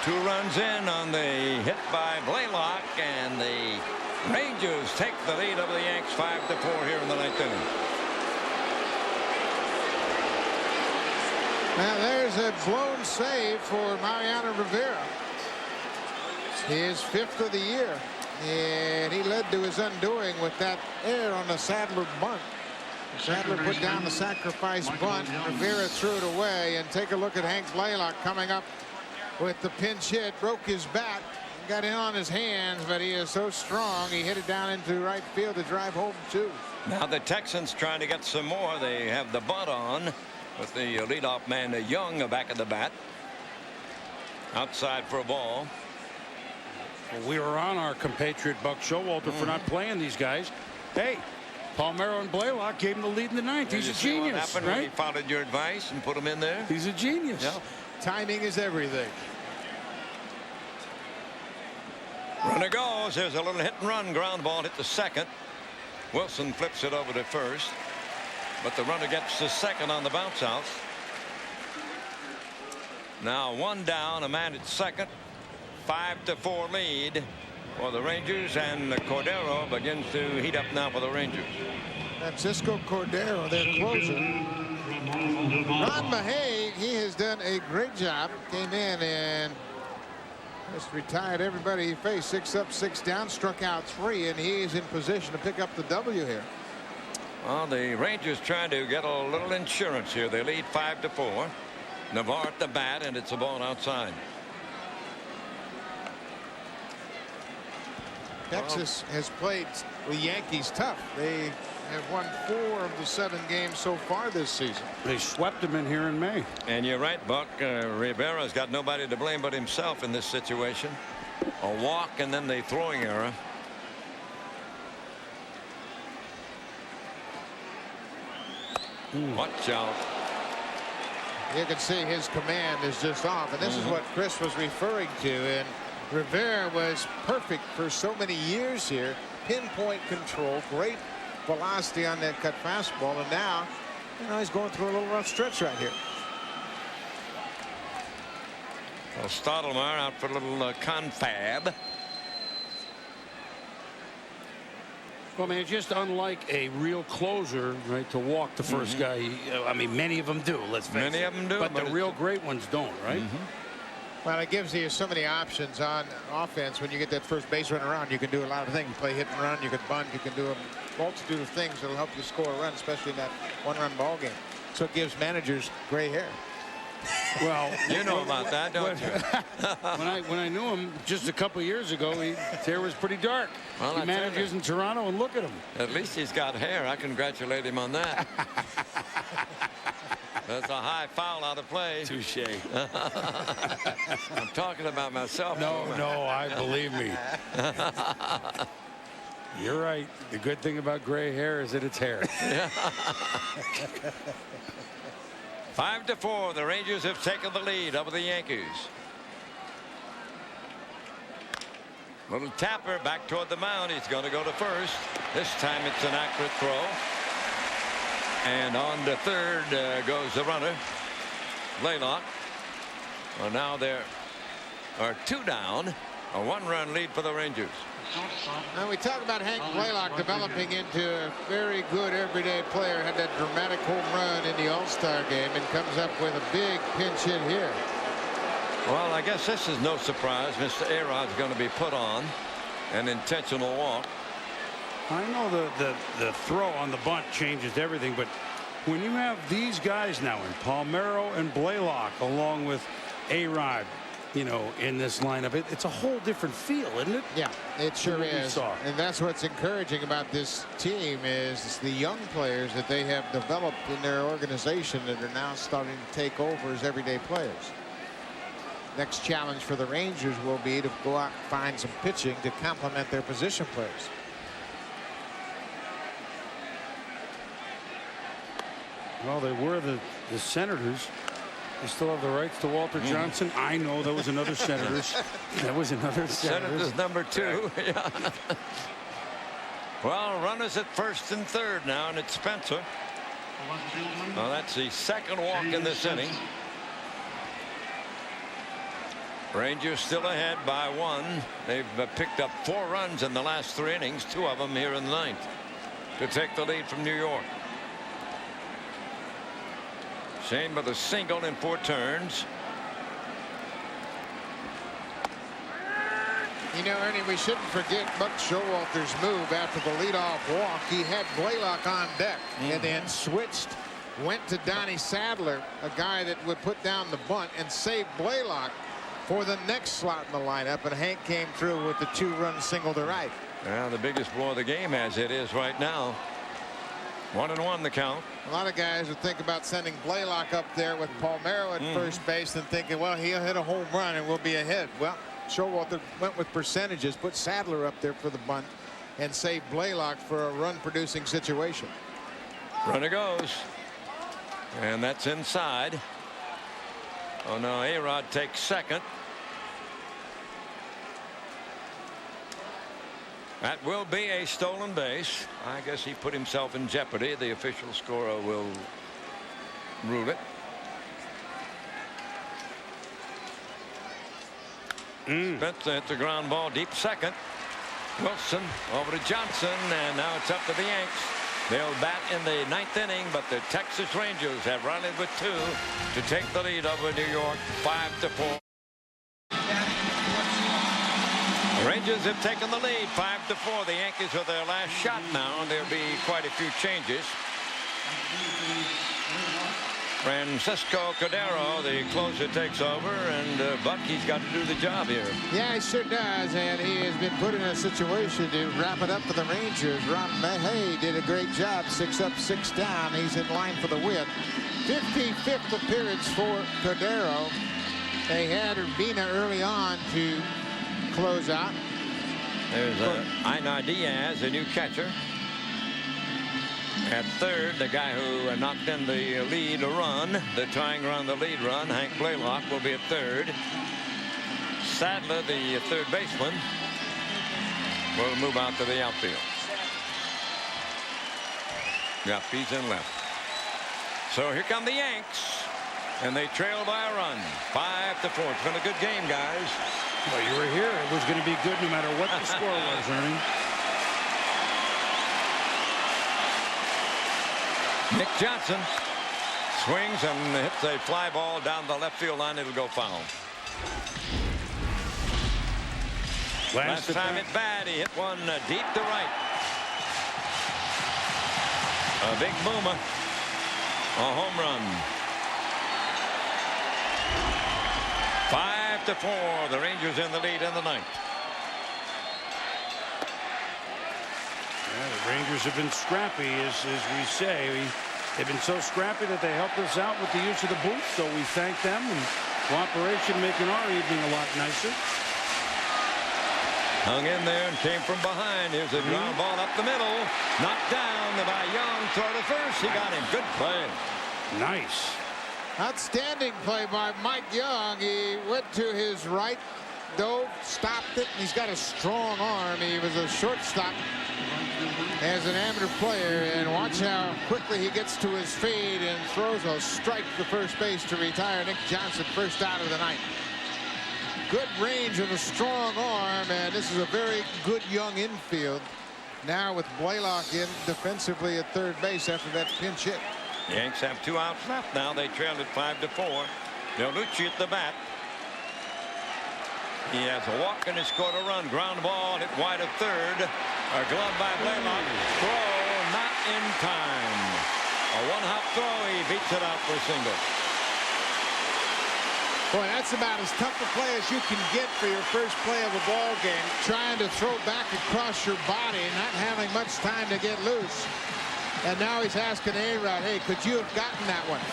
2 runs in on the hit by Blaylock, and the Rangers take the lead over the Yanks 5-4 here in the 9th inning. Now there's a blown save for Mariano Rivera. His 5th of the year, and he led to his undoing with that error on the Sadler bunt. Sadler put down the sacrifice bunt. Rivera threw it away, and take a look at Hank Blaylock coming up with the pinch hit. Broke his bat, got in on his hands, but he is so strong he hit it down into right field to drive home 2. Now the Texans trying to get some more. They have the bunt on with the leadoff man Young back at the bat. Outside for a ball. Well, we were on our compatriot Buck Showalter for not playing these guys. Hey, Palmeiro and Blaylock gave him the lead in the 9th. He's a genius, what happened right? when he followed your advice and put him in there? He's a genius. Yeah. Timing is everything. Runner goes. There's a little hit and run. Ground ball hit the second. Wilson flips it over to first, but the runner gets to second on the bounce out. Now 1 down, a man at second. 5-4 lead for the Rangers, and Cordero begins to heat up now for the Rangers. Francisco Cordero, their closer. Ron Mahay, he has done a great job. Came in and just retired everybody he faced. 6 up, 6 down, struck out 3, and he is in position to pick up the W here. Well, the Rangers trying to get a little insurance here. They lead 5-4. Navarre at the bat, and it's a ball outside. Texas has played the Yankees tough. They have won 4 of the 7 games so far this season. They swept them in here in May. And you're right, Buck. Rivera's got nobody to blame but himself in this situation. A walk and then the throwing error. Watch out. You can see his command is just off, and this is what Chris was referring to. And Rivera was perfect for so many years here. Pinpoint control, great velocity on that cut fastball, and now, you know, he's going through a little rough stretch right here. Well, Stottlemyre out for a little confab. Well, man, it's just unlike a real closer, right, to walk the first guy. I mean, many of them do, let's face it. Many of them do. But the real great ones don't, right? Well, it gives you so many options on offense. When you get that first base runner around, you can do a lot of things. Play hit and run, you can bunt, you can do a multitude of things that will help you score a run, especially in that one-run ball game. So it gives managers gray hair. Well, you know about that, don't you? when I knew him just a couple of years ago, his hair was pretty dark. Well, he manages in Toronto, and look at him. At least he's got hair. I congratulate him on that. That's a high foul out of play. Touche. I'm talking about myself. No, I believe me. You're right. The good thing about gray hair is that it's hair. 5-4. The Rangers have taken the lead over the Yankees. Little tapper back toward the mound. He's going to go to first. This time it's an accurate throw. And on to third goes the runner, Blaylock. Well, now there are 2 down. A 1-run lead for the Rangers. Now we talk about Hank Blaylock developing into a very good everyday player. Had that dramatic home run in the All-Star game and comes up with a big pinch hit here. Well, I guess this is no surprise. Mr. A-Rod's going to be put on an intentional walk. I know the throw on the bunt changes everything, but when you have these guys now in Palmeiro and Blaylock along with A-Rod, you know, in this lineup, it's a whole different feel, isn't it? Yeah, it sure is. And that's what's encouraging about this team is the young players that they have developed in their organization that are now starting to take over as everyday players. Next challenge for the Rangers will be to go out and find some pitching to complement their position players. Well, they were the Senators. They still have the rights to Walter Johnson. I know there was another Senators. That was another Senators number 2. Yeah. Well, runners at first and third now, and it's Spencer. Well, that's the second walk in this inning. Rangers still ahead by 1. They've picked up 4 runs in the last 3 innings, 2 of them here in the 9th, to take the lead from New York. Shane with a single in 4 turns. You know, Ernie, we shouldn't forget Buck Showalter's move after the leadoff walk. He had Blaylock on deck and then switched, went to Donnie Sadler, a guy that would put down the bunt and save Blaylock for the next slot in the lineup, and Hank came through with the 2-run single to right. Well, the biggest blow of the game as it is right now. 1-1 the count. A lot of guys would think about sending Blaylock up there with Palmeiro at first base and thinking, well, he'll hit a home run and we'll be ahead. Well, Showalter went with percentages, put Sadler up there for the bunt, and saved Blaylock for a run-producing situation. Runner goes. And that's inside. Oh, no, A-Rod takes second. That will be a stolen base. I guess he put himself in jeopardy. The official scorer will rule it. Spencer hits the ground ball deep second. Wilson over to Johnson, and now it's up to the Yanks. They'll bat in the 9th inning, but the Texas Rangers have rallied with 2 to take the lead over New York 5-4. The Rangers have taken the lead 5-4. The Yankees with their last shot now, and there'll be quite a few changes. Francisco Cordero, the closer, takes over, and Buck, he's got to do the job here. Yeah, he sure does, and he has been put in a situation to wrap it up for the Rangers. Ron Mahey did a great job, 6 up, 6 down. He's in line for the win. 55th appearance for Cordero. They had Urbina early on to close out. There's Einar Diaz, a new catcher. At third, the guy who knocked in the lead run, the tying run, the lead run, Hank Blaylock, will be at third. Sadler, the third baseman, will move out to the outfield. Yep, he's in left. So here come the Yanks, and they trail by a run, 5-4. It's been a good game, guys. Well, you were here. It was going to be good no matter what the score was, Ernie. Nick Johnson swings and hits a fly ball down the left field line. It'll go foul. Last time at bat, he hit one deep to right. A big boomer. A home run. 5-4. The Rangers in the lead in the ninth. Yeah, the Rangers have been scrappy, as we say. They've been so scrappy that they helped us out with the use of the booth, so we thank them, and cooperation making our evening a lot nicer. Hung in there and came from behind. Here's a ground ball up the middle. Knocked down by Young. Throw to first. He got him. Good play. Nice. Outstanding play by Mike Young. He went to his right, dove, stopped it, and he's got a strong arm. He was a shortstop as an amateur player, and watch how quickly he gets to his feet and throws a strike to first base to retire Nick Johnson, first out of the ninth. Good range and a strong arm, and this is a very good young infield. Now with Blaylock in defensively at third base after that pinch hit. Yanks have 2 outs left now. They trailed it 5-4. Dellucci at the bat. He has a walk and he scored a run. Ground ball hit wide of third. A glove by Blaylock. Throw not in time. A one-hop throw. He beats it out for a single. Boy, that's about as tough a play as you can get for your first play of a ball game. Trying to throw back across your body, not having much time to get loose. And now he's asking A-Rod, hey, could you have gotten that one?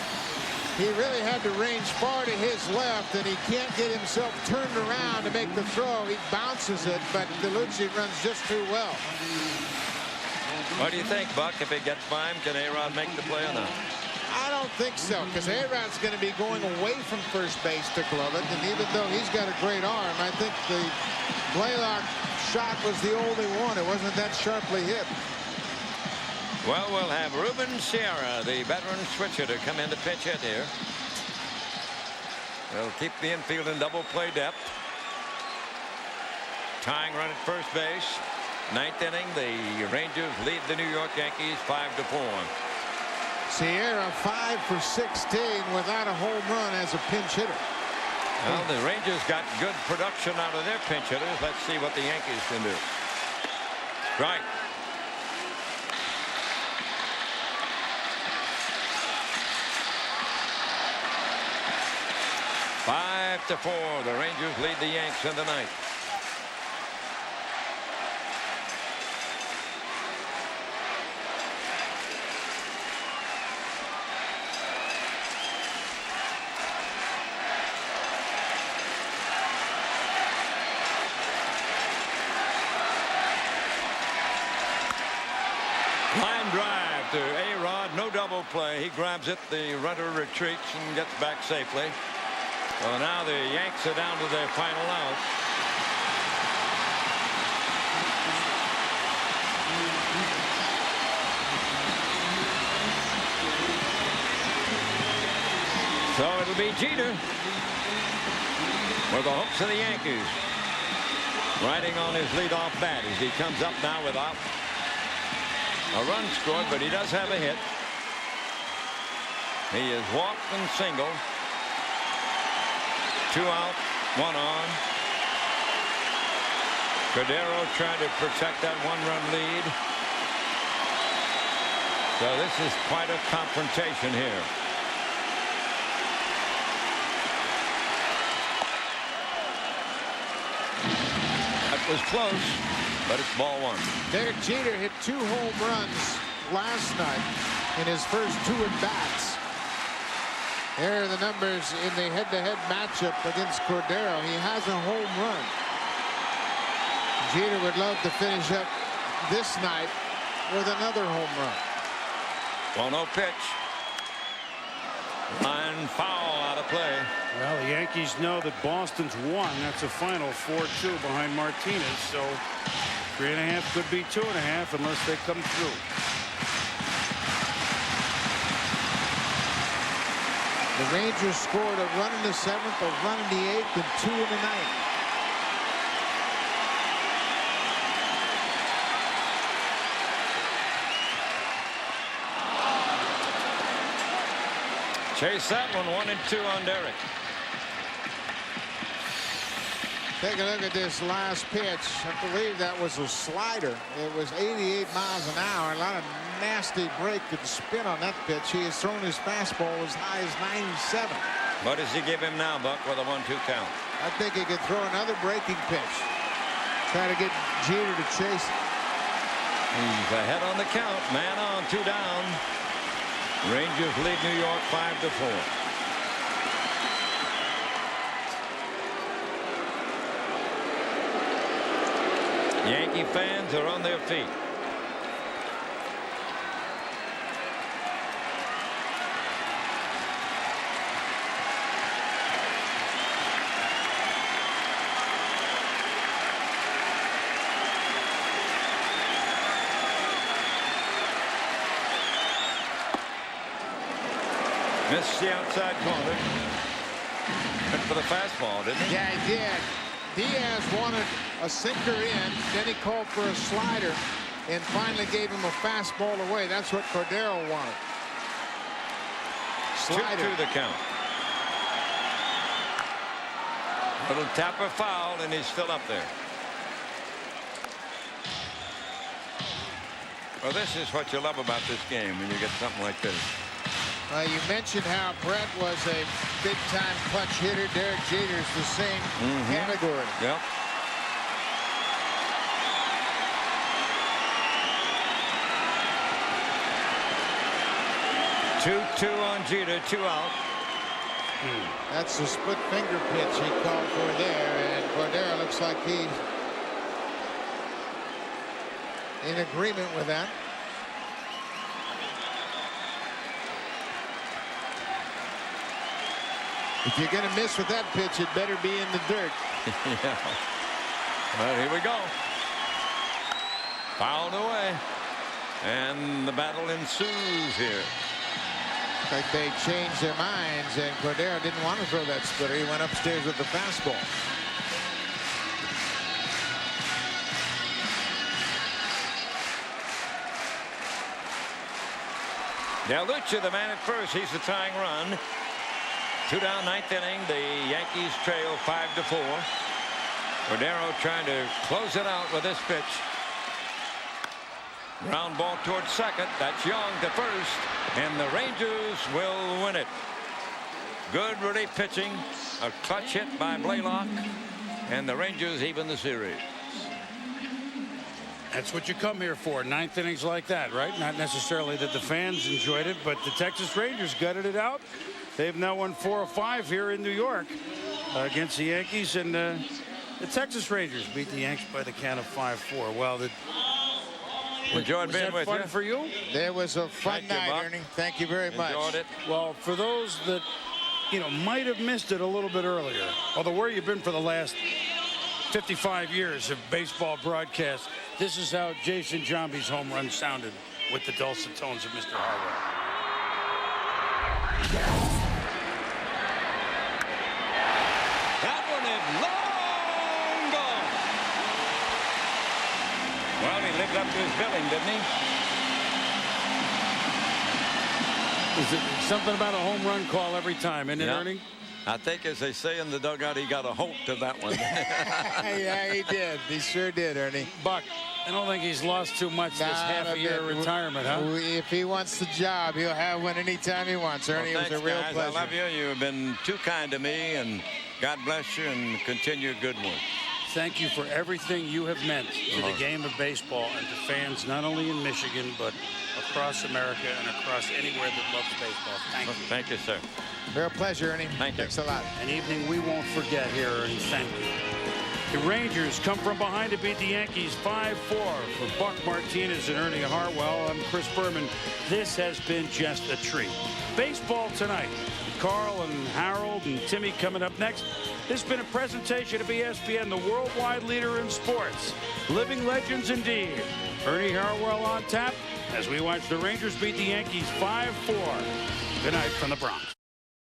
He really had to range far to his left, and he can't get himself turned around to make the throw. He bounces it, but Dellucci runs just too well. What do you think, Buck? If it gets by him, can A-Rod make the play or not? I don't think so, because A-Rod's going to be going away from first base to glove it, and even though he's got a great arm, I think the Blaylock shot was the only one. It wasn't that sharply hit. Well, we'll have Ruben Sierra, the veteran switcher, to come in to pitch hit here. They'll keep the infield in double play depth. Tying run at first base. Ninth inning, the Rangers lead the New York Yankees 5-4. Sierra 5 for 16 without a home run as a pinch hitter. Well, the Rangers got good production out of their pinch hitters. Let's see what the Yankees can do. Right. Five to 4. The Rangers lead the Yanks in the ninth. Line drive to A-Rod. No double play. He grabs it. The runner retreats and gets back safely. Well, now the Yanks are down to their final out. So it'll be Jeter with the hopes of the Yankees riding on his leadoff bat as he comes up now without a run scored, but he does have a hit. He is walked and singled. 2 out, 1 on. Cordero trying to protect that 1-run lead. So this is quite a confrontation here. That was close, but it's ball 1. Derek Jeter hit 2 home runs last night in his first 2 at-bats. Here are the numbers in the head-to-head matchup against Cordero. He has a home run. Jeter would love to finish up this night with another home run. 1-0 pitch. Line foul out of play. Well, the Yankees know that Boston's won. That's a final 4-2 behind Martinez. So 3.5 could be 2.5 unless they come through. The Rangers scored a run in the 7th, a run in the 8th, and 2 in the 9th. Chase that one, 1-2 on Derek. Take a look at this last pitch. I believe that was a slider. It was 88 miles an hour. A lot of nasty break and spin on that pitch. He has thrown his fastball as high as 97. What does he give him now, Buck, with a 1-2 count? I think he could throw another breaking pitch. Try to get Jeter to chase it. He's ahead on the count. Man on, 2 down. Rangers lead New York 5-4. Yankee fans are on their feet. Missed the outside corner. Went for the fastball, didn't he? Yeah, he did. Diaz wanted a sinker in, then he called for a slider, and finally gave him a fastball away. That's what Cordero wanted. Slider. 2-2 the count. Little tapper foul, and he's still up there. Well, this is what you love about this game when you get something like this. You mentioned how Brett was a big-time clutch hitter. Derek Jeter's the same category. Yep. Two on Jeter, 2 out. That's a split finger pitch he called for there, and Cordero looks like he's in agreement with that. If you're going to miss with that pitch, it better be in the dirt. Yeah. Well, here we go. Fouled away. And the battle ensues here. Like they changed their minds, and Cordero didn't want to throw that splitter. He went upstairs with the fastball. Del Lucha, the man at first. He's the tying run. 2 down, 9th inning. The Yankees trail 5-4. Cordero trying to close it out with this pitch. Ground ball towards second. That's Young to first. And the Rangers will win it. Good relief pitching. A clutch hit by Blaylock. And the Rangers even the series. That's what you come here for. 9th innings like that, right? Not necessarily that the fans enjoyed it, but the Texas Rangers gutted it out. They've now won 4 of 5 here in New York against the Yankees, and the Texas Rangers beat the Yanks by the count of 5-4. Well, enjoyed being with you. Was that fun for you? There was a fun night, Ernie. Thank you very much. Enjoyed it. Well, for those that might have missed it a little bit earlier, although where you've been for the last 55 years of baseball broadcasts, this is how Jason Giambi's home run sounded with the dulcet tones of Mr. Harwell. That one is long gone. Well, he lived up to his billing, didn't he? Is it something about a home run call every time, isn't it, Ernie? I think, as they say in the dugout, he got a holt to that one. Yeah, he did. He sure did, Ernie. Buck, I don't think he's lost too much this half-a-year retirement, huh? If he wants the job, he'll have one anytime he wants, Ernie. Well, it was a real guys. pleasure. I love you. You've been too kind to me, and God bless you, and continue good work. Thank you for everything you have meant to the game of baseball and to fans not only in Michigan, but across America and across anywhere that loves baseball. Thank you. Thank you, sir. Real pleasure, Ernie. Thanks a lot. An evening we won't forget here, Ernie. Thank you. The Rangers come from behind to beat the Yankees 5-4. For Buck Martinez and Ernie Harwell, I'm Chris Berman. This has been just a treat. Baseball tonight. Carl and Harold and Timmy coming up next. This has been a presentation of ESPN, the worldwide leader in sports. Living legends indeed. Ernie Harwell on tap as we watch the Rangers beat the Yankees 5-4. Good night from the Bronx.